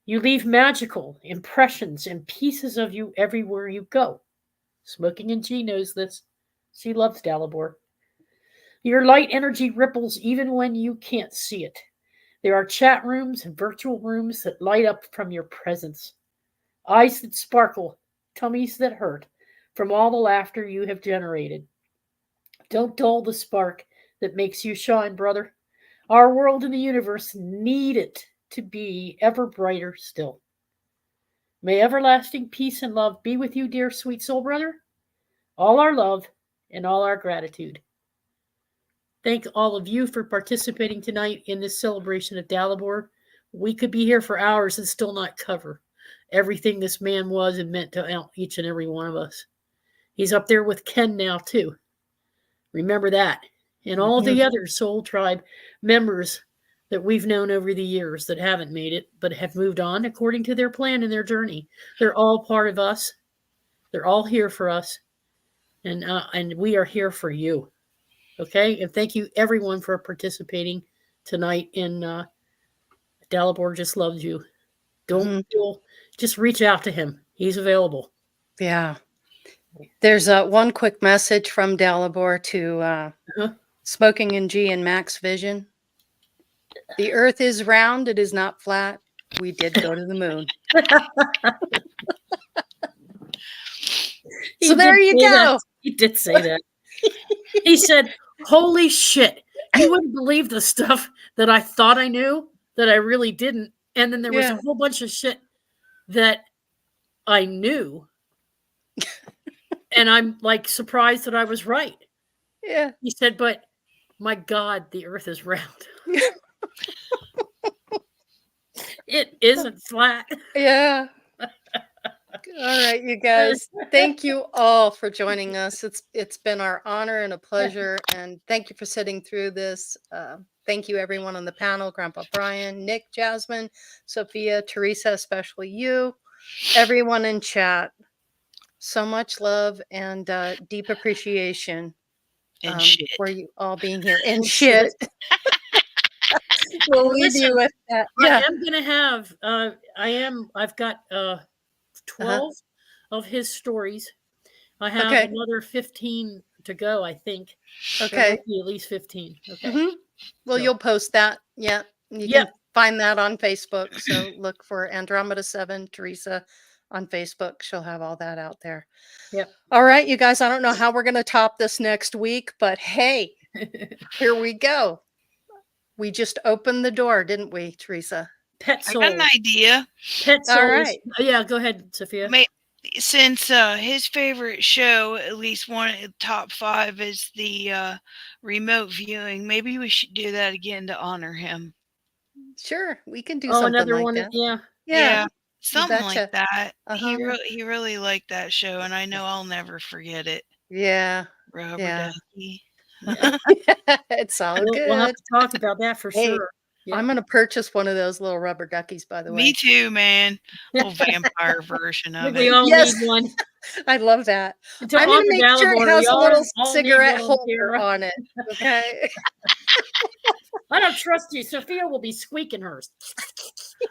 You leave magical impressions and pieces of you everywhere you go. Smoking and G knows this. She loves Dalibor. Your light energy ripples even when you can't see it. There are chat rooms and virtual rooms that light up from your presence. Eyes that sparkle, tummies that hurt from all the laughter you have generated. Don't dull the spark that makes you shine, brother. Our world and the universe need it to be ever brighter still. May everlasting peace and love be with you, dear sweet soul brother. All our love and all our gratitude. Thank all of you for participating tonight in this celebration of Dalibor. We could be here for hours and still not cover everything this man was and meant to each and every one of us. He's up there with Ken now, too. Remember that. And all the other Soul Tribe members that we've known over the years that haven't made it, but have moved on according to their plan and their journey. They're all part of us. They're all here for us. And we are here for you. Okay? And thank you, everyone, for participating tonight in Dalibor Just Loves You. Don't feel, just reach out to him. He's available. Yeah. There's one quick message from Dalibor to Smoking and G and Max Vision. The earth is round, it is not flat. We did go to the moon. So there you go. That. He did say that. He said, holy shit, you wouldn't believe the stuff that I thought I knew that I really didn't. And then there was a whole bunch of shit that I knew. And I'm like surprised that I was right. Yeah. He said, but my God, the earth is round. It isn't flat. Yeah. All right, you guys. Thank you all for joining us. It's been our honor and a pleasure. And thank you for sitting through this. Thank you, everyone on the panel, Grandpa Brian, Nick, Jasmine, Sophia, Teresa, especially you, everyone in chat. So much love and deep appreciation for you all being here. And shit. We'll leave you with that. Yeah. I am going to have, I've got 12 of his stories. I have another 15 to go, I think. Okay. At least 15. Okay. Well, you'll post that. Yeah. You can find that on Facebook. So look for Andromeda 7, Teresa on Facebook. She'll have all that out there. Yep. All right, you guys. I don't know how we're going to top this next week, but hey, here we go. We just opened the door, didn't we, Teresa? Pet Souls. I got an idea. Pet Souls. All right. Yeah, go ahead, Sophia. since his favorite show, at least one of the top 5, is the remote viewing, maybe we should do that again to honor him. Sure, we can do Oh, something another like one. that. Yeah. Yeah, you something like betcha. that. He Uh-huh. really liked that show, and I know I'll never forget it. Yeah. Rubber Yeah. ducky. Yeah. It's all We'll have good. to talk about that for Hey, sure. Yeah. I'm gonna purchase one of those little rubber duckies, by the Me way. too, man. Little vampire version I of think we it. all Yes. need one. I love that. And to I'm gonna honor make sure it Dalibor, has we a all little need cigarette one on holder camera. on it. Okay. I don't trust you. Sophia will be squeaking hers.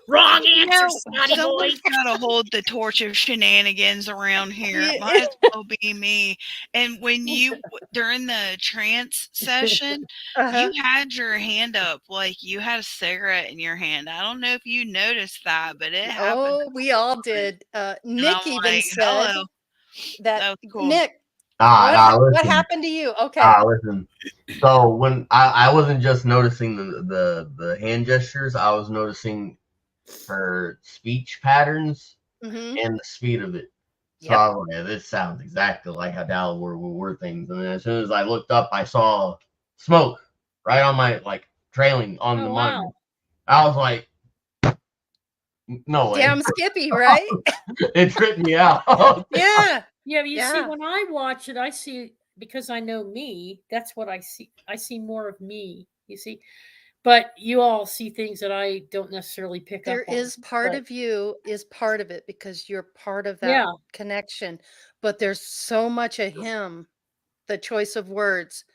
Wrong answer, snotty boy. Someone's got to hold the torch of shenanigans around here. It Yeah. might as well be me. And when you, during the trance session, Uh-huh. you had your hand up like you had a cigarette in your hand. I don't know if you noticed that, but it happened. Oh, we all did. Nick I'm even like, said hello. that. That was cool. Nick, Listen. what happened to you? Okay. Listen. So when I wasn't just noticing the hand gestures, I was noticing her speech patterns Mhm. and the speed of it. So Yep. I was like, this sounds exactly like how Dalibor would word things. And then as soon as I looked up, I saw smoke right on my, like, trailing on the monitor. Wow. I was like, no way. Damn Skippy, right? It tripped me out. Yeah. Yeah, you see, Yeah. when I watch it, I see, because I know me, that's what I see. I see more of me, you see. But you all see things that I don't necessarily pick There up on. is part but- of you is part of it because you're part of that Yeah. connection. But there's so much of him, the choice of words,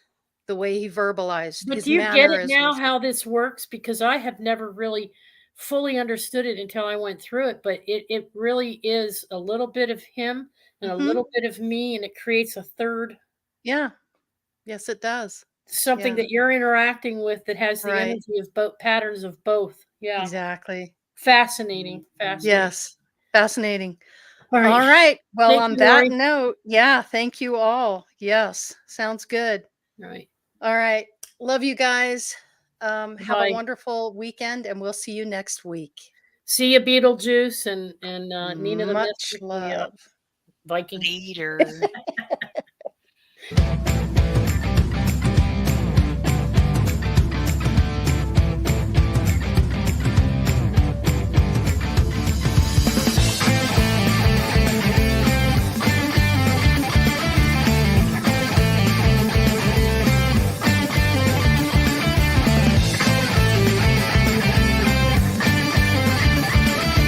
the way he verbalized, But his do you get it now mannerisms. how this works? Because I have never really fully understood it until I went through it. But it really is a little bit of him and a Mhm. little bit of me, and it creates a third Yeah. Yes, it does. something Yeah. that you're interacting with that has the Right. energy of both patterns of both. Yeah. Exactly. Fascinating. Fascinating. Yes. Fascinating. All right. All right. Well, Thank on you, that Laurie. note, yeah, thank you all. Yes. Sounds good. All right. All right. Love you guys. Have Bye. a wonderful weekend and we'll see you next week. See you, Beetlejuice and Nina the Much Mystic, the love. Viking. Later.